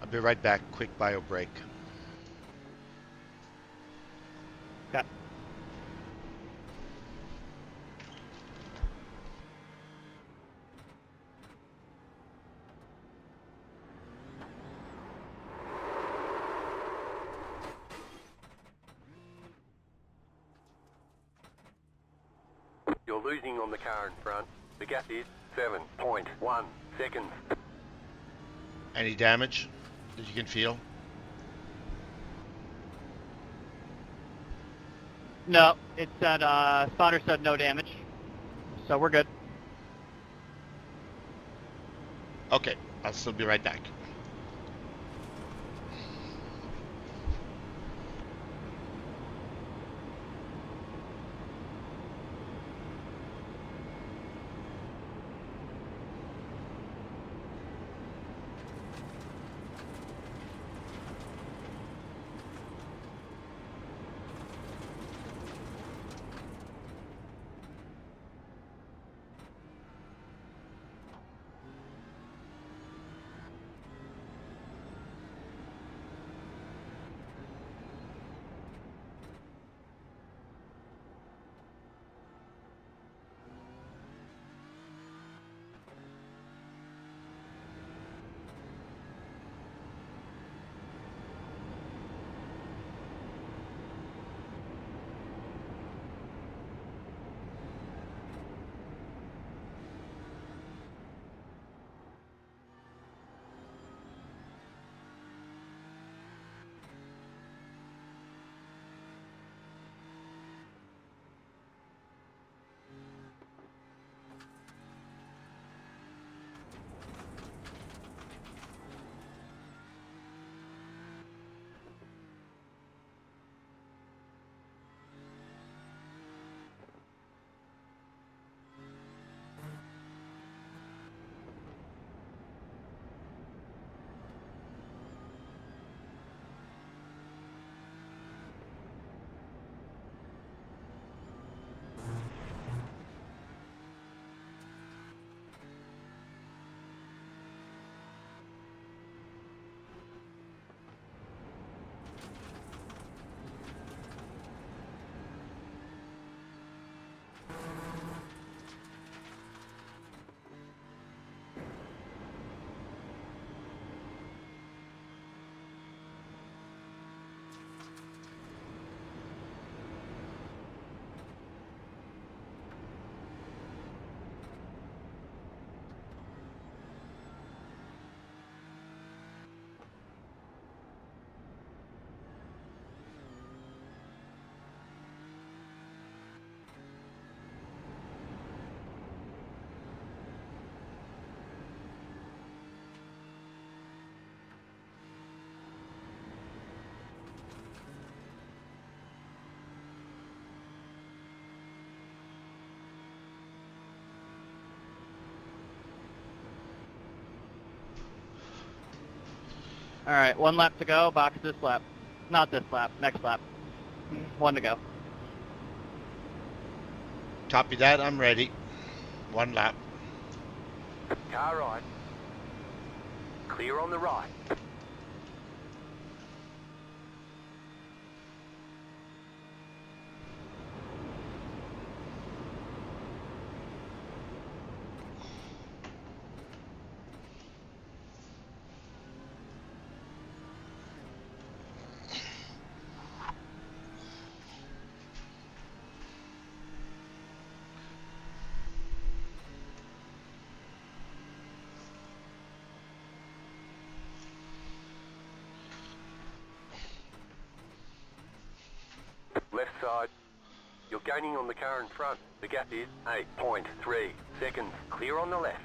I'll be right back. Quick bio break. Okay. You're losing on the car in front. The gap is 7.1 seconds. Any damage that you can feel? No, it said, spotter said no damage. So we're good. Okay, I'll still be right back. All right, 1 lap to go. Box this lap. Not this lap. Next lap. 1 to go. Copy that. I'm ready. 1 lap. Car right. Clear on the right. Left side. You're gaining on the car in front. The gap is 8.3 seconds. Clear on the left.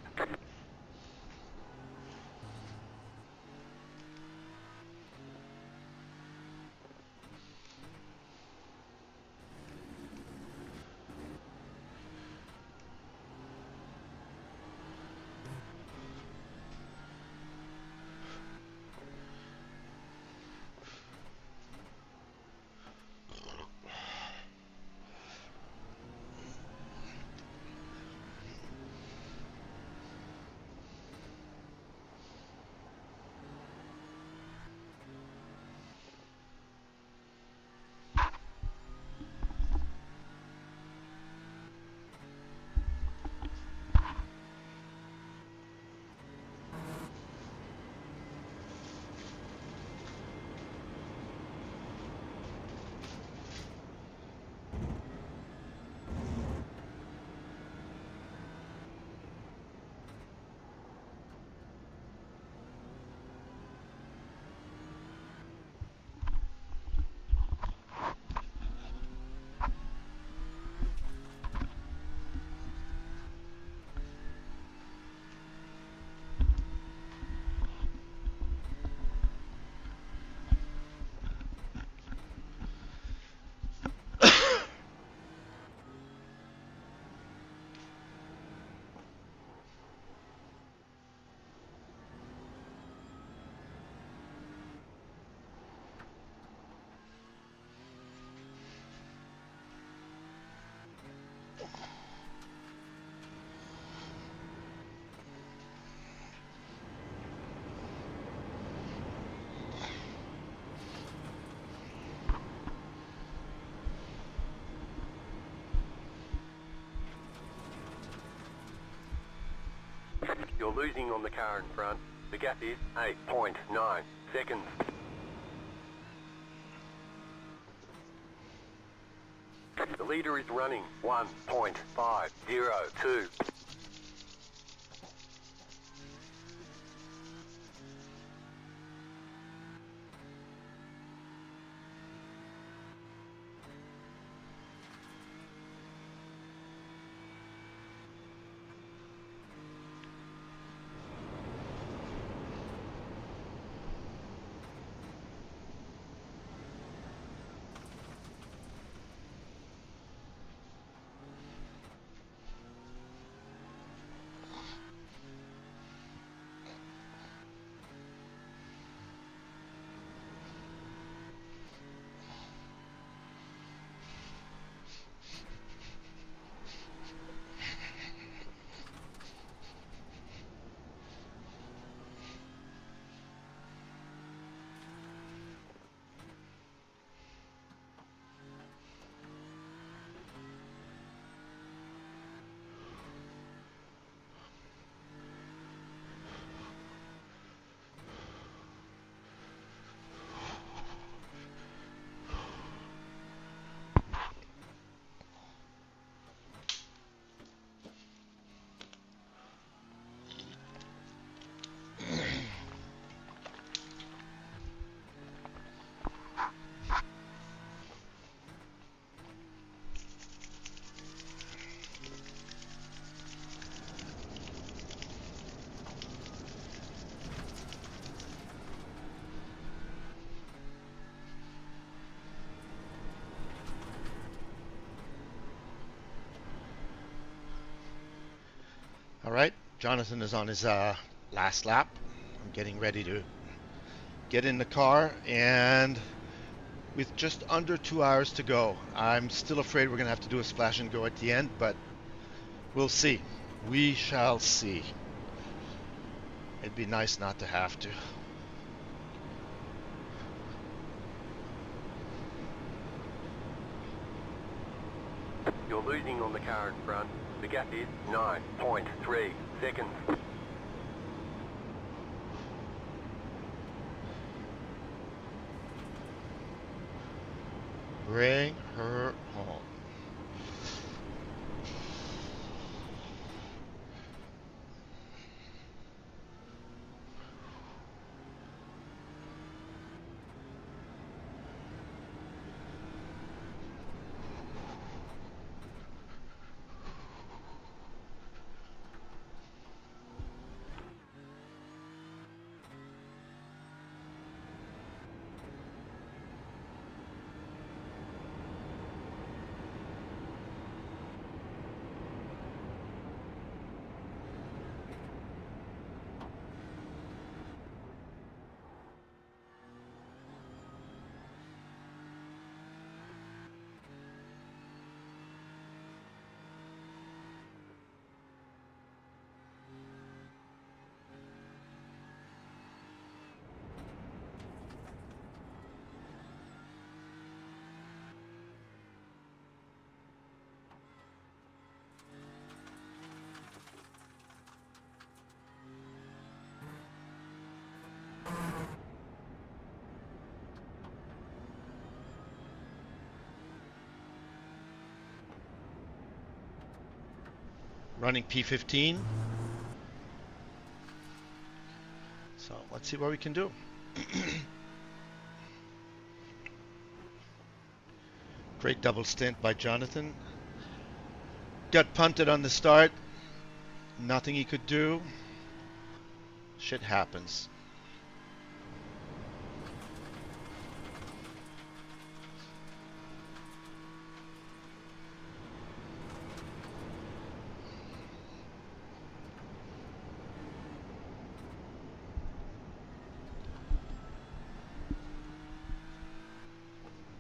You're losing on the car in front. The gap is 8.9 seconds. The leader is running 1.502. All right, Jonathan is on his last lap. I'm getting ready to get in the car, and with just under 2 hours to go, I'm still afraid we're going to have to do a splash and go at the end, but we'll see. We shall see. It'd be nice not to have to. You're losing on the car in front. The gap is 9.3 seconds. Bring her home. Running P15. So let's see what we can do. Great double stint by Jonathan. Got punted on the start. Nothing he could do. Shit happens.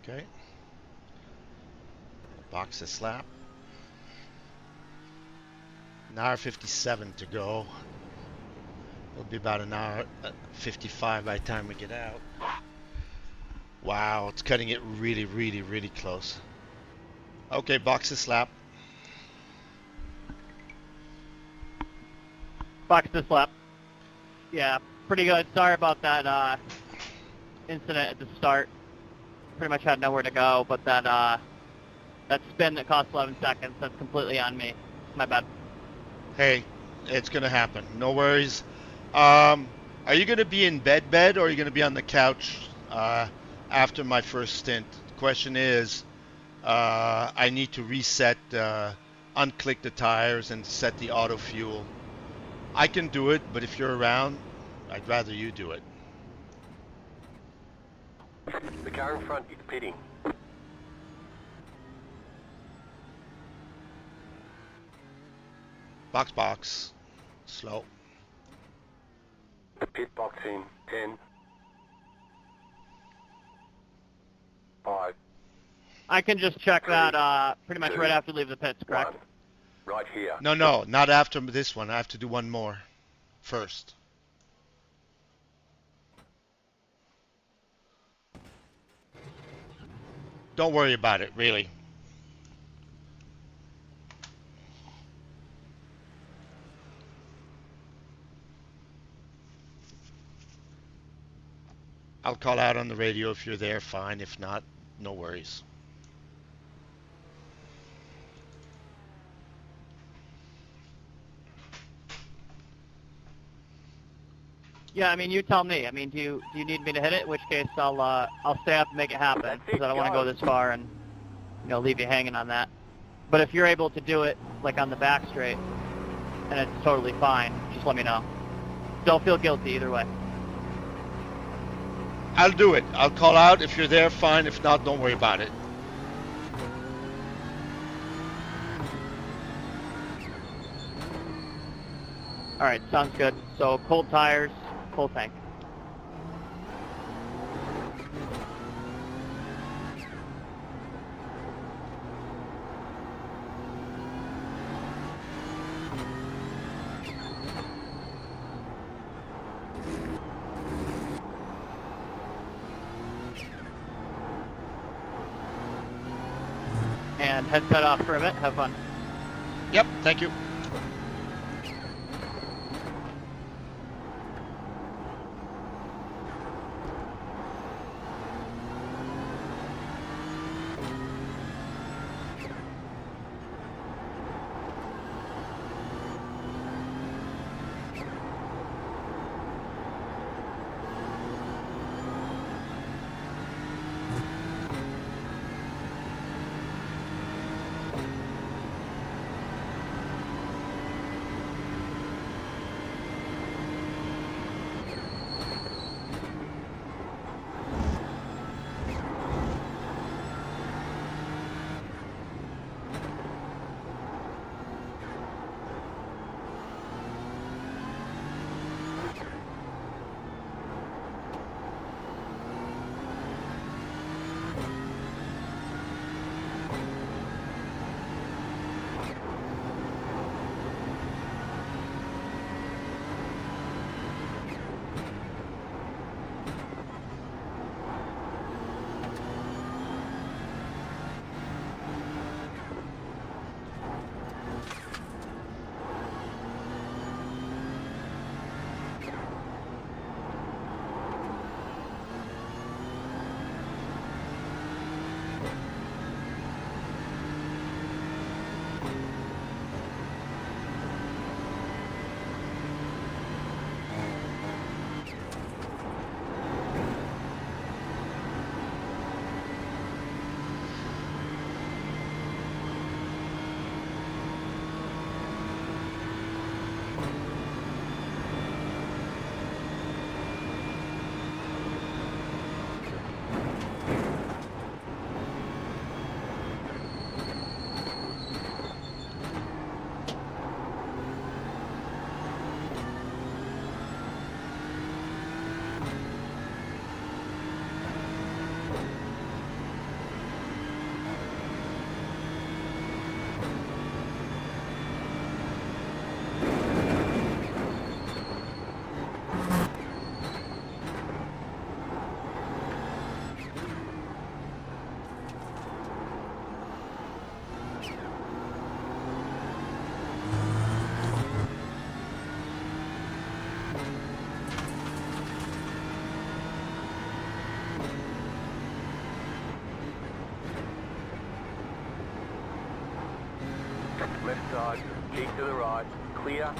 Okay. Box a slap. An hour 57 to go. It'll be about an hour 55 by the time we get out. Wow, it's cutting it really, really, really close. Okay, box a slap. Box this lap. Yeah, pretty good. Sorry about that incident at the start. Pretty much had nowhere to go, but that spin that cost 11 seconds, that's completely on me. My bad. Hey, it's gonna happen. No worries. Are you gonna be in bed, or are you gonna be on the couch after my first stint? The question is, I need to reset, unclick the tires and set the auto fuel. I can do it, but if you're around, I'd rather you do it. The car in front is pitting. Box. Slow. Pit box in 10. 5. I can just check that pretty much right after you leave the pits, correct? 1. Right here. No, not after this one. I have to do one more first. Don't worry about it, really. I'll call out on the radio if you're there, fine. If not, no worries. Yeah, I mean, you tell me. I mean, do you need me to hit it? In which case, I'll stay up and make it happen, because I don't want to go this far and leave you hanging on that. But if you're able to do it like on the back straight, and it's totally fine, just let me know. Don't feel guilty either way. I'll do it. I'll call out. If you're there, fine. If not, don't worry about it. All right, sounds good. So cold tires, full tank. and head set off for a bit. Have fun. Yep, thank you. Left side, keep to the right, clear.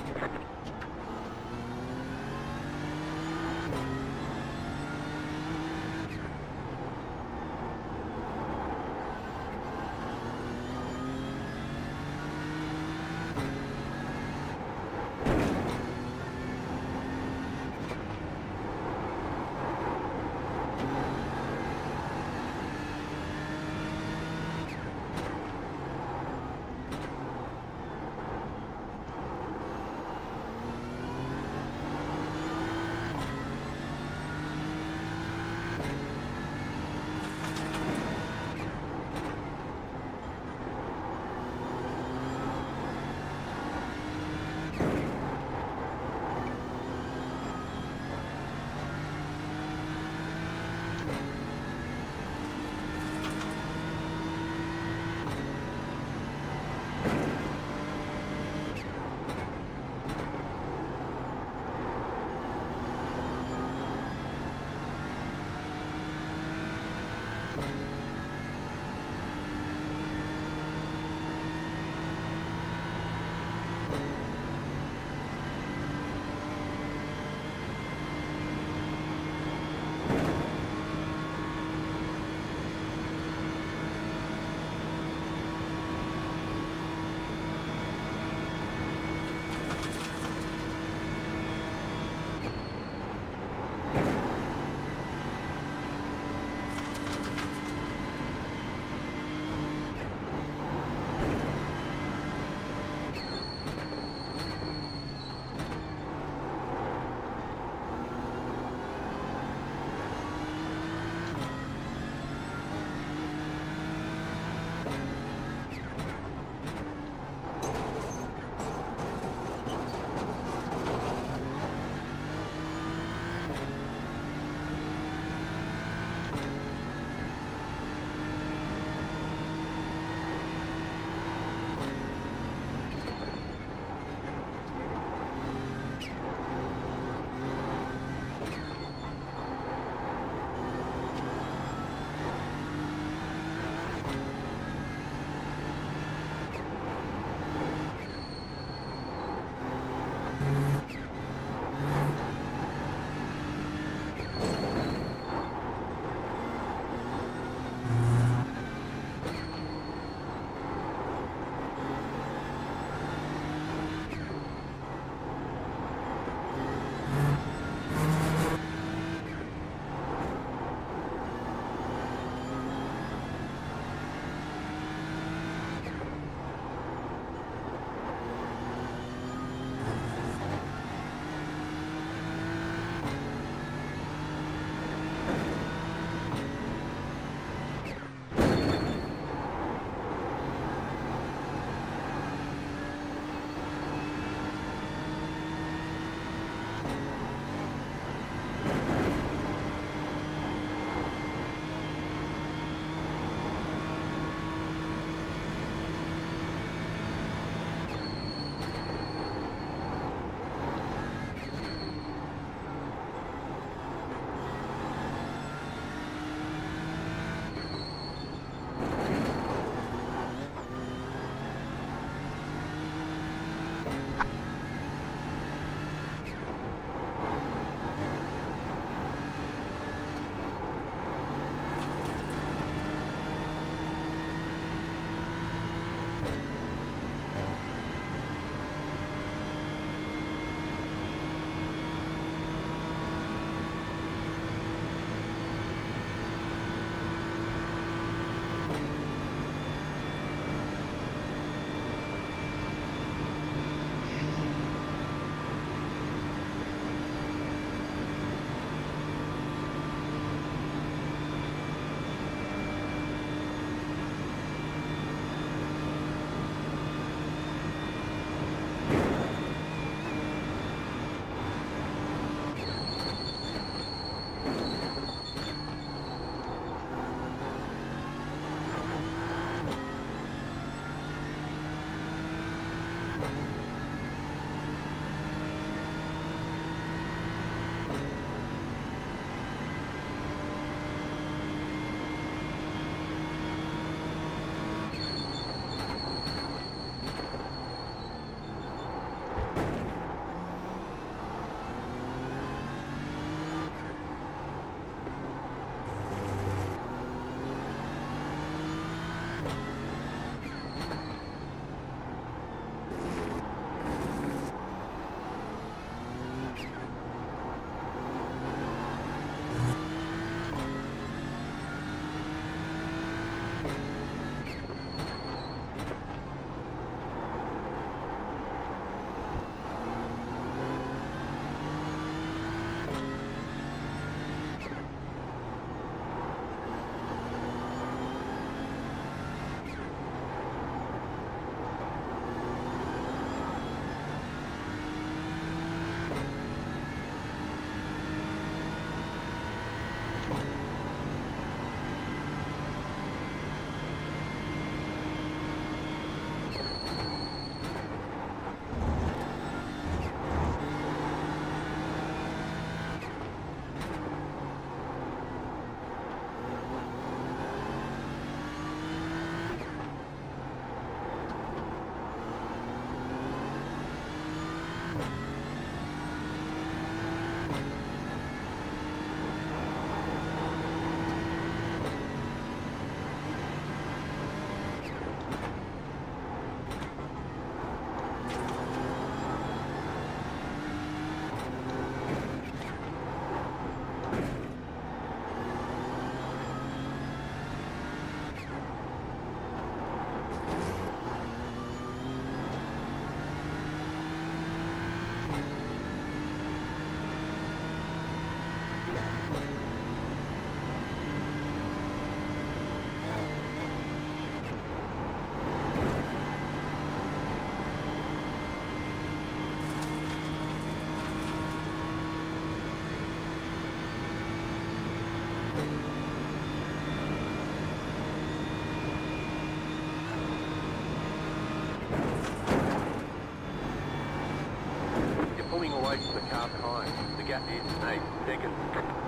gap is 8 seconds.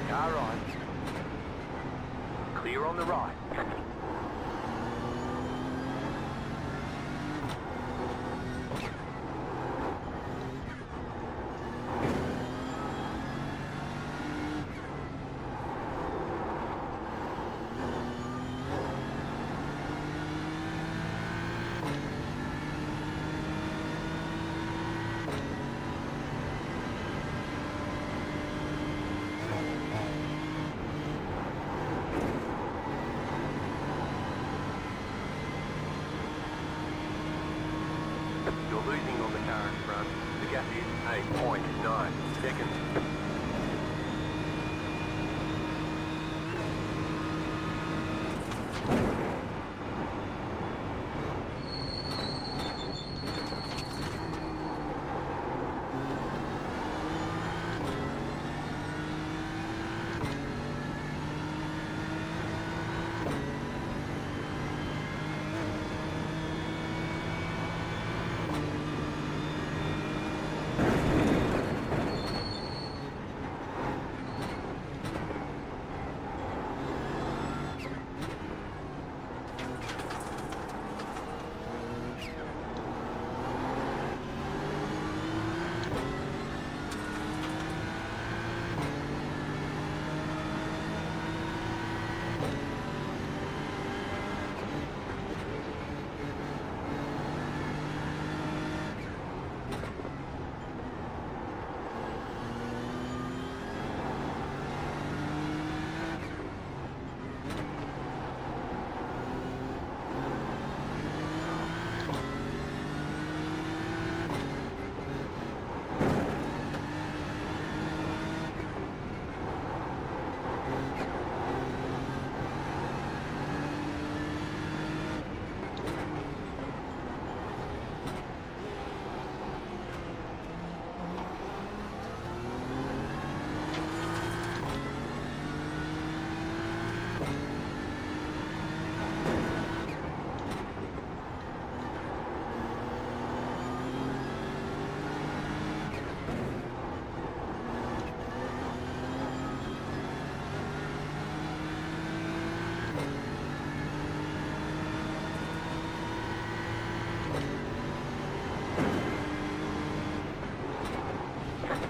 Car right. Clear on the right. You're losing on the car in front. The gap is 8.9 seconds.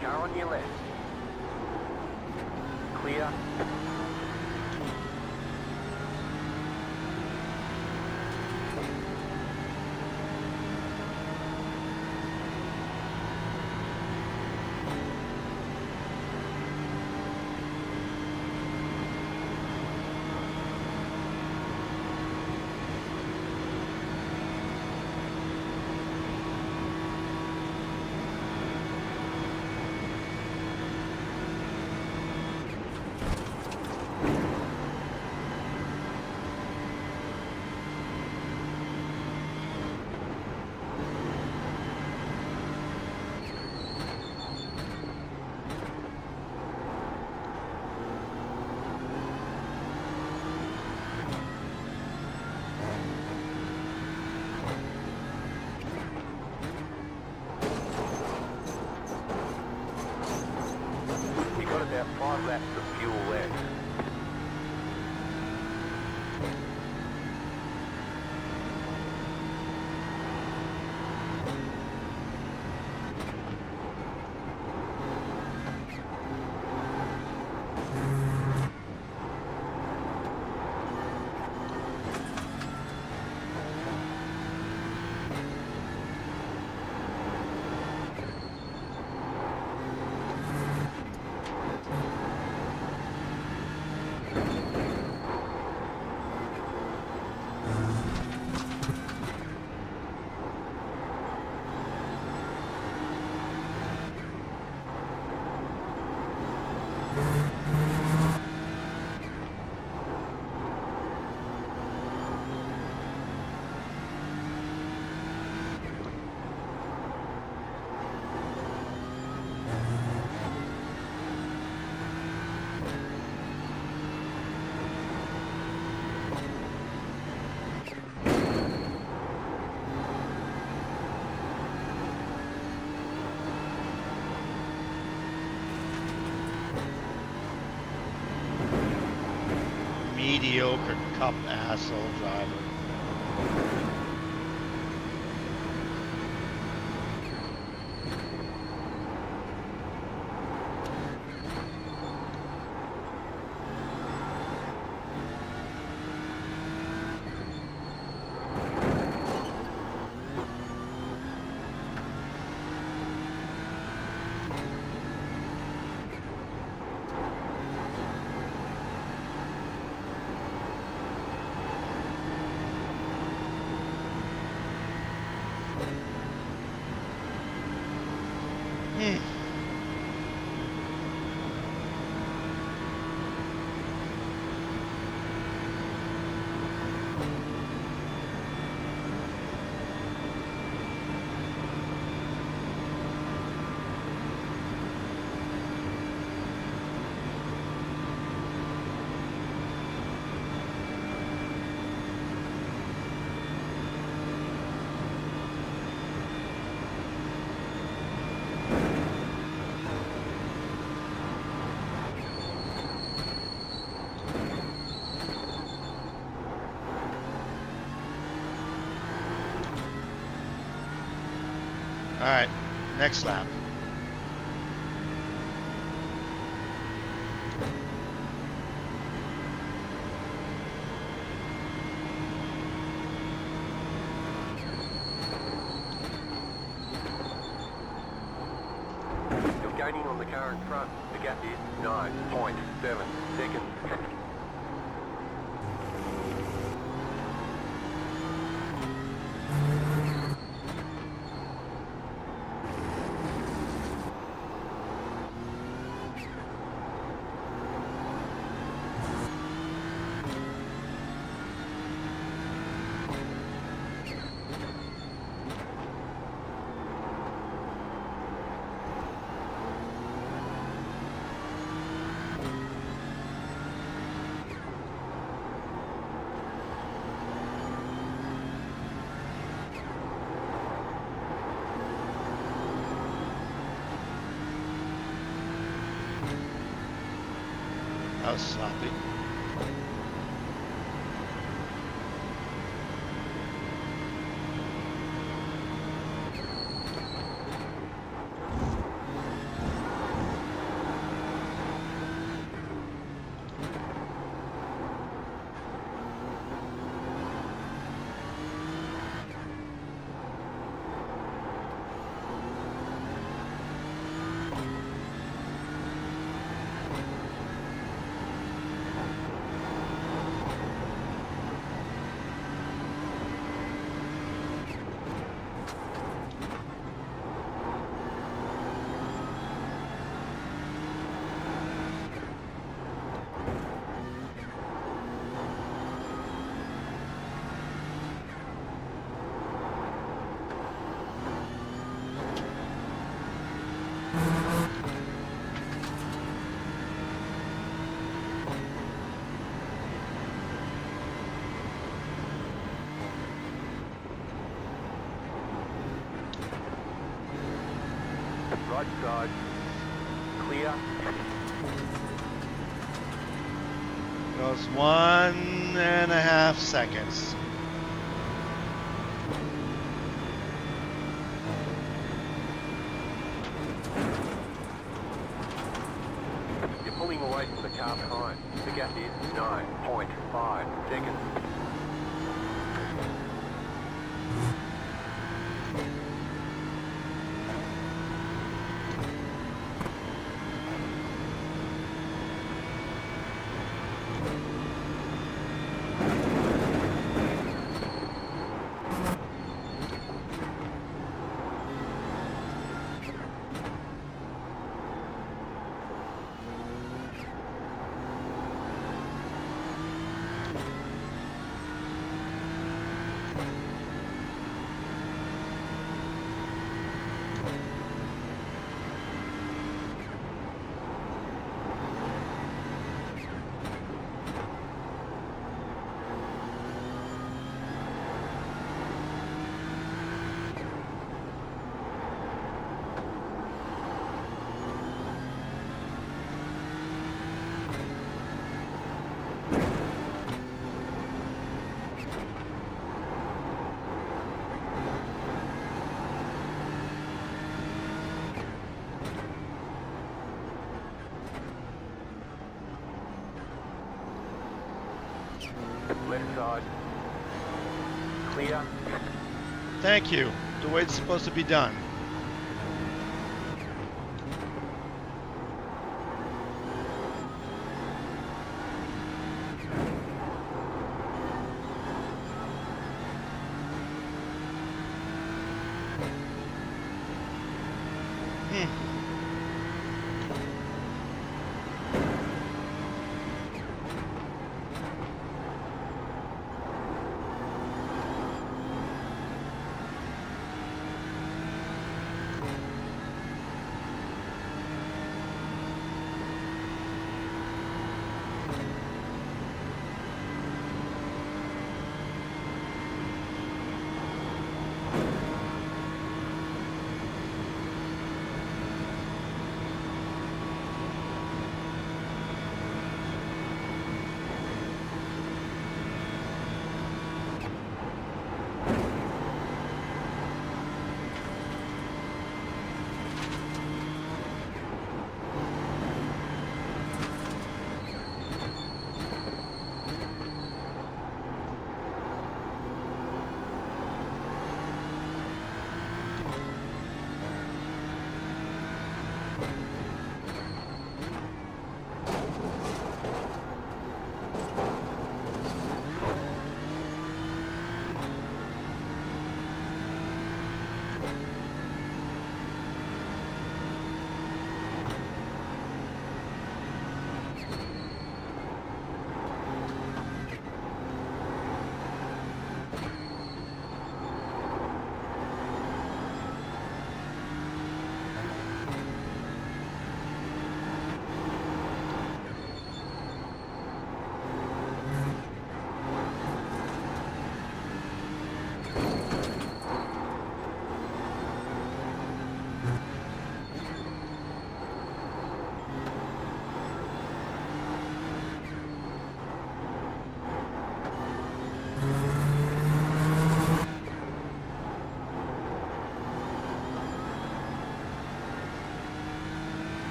Car on your left. Clear. You got about 5 laps of fuel left. mediocre cup asshole driver. All right, next lap. You're gaining on the car in front. The gap is 9.7 seconds. That was sloppy. Right side. Clear. Goes 1.5 seconds. You're pulling away from the car behind. The gap is 9.5 seconds. Left side. Clear. Thank you. The way it's supposed to be done.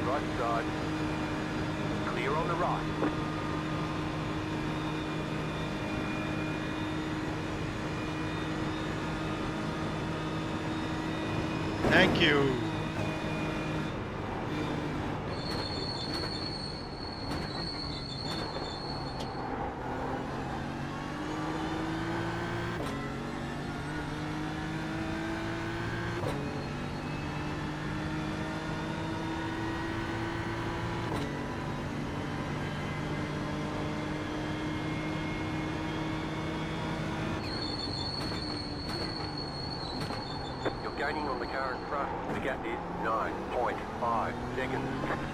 Right side. Clear on the right. Thank you. Gaining on the car in front. The gap is 9.5 seconds.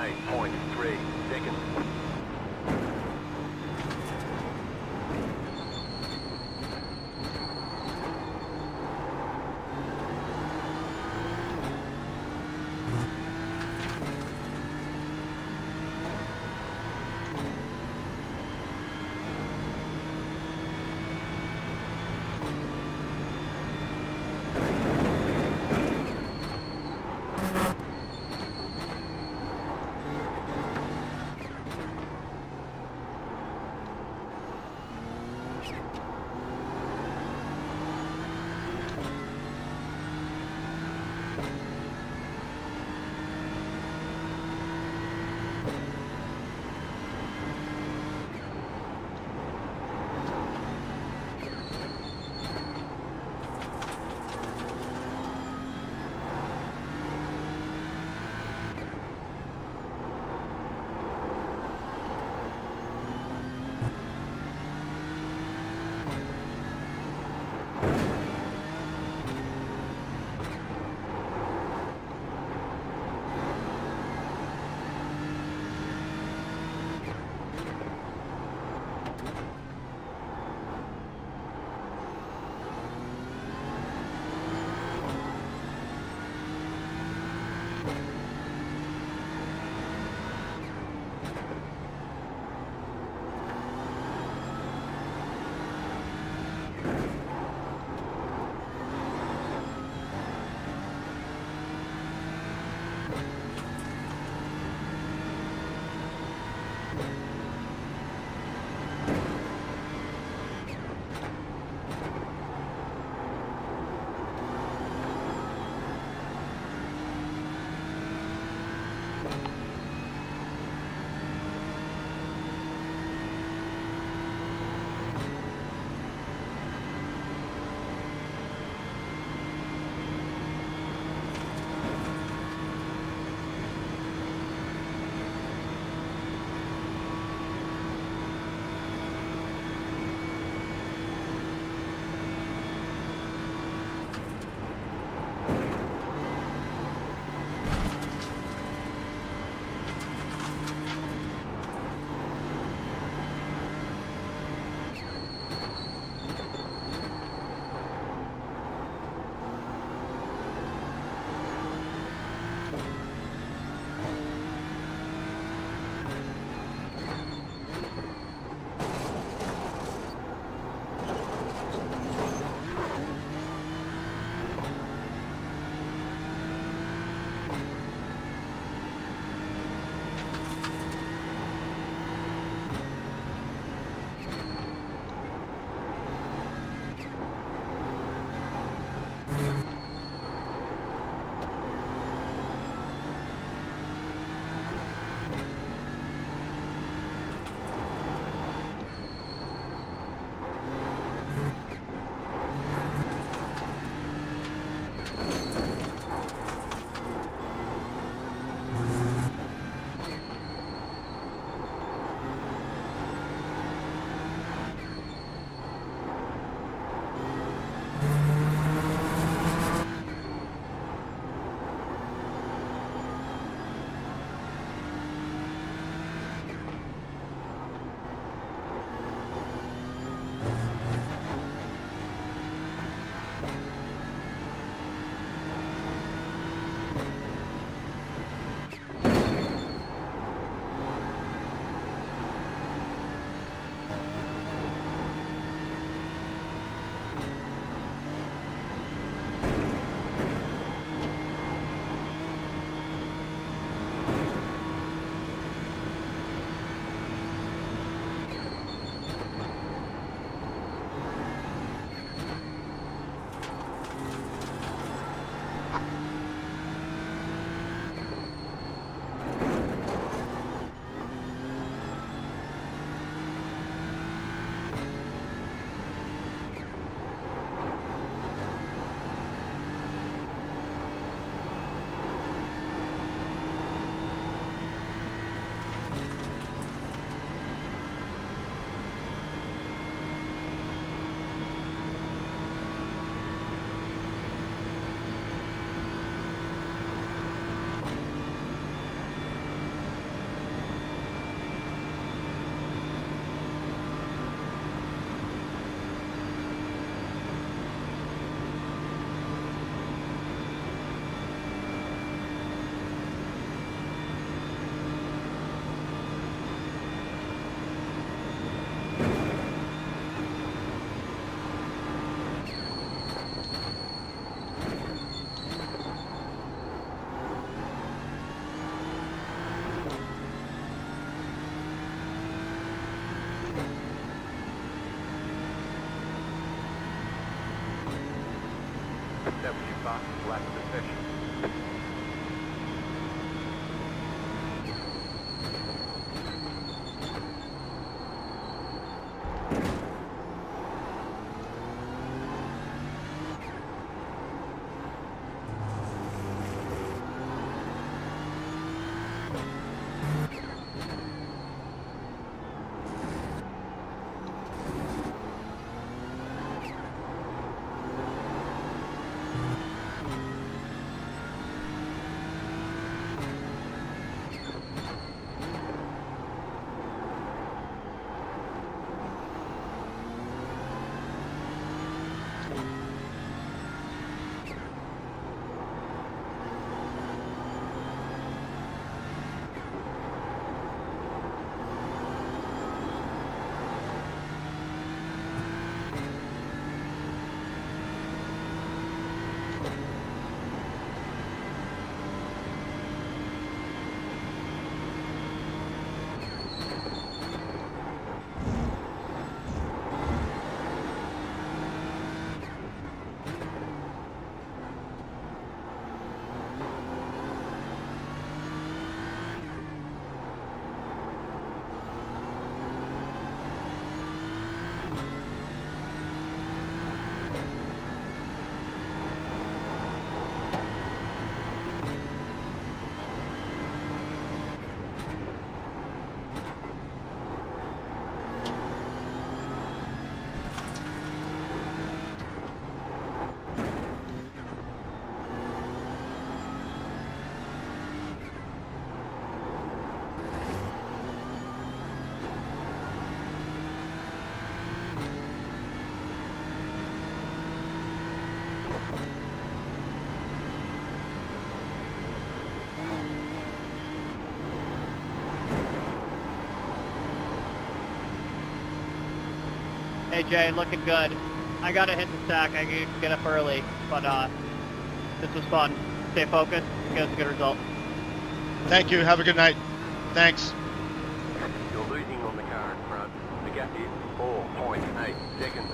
28.3 seconds. over, lap the session. Hey Jay, looking good. I gotta hit the stack. I gotta get up early, but this was fun. Stay focused. Get us a good result. Thank you. Have a good night. Thanks. You're losing on the car in front. The gap is 4.8 seconds.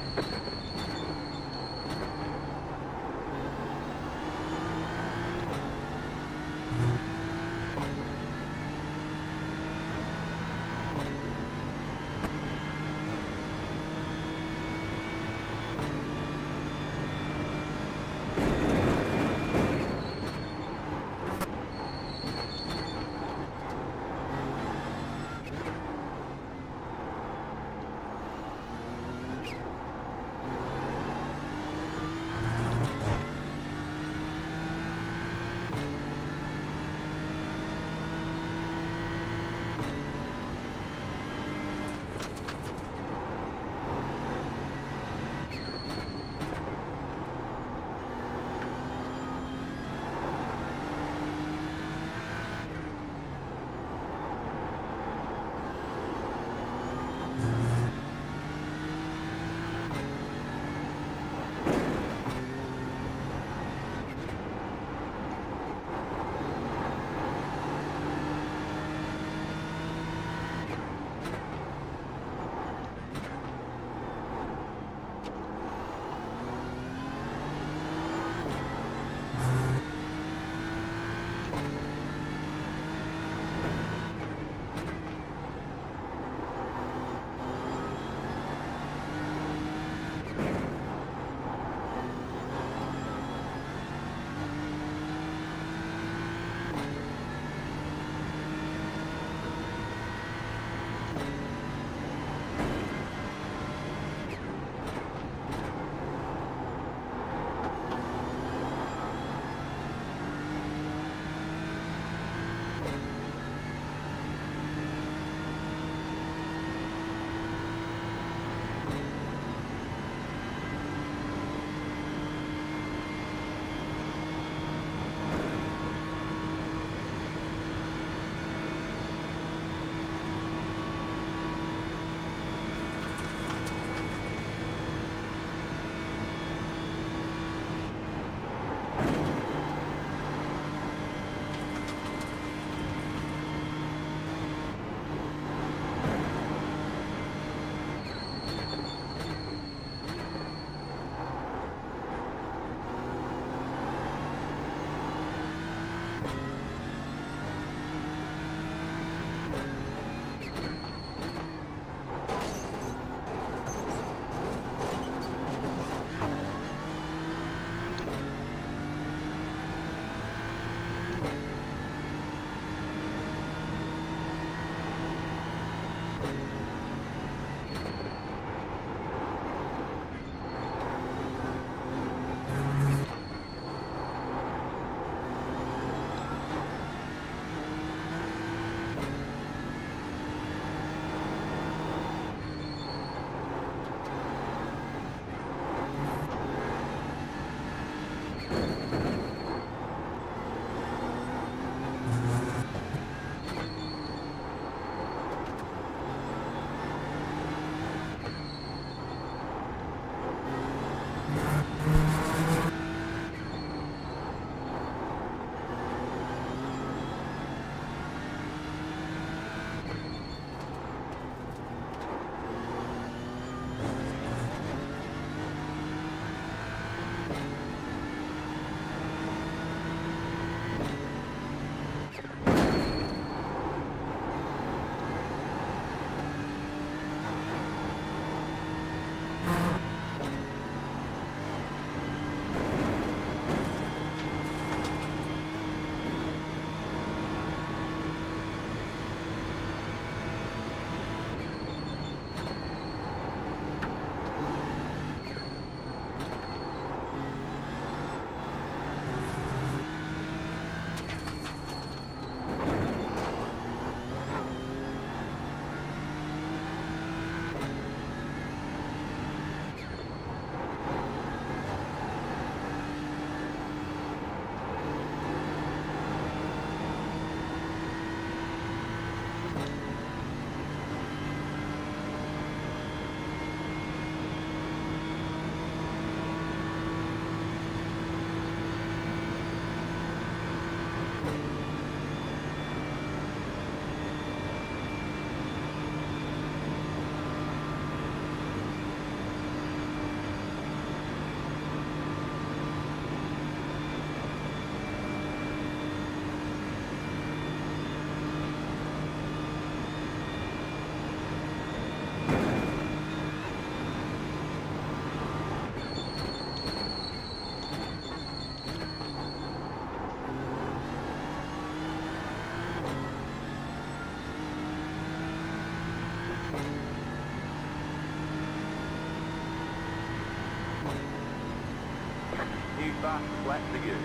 Cooper, flat for you.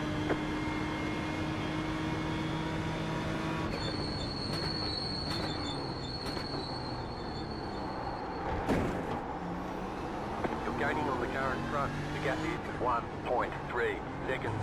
You're gaining on the car in front. The gap is 1.3 seconds.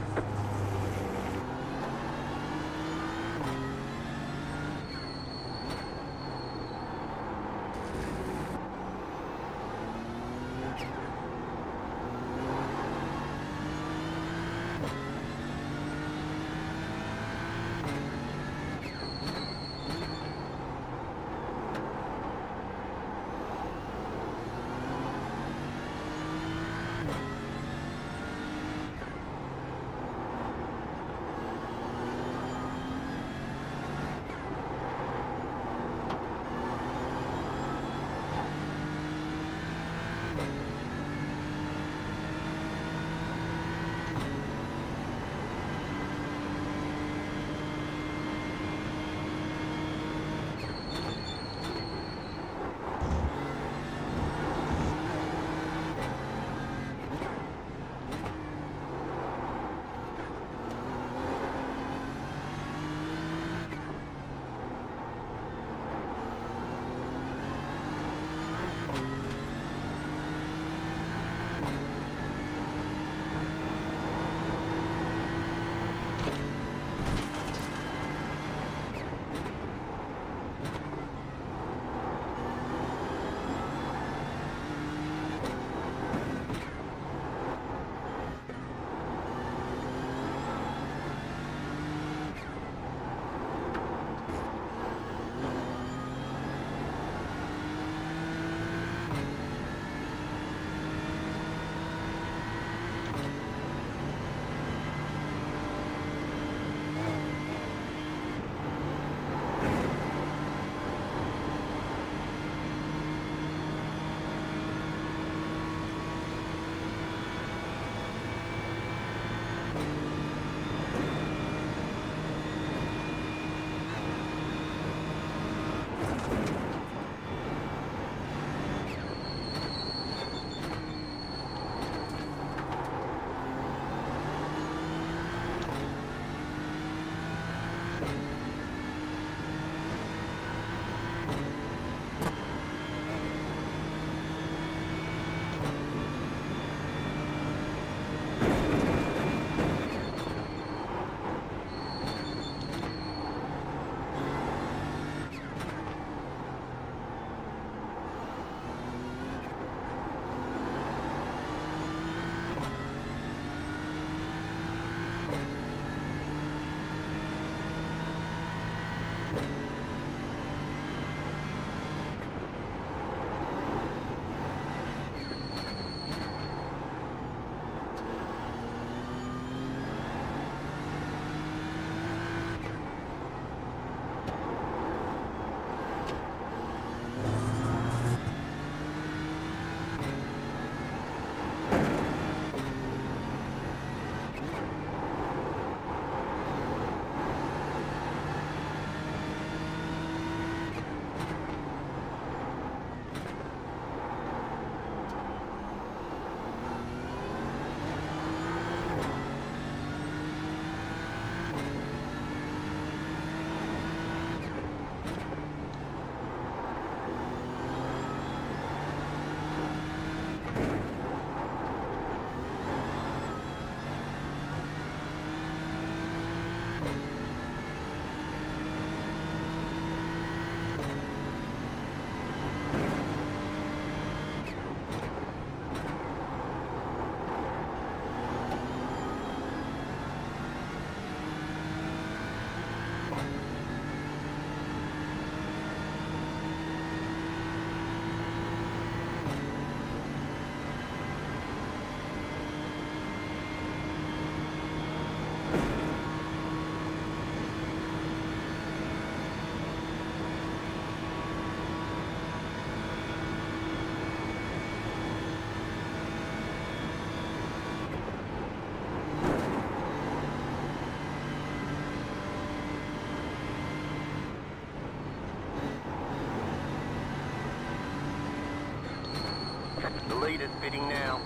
The lead is pitting now.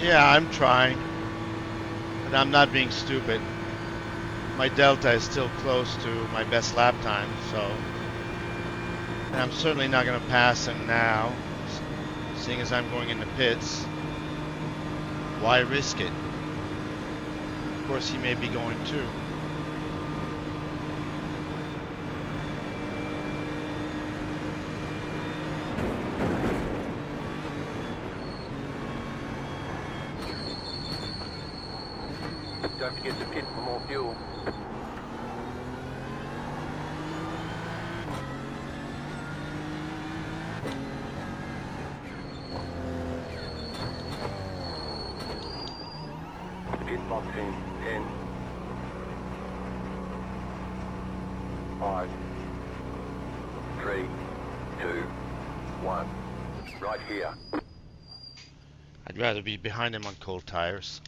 Yeah, I'm trying. And I'm not being stupid. My delta is still close to my best lap time, so... And I'm certainly not going to pass him now, seeing as I'm going in the pits. Why risk it? Of course, he may be going too. Don't forget to pit for more fuel. Pit box in 10, 5, 3, 2, 1. Right here. I'd rather be behind him on cold tires.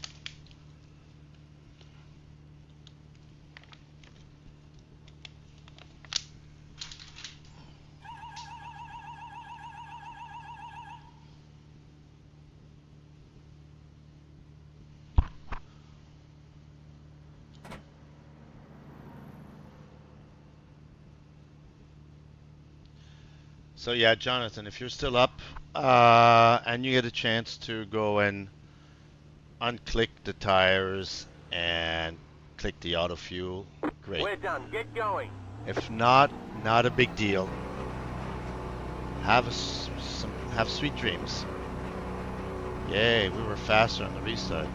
So yeah, Jonathan, if you're still up and you get a chance to go and unclick the tires and click the auto fuel, great. We're done. Get going. If not, not a big deal. Have sweet dreams. Yay, we were faster on the restart.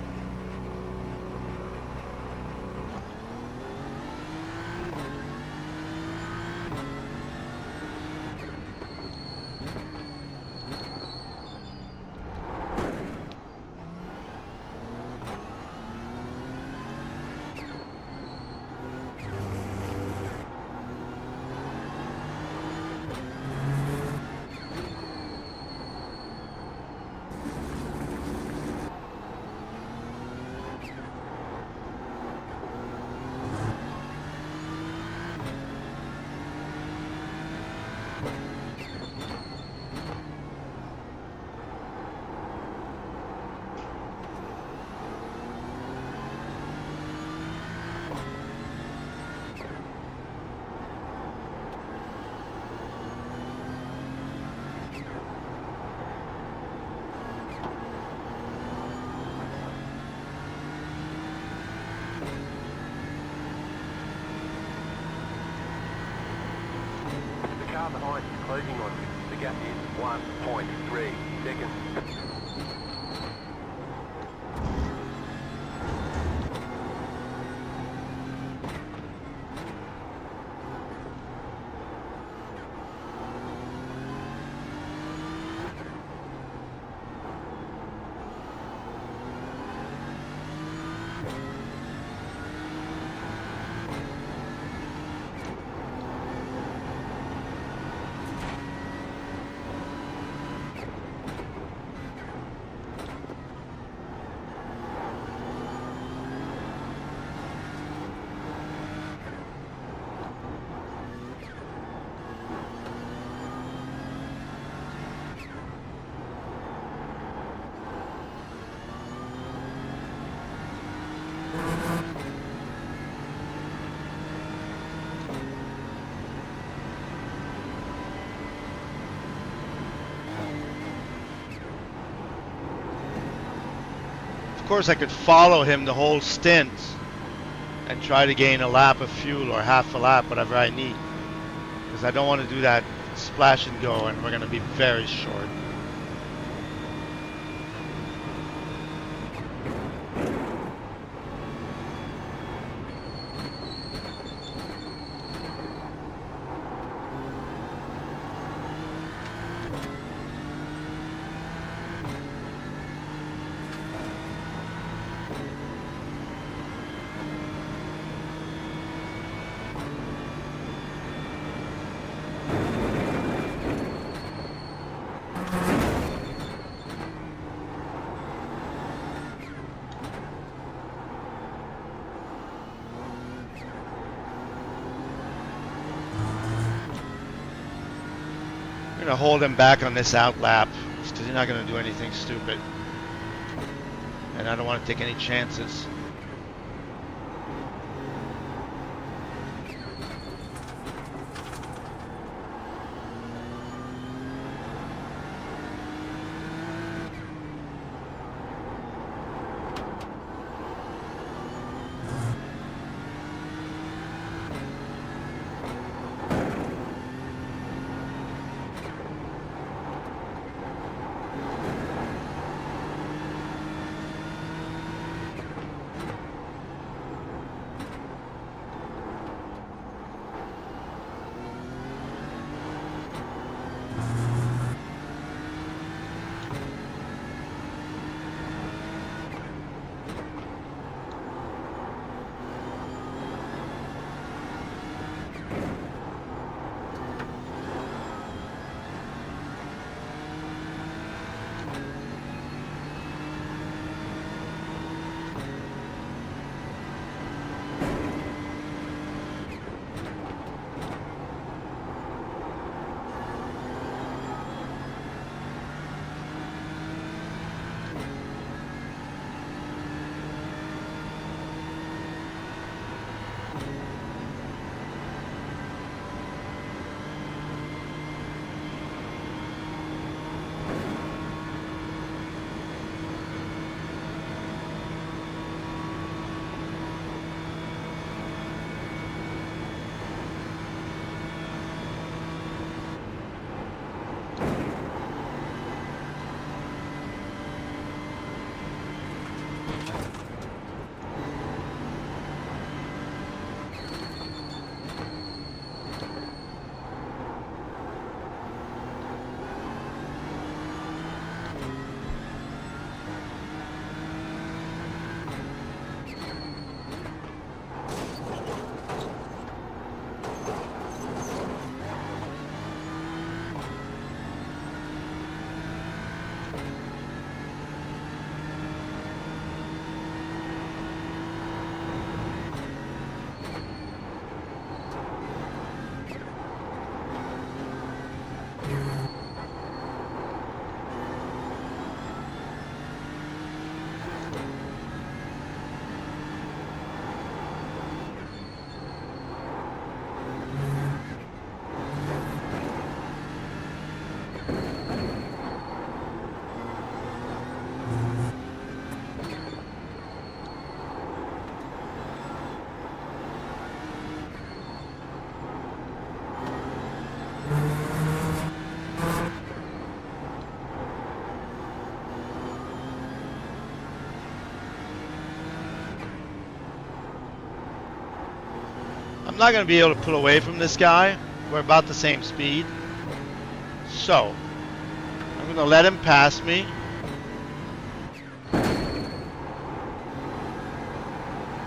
The car behind is closing on you. The gap is 1.3 seconds. Of course, I could follow him the whole stint and try to gain a lap of fuel or half a lap, whatever I need. Because I don't want to do that splash and go, and we're going to be very short. I'm going to hold him back on this out lap because he's not going to do anything stupid. and I don't want to take any chances. I'm not going to be able to pull away from this guy. We're about the same speed. So, I'm going to let him pass me. And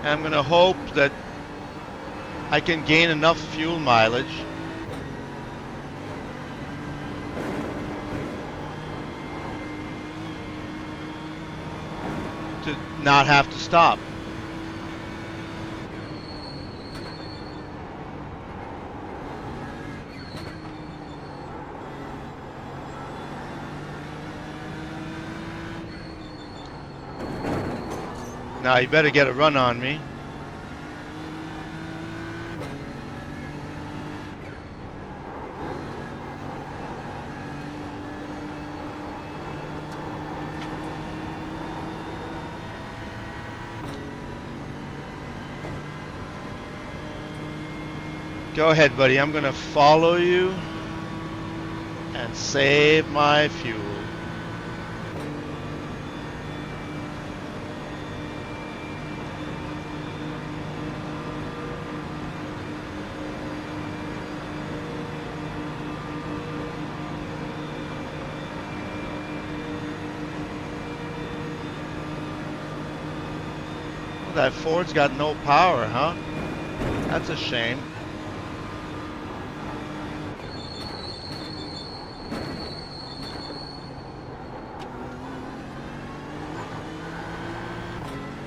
I'm going to hope that I can gain enough fuel mileage to not have to stop. Now you better get a run on me. Go ahead, buddy. I'm gonna follow you and save my fuel. That Ford's got no power, huh? That's a shame.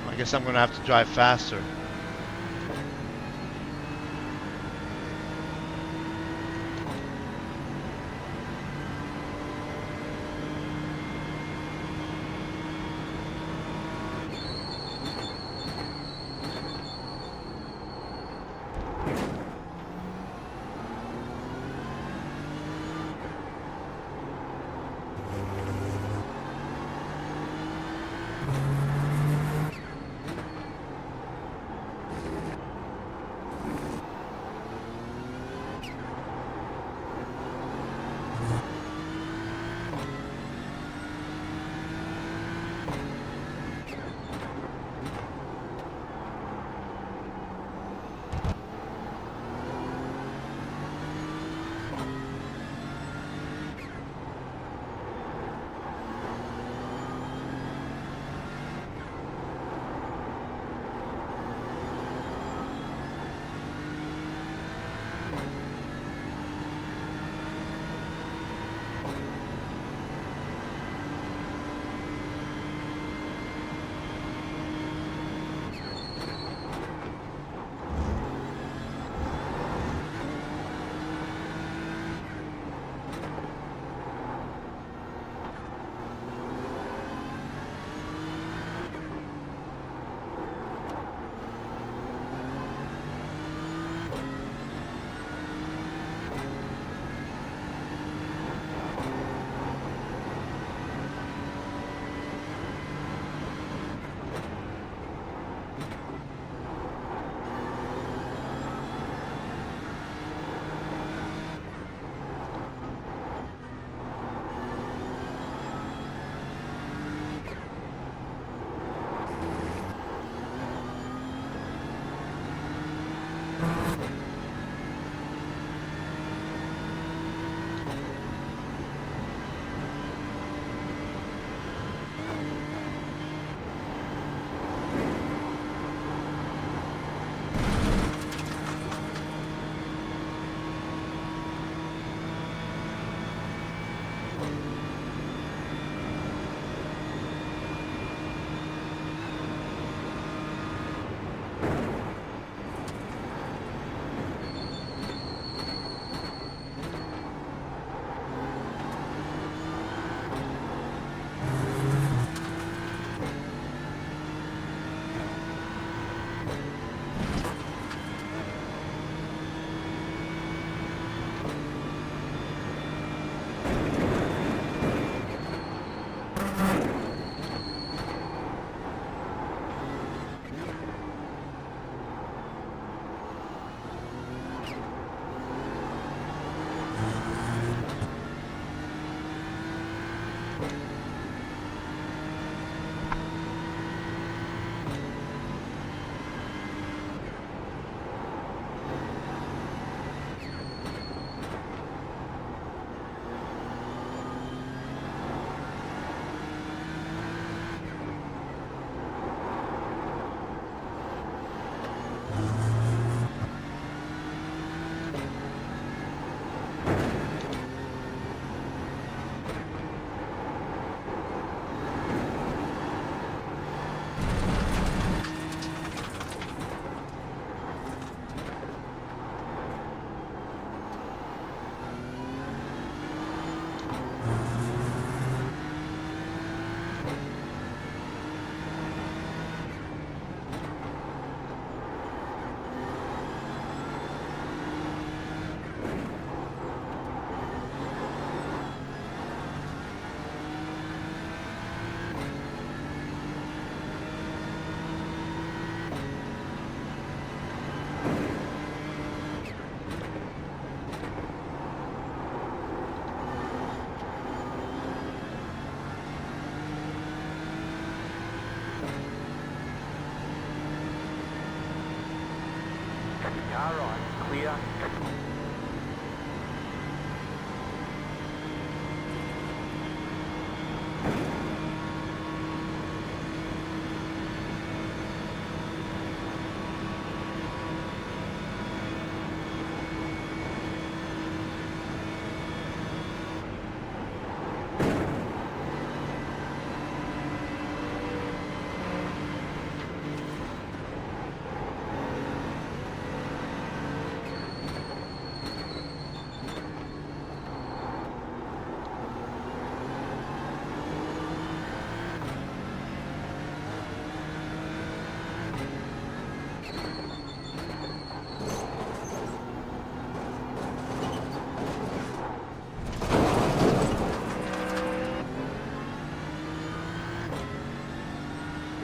I guess I'm gonna have to drive faster.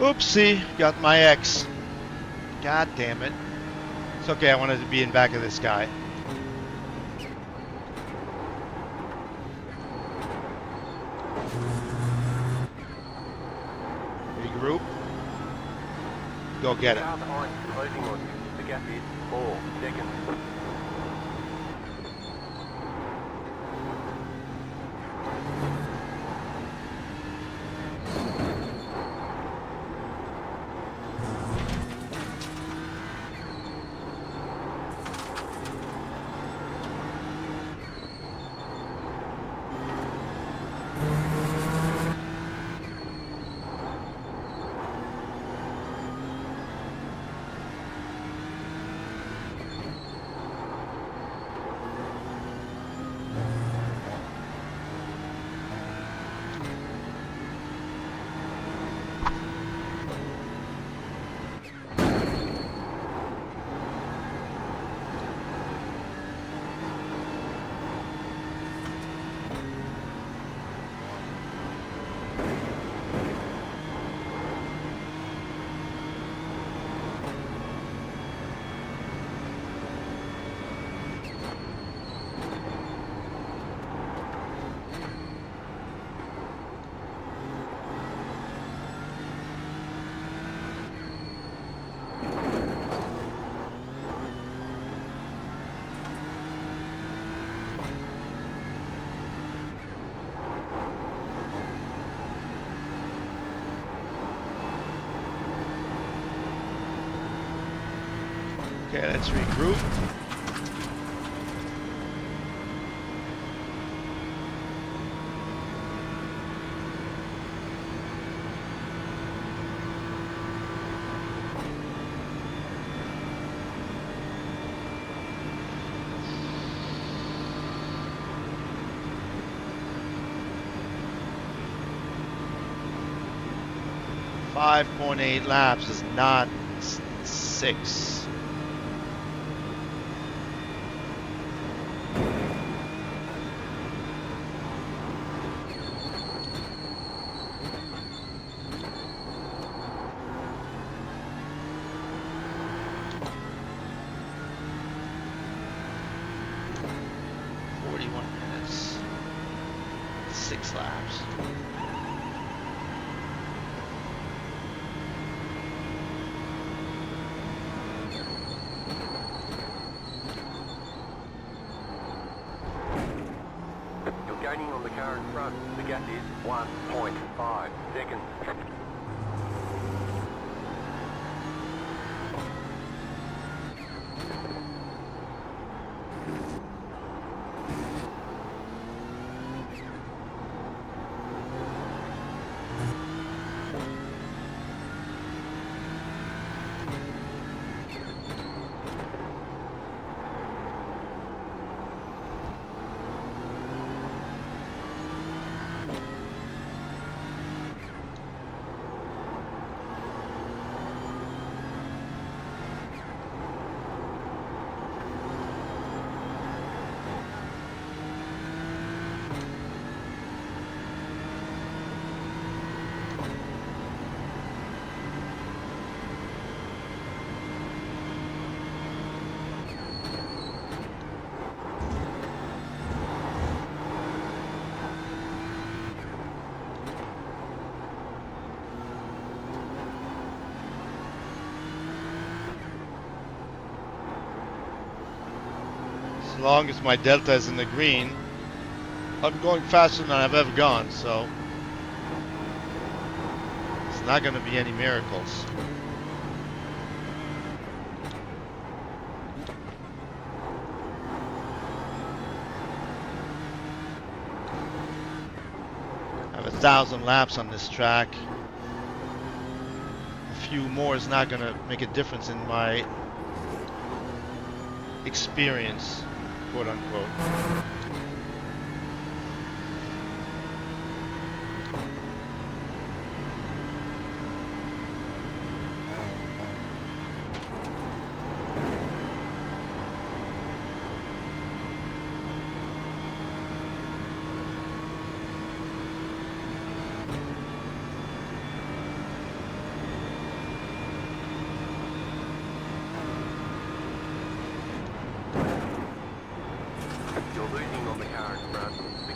Oopsie, got my X. God damn it. It's okay, I wanted to be in back of this guy. Regroup. Go get it. Car behind, closing on you. The gap is 4 seconds. Okay, let's regroup. .8 laps is not 6. Gaining on the car in front. The gap is 1.5 seconds. As long as my delta is in the green, I'm going faster than I've ever gone, so it's not going to be any miracles. I have 1,000 laps on this track. A few more is not going to make a difference in my experience, quote unquote.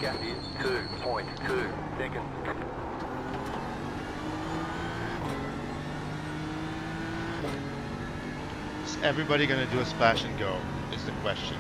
Gap is 2.2 seconds. Is everybody going to do a splash and go? Is the question.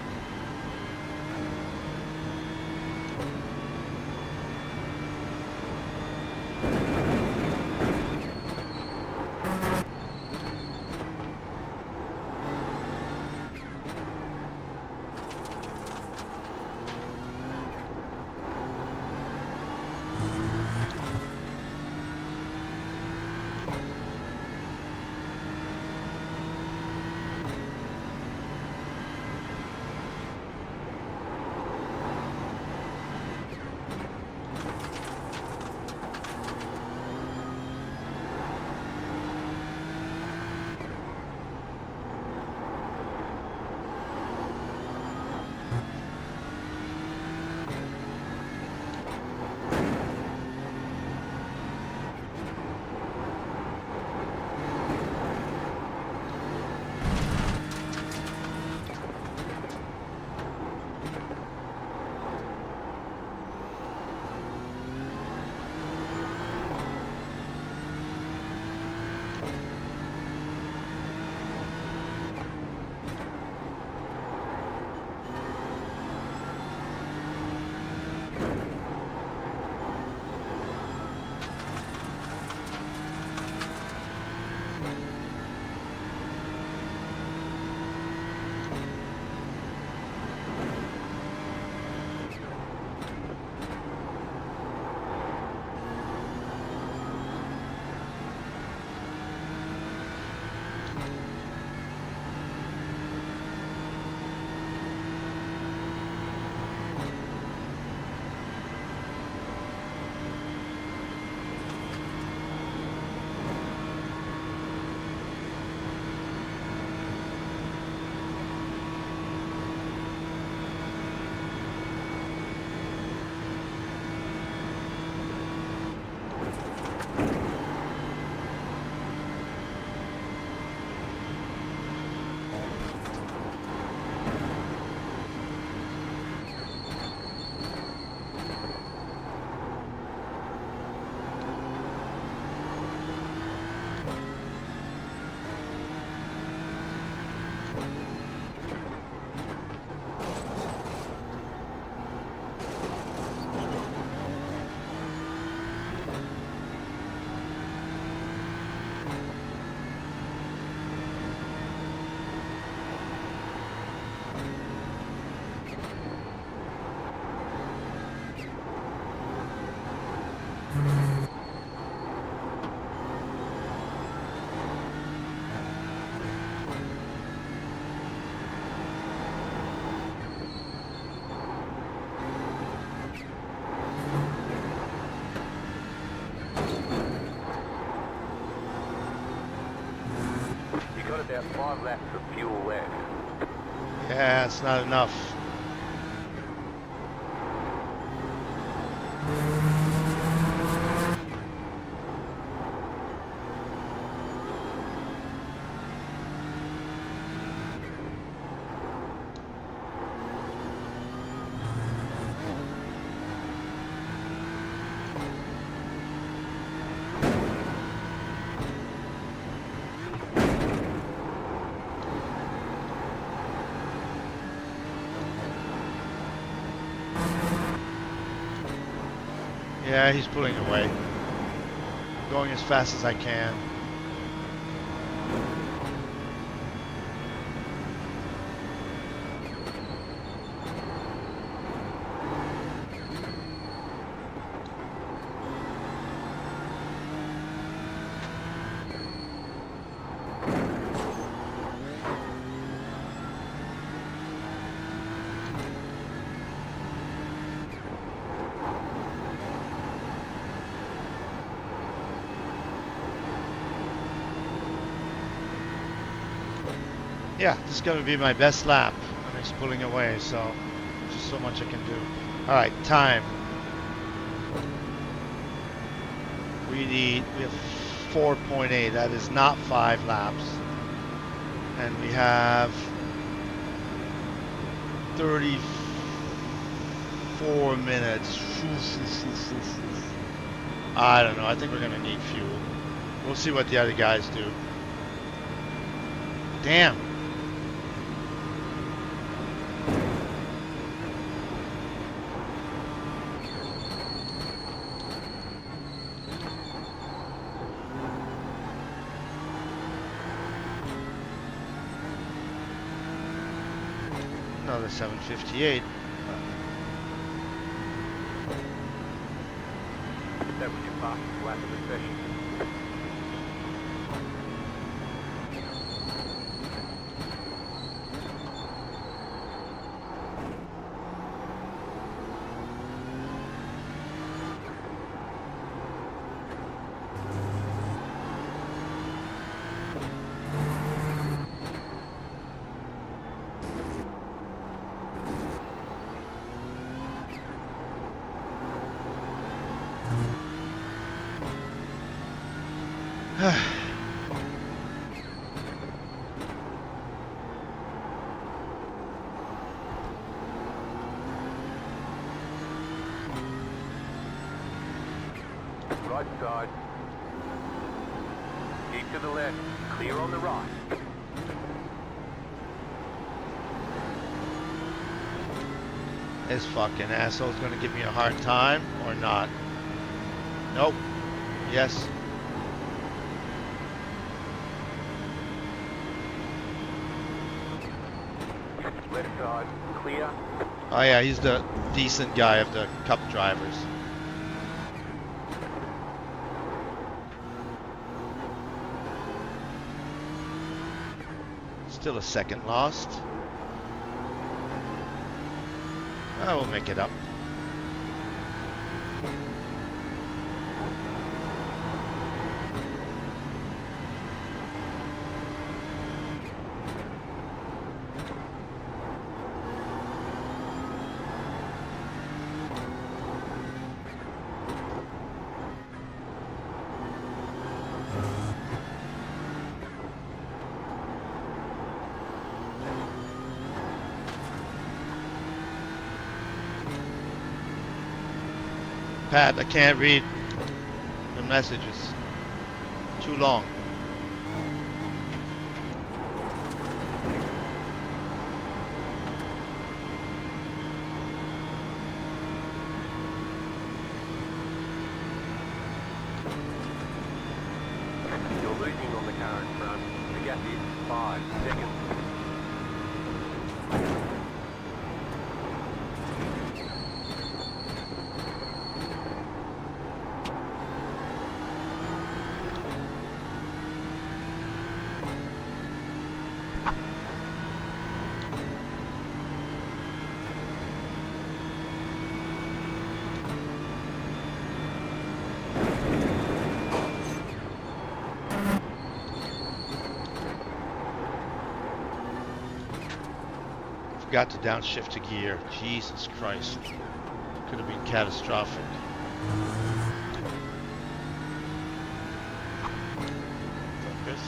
About 5 laps of fuel left. Yeah, it's not enough. Yeah, he's pulling away. Going as fast as I can. Yeah, this is going to be my best lap. And he's pulling away, so there's just so much I can do. All right, time. We have 4.8. That is not 5 laps. And we have 4 minutes. I don't know. I think we're gonna need fuel. We'll see what the other guys do. Damn. Another 758. That was your fastest lap of the session. Right side. Keep to the left. Clear on the right. This fucking asshole's gonna give me a hard time or not? Nope. Yes. Left side. Clear. Oh yeah, he's the decent guy of the cup drivers. Still a second lost. I will make it up. Pat, I can't read the messages. Too long. You're losing on the car in front. The gap is 5 seconds. Forgot to downshift a gear. Jesus Christ. Could have been catastrophic. Focus.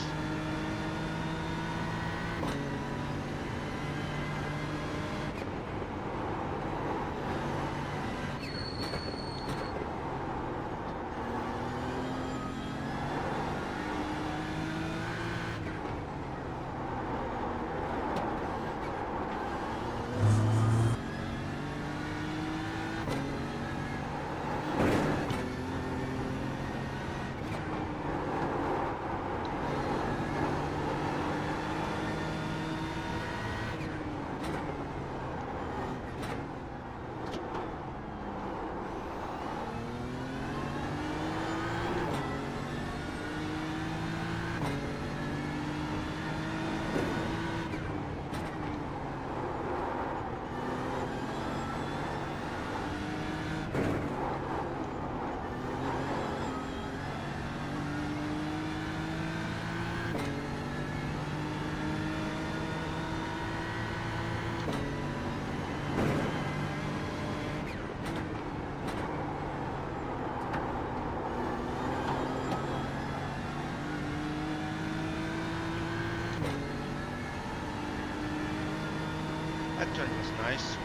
That turn was nice.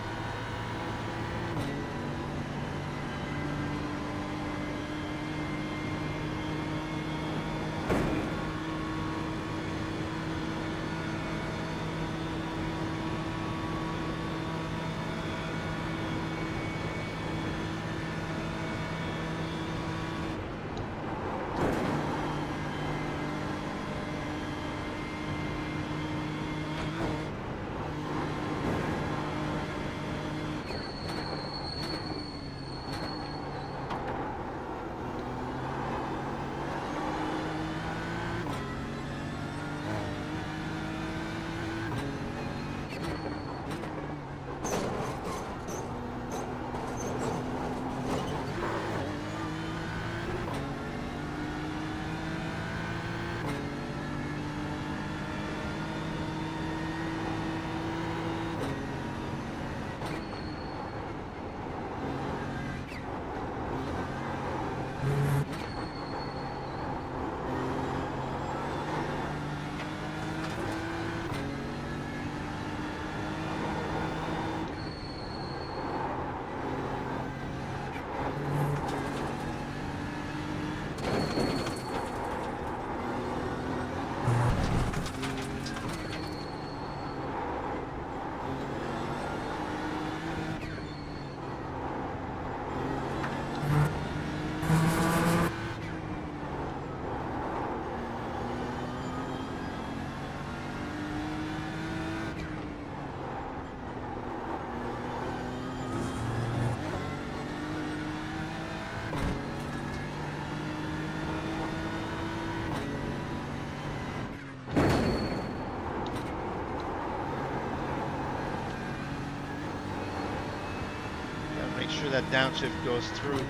Make sure that downshift goes through. It's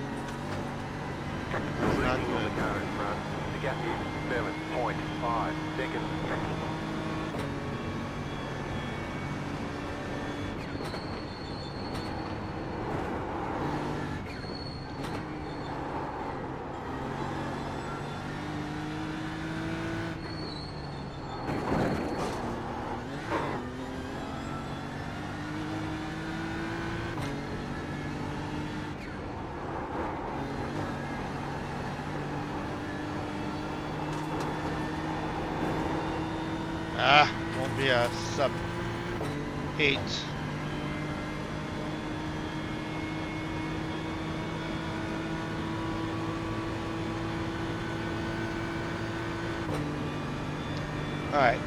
not Braking on the good. car in front. The gap is 7.5 seconds. Won't be a sub 8. Alright,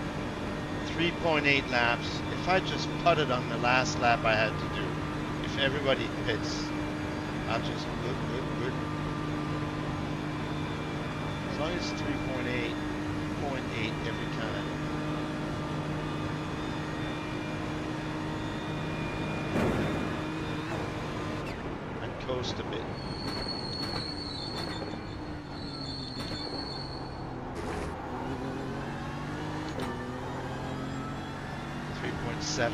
3.8 laps. If I just putted on the last lap I had to do, if everybody pits, I'll just as long as 3.8, 0.8 every time. And coast a bit. 3.7.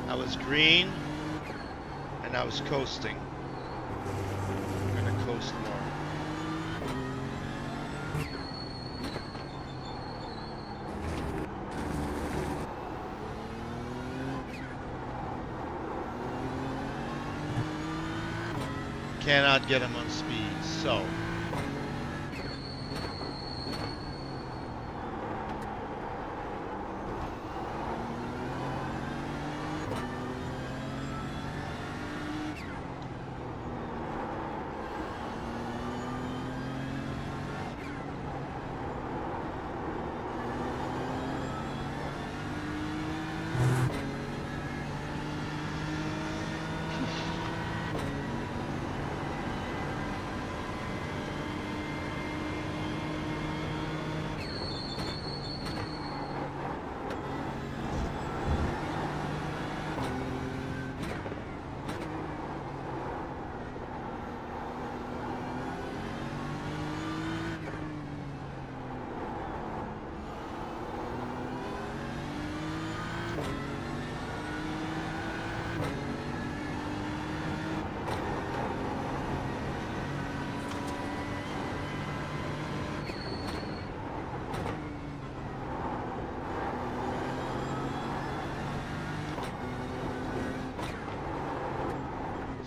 I was green and I was coasting. I'm gonna coast more. Cannot get him on speed, so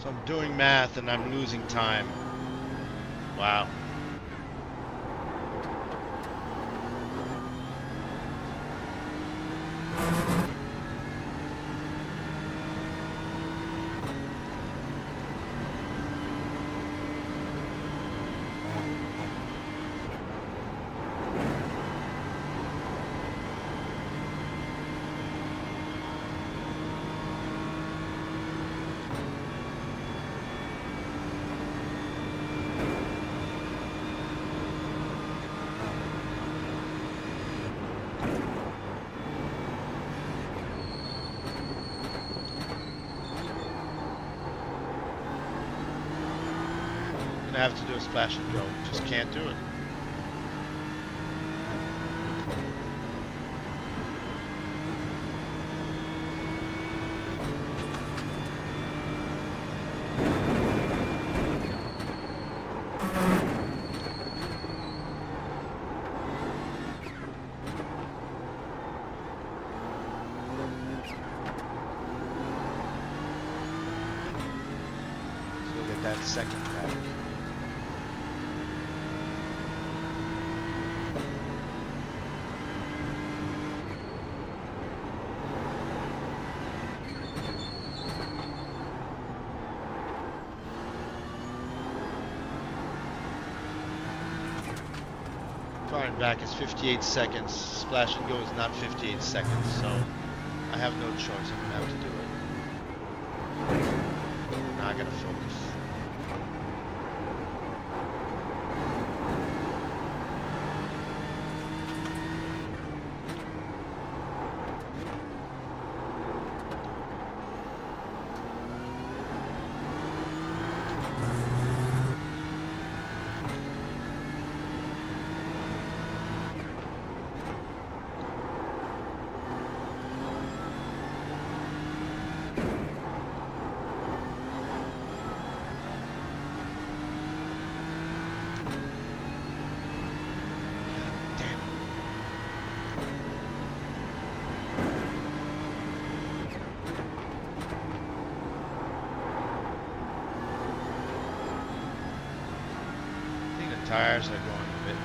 I'm doing math and I'm losing time. Wow. I have to do a splash and go. Just can't do it. So we'll get that second back. Firing back is 58 seconds. Splash and go is not 58 seconds, so I have no choice. I'm gonna have to do it. Now I gotta focus. Tires are going a bit.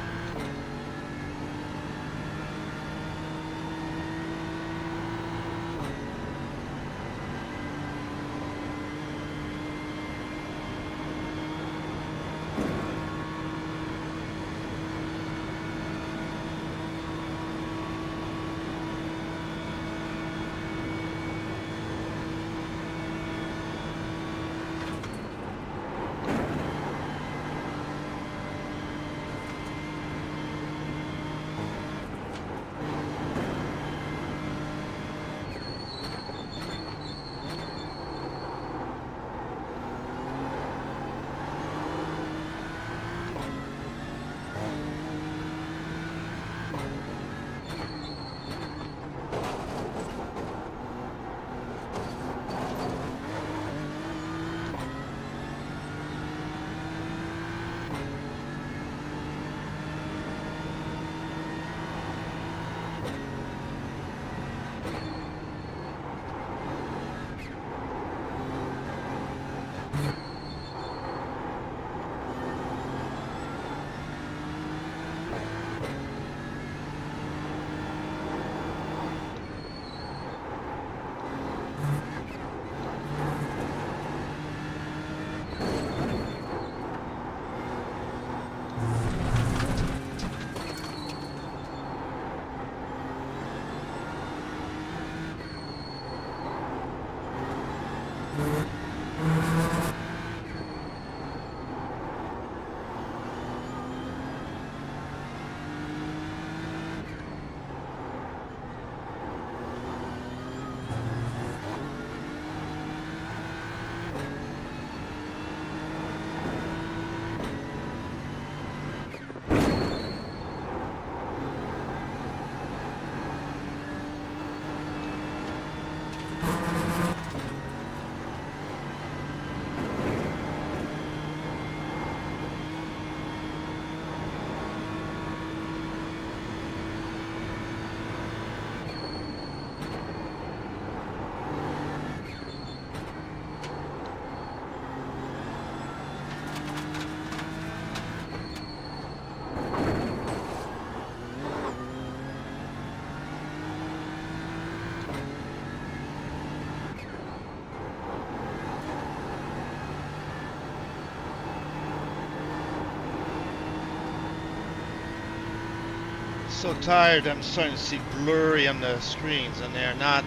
So tired, I'm starting to see blurry on the screens, and they're not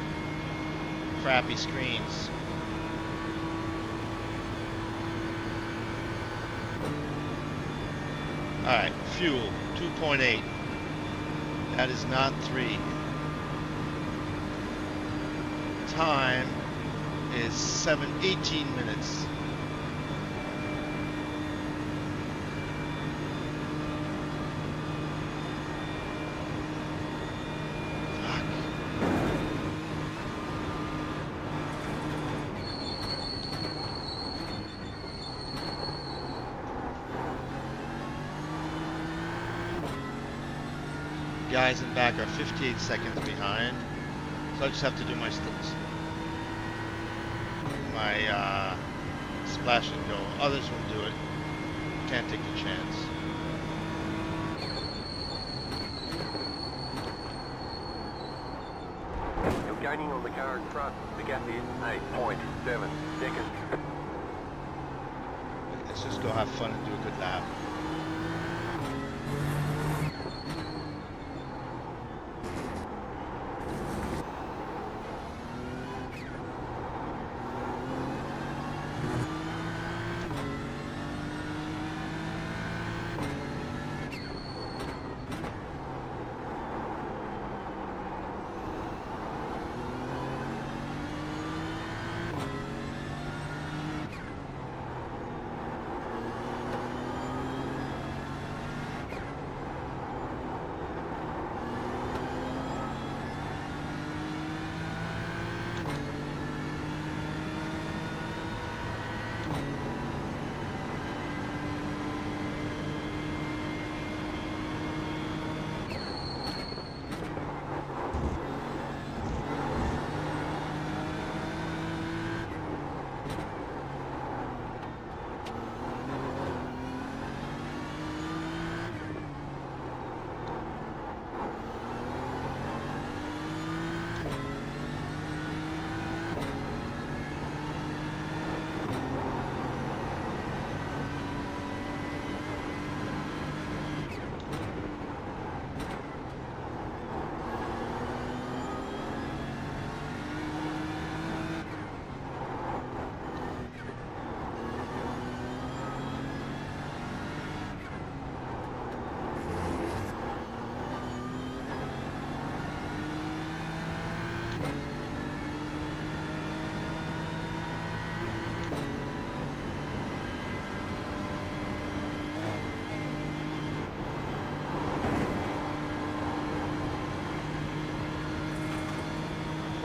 crappy screens. Alright, fuel, 2.8. That is not 3. Time is 18 minutes. Guys in back are 58 seconds behind, so I just have to do my splash and go. Others will do it. Can't take the chance. You're gaining on the car in front. The gap is 8.7 seconds. Let's just go have fun and do a good lap.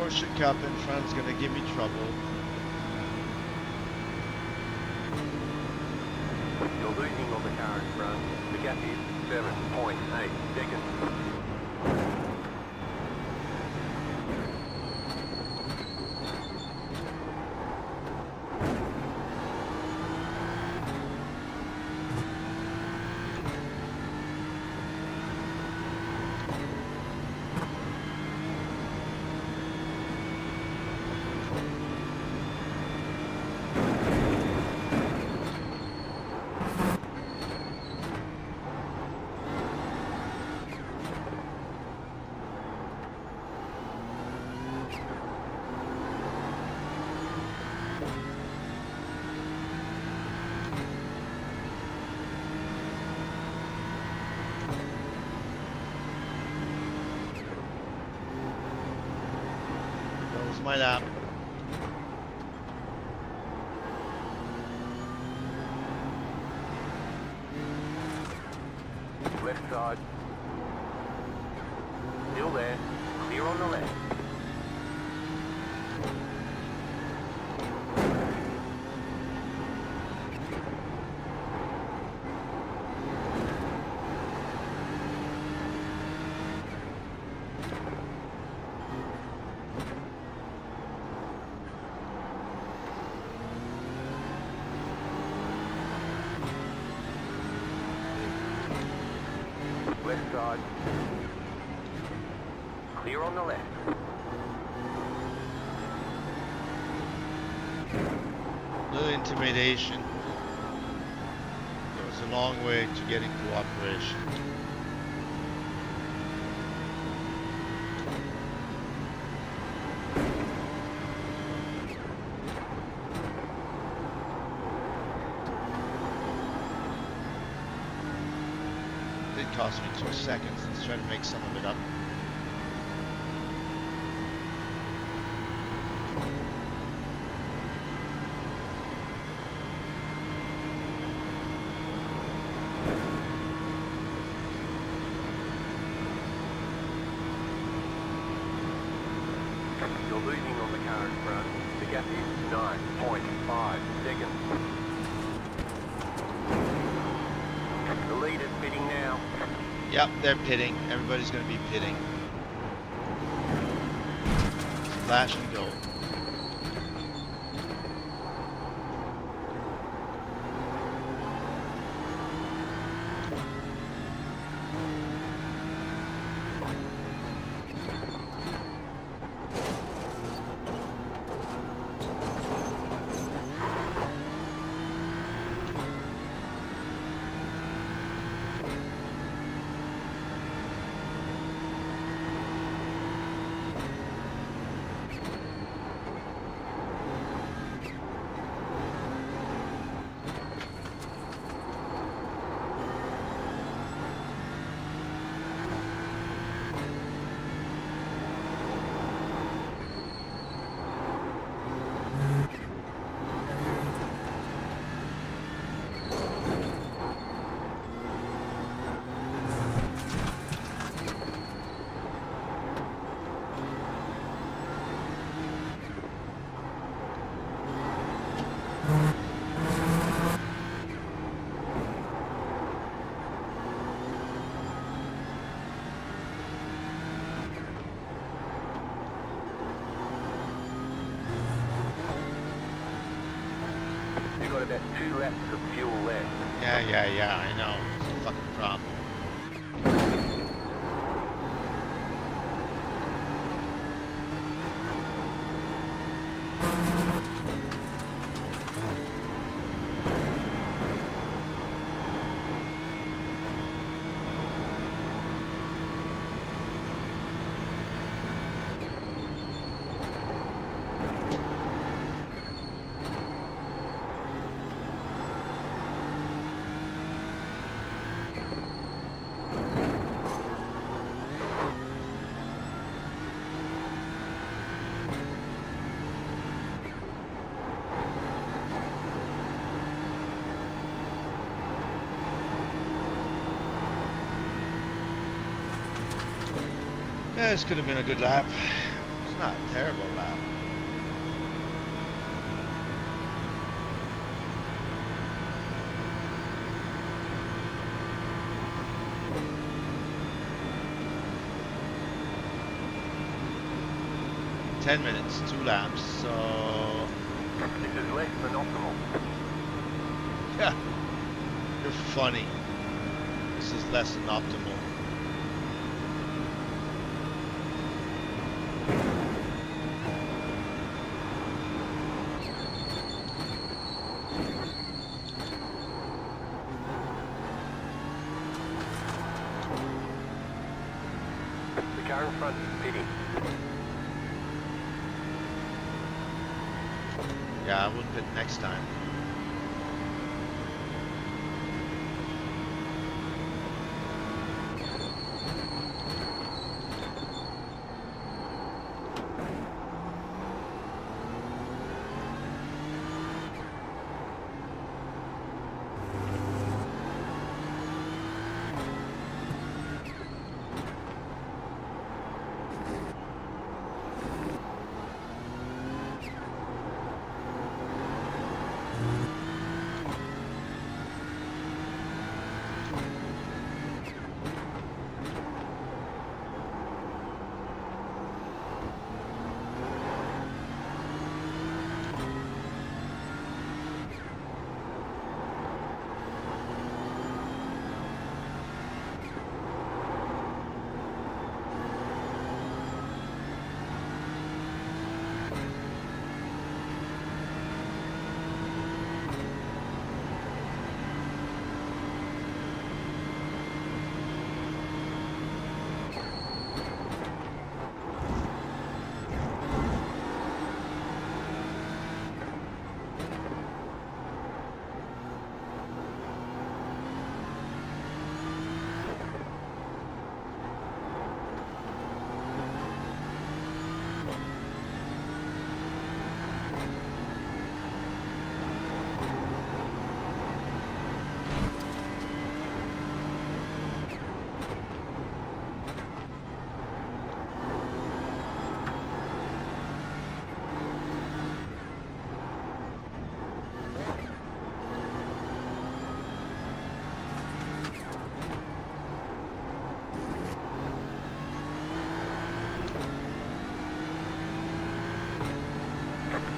Porsche Cup in front is going to give me trouble. You're losing on the car in front. The gap is 7.8 seconds. That was my lap. Left side. Still there. Clear on the left. Left side. Clear on the left. Little intimidation. It was a long way to getting cooperation. It cost me 2 seconds. Let's try to make some of it up. You're losing on the car in front. The gap is 9.5 seconds. The lead is pitting now. Yep, they're pitting. Everybody's going to be pitting. Flash and go. You've got about 2 laps of fuel left. Yeah, I know. It's a fucking problem. Yeah, this could have been a good lap. It's not a terrible lap. Ten minutes, 2 laps, so This is less than optimal. yeah, you're funny. This is less than optimal. The car in front is pitting. Yeah, I will pit next time.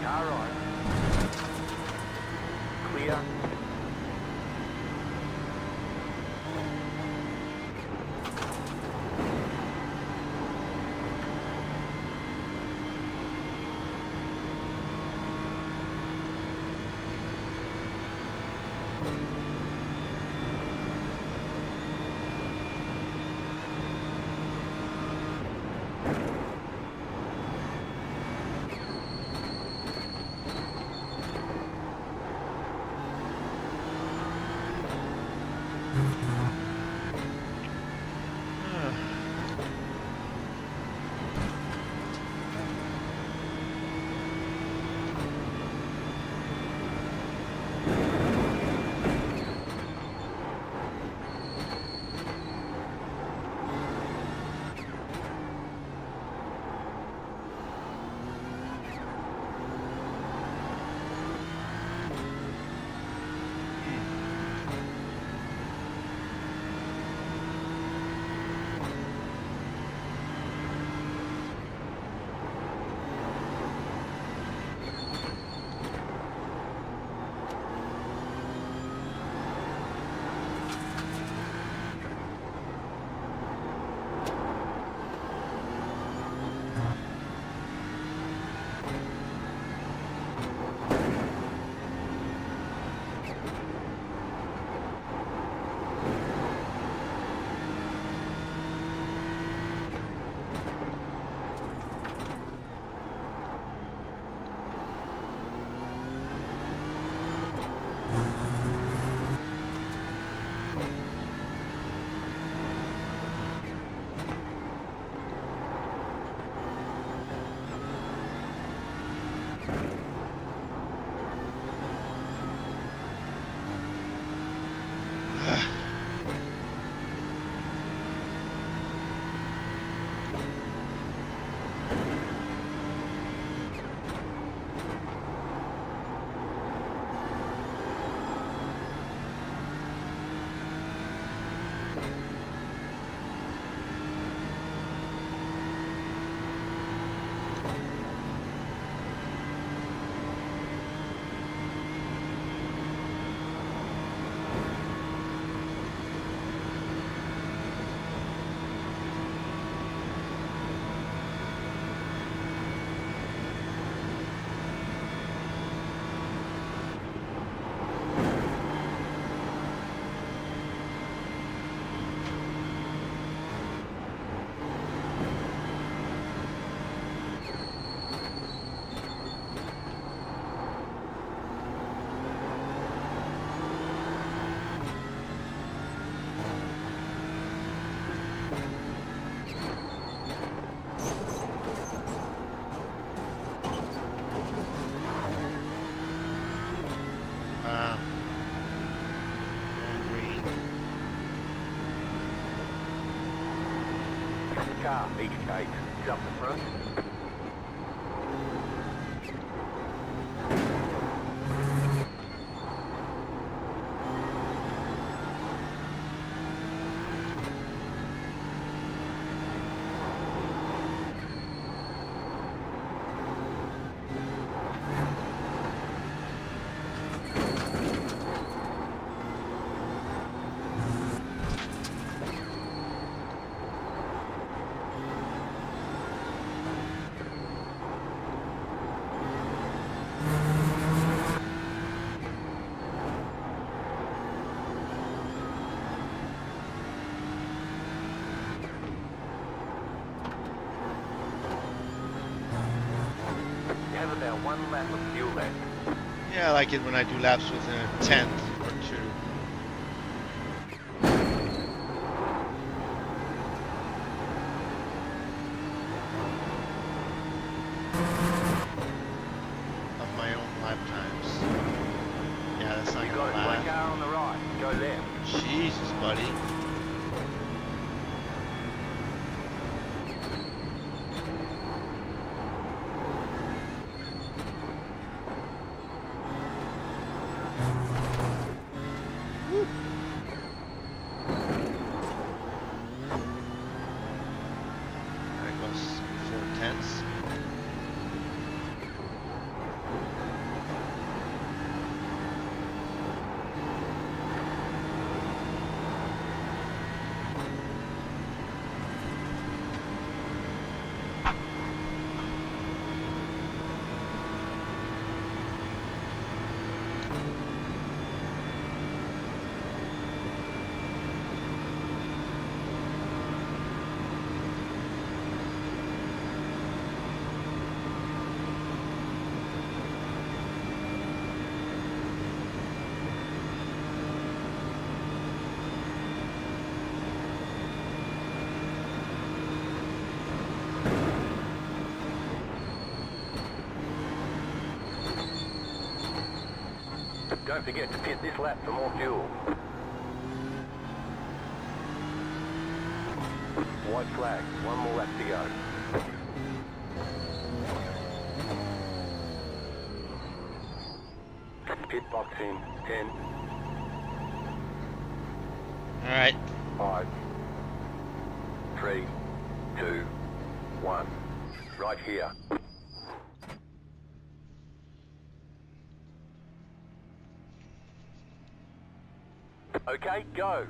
Car right. Clear. car, each gate. Jump the front. You have about 1 lap of fuel left. Yeah, I like it when I do laps within a tenth or two. Of my own lap times. Yeah, that's not You gonna got a slow lie. car on the right. Go left. Jesus, buddy. There goes 4 tenths. Don't forget to pit this lap for more fuel. White flag. 1 more lap to go. Pit box in 10, Alright. 5, 3, 2, 1. Right here. Okay, go.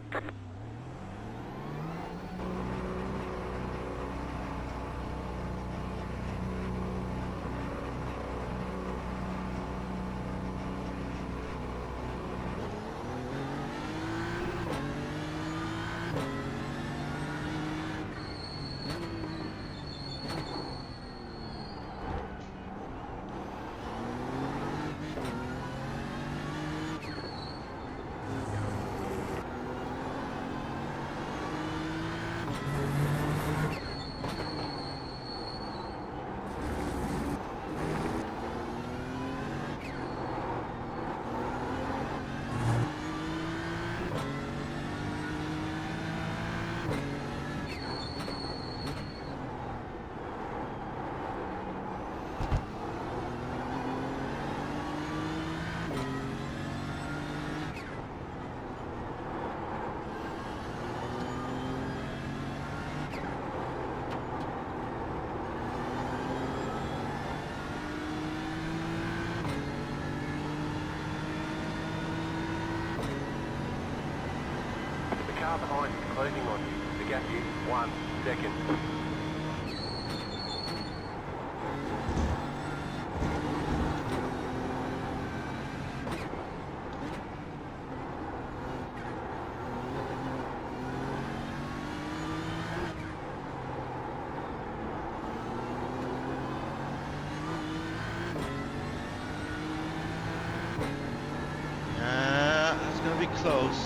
The car behind is closing on you. The gap is 1 second. That's gonna be close.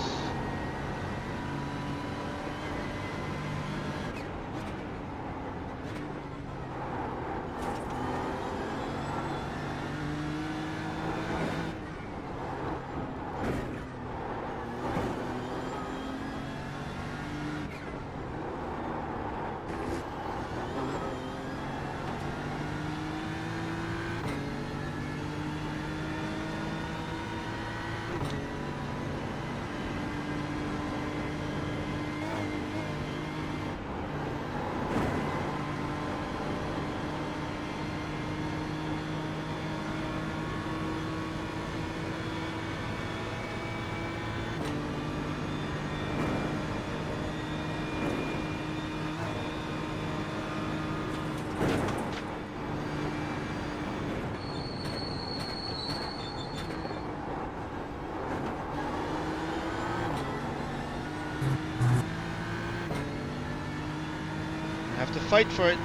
have to fight for it.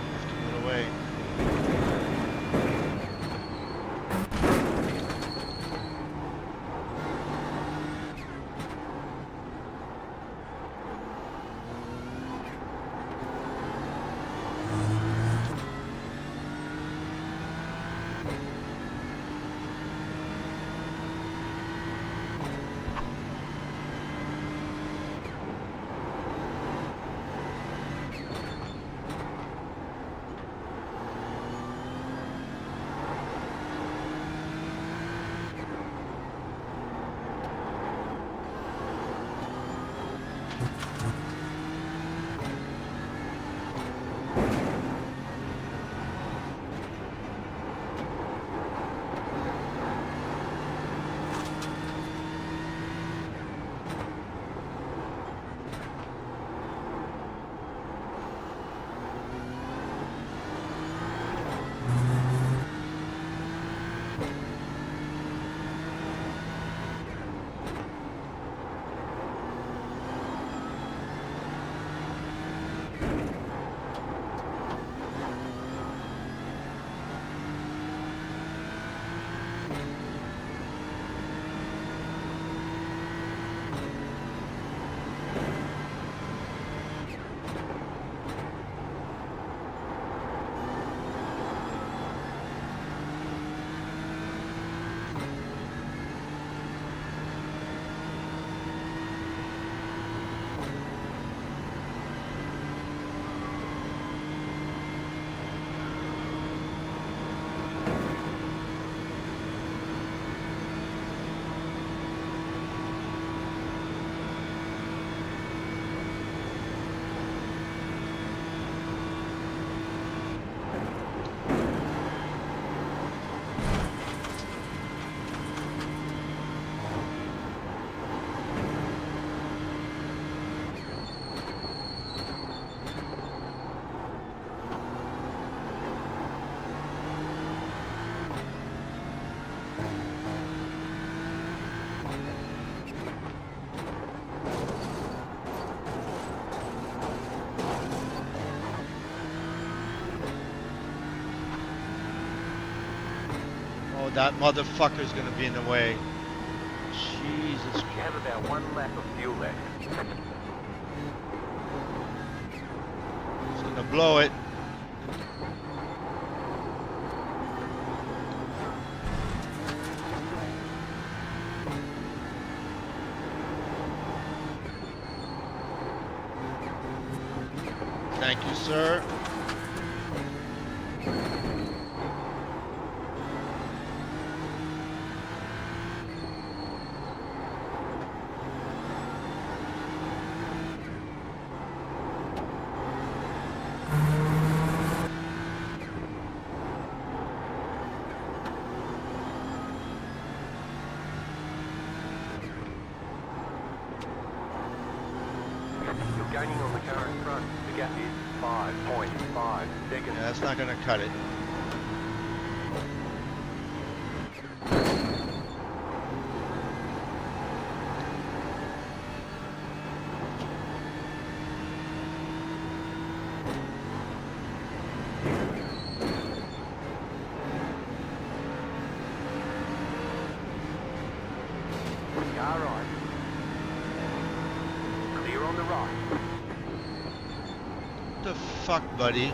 Have to put away. That motherfucker's gonna be in the way. Jesus You have about 1 lap of fuel left. Christ. Gonna blow it. Thank you, sir. Gaining on the car in front. The gap is 5.5 seconds. Yeah, that's not gonna cut it. Car right. Clear on the right. What the fuck, buddy?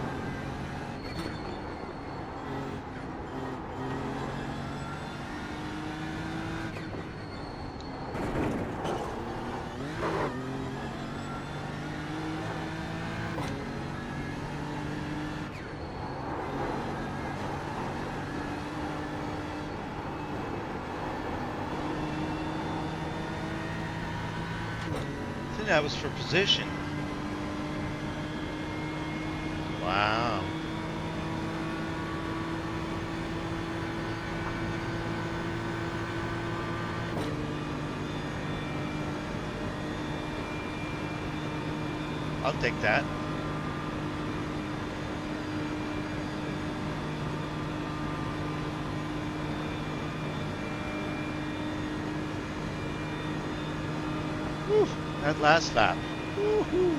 I think that was for position. Wow. I'll take that. That last lap. Woohoo!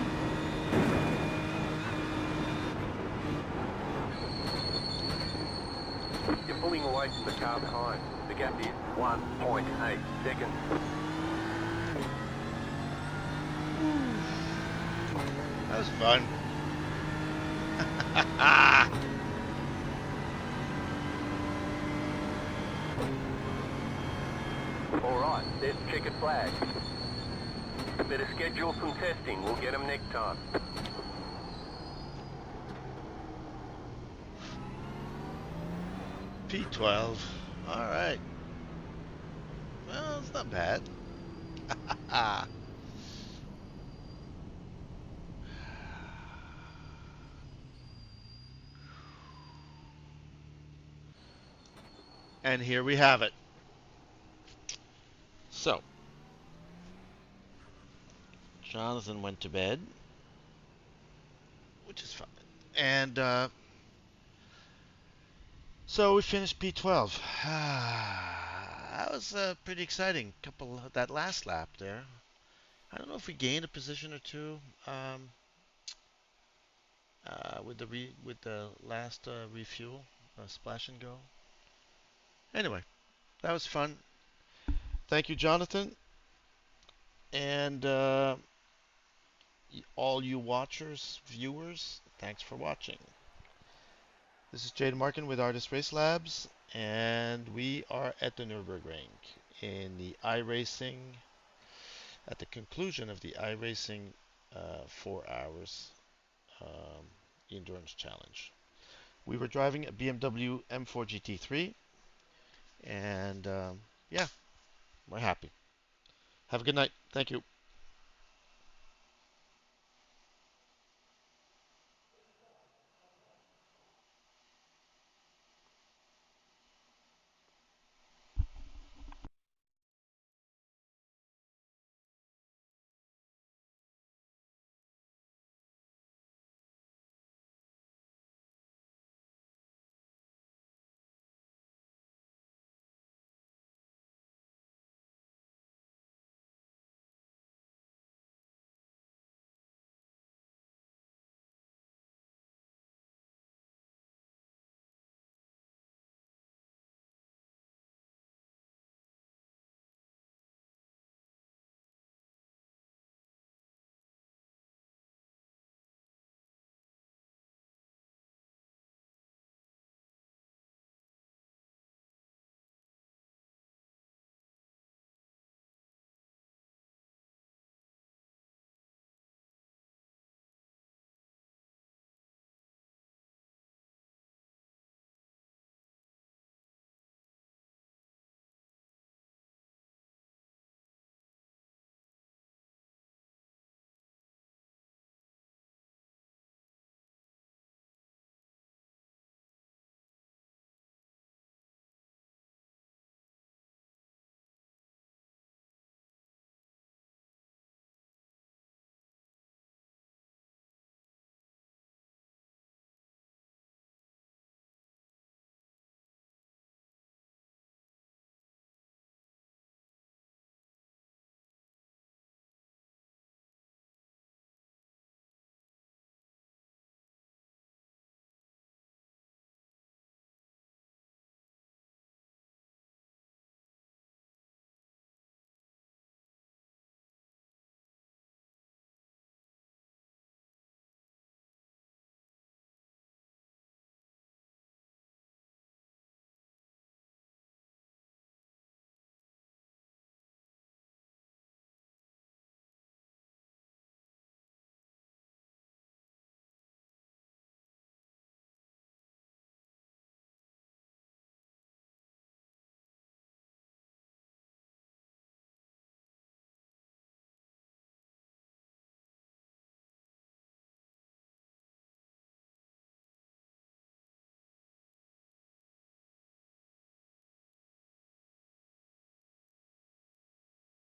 You're pulling away from the car behind. The gap is 1.8 seconds. That was fun. Alright, there's the checkered flag. Better schedule some testing. We'll get them next time. P12. All right. Well, it's not bad. And here we have it. So, Jonathan went to bed, which is fine. And so we finished P12. That was pretty exciting. That last lap there. I don't know if we gained a position or two with the last refuel, splash and go. Anyway, that was fun. Thank you, Jonathan, and all you watchers, viewers. Thanks for watching. This is Jaden Marcken with Artis Race Labs, and we are at the Nurburgring in the iRacing, at the conclusion of the iRacing 4 hours endurance challenge. We were driving a BMW M4 GT3, and yeah, we're happy. Have a good night. Thank you.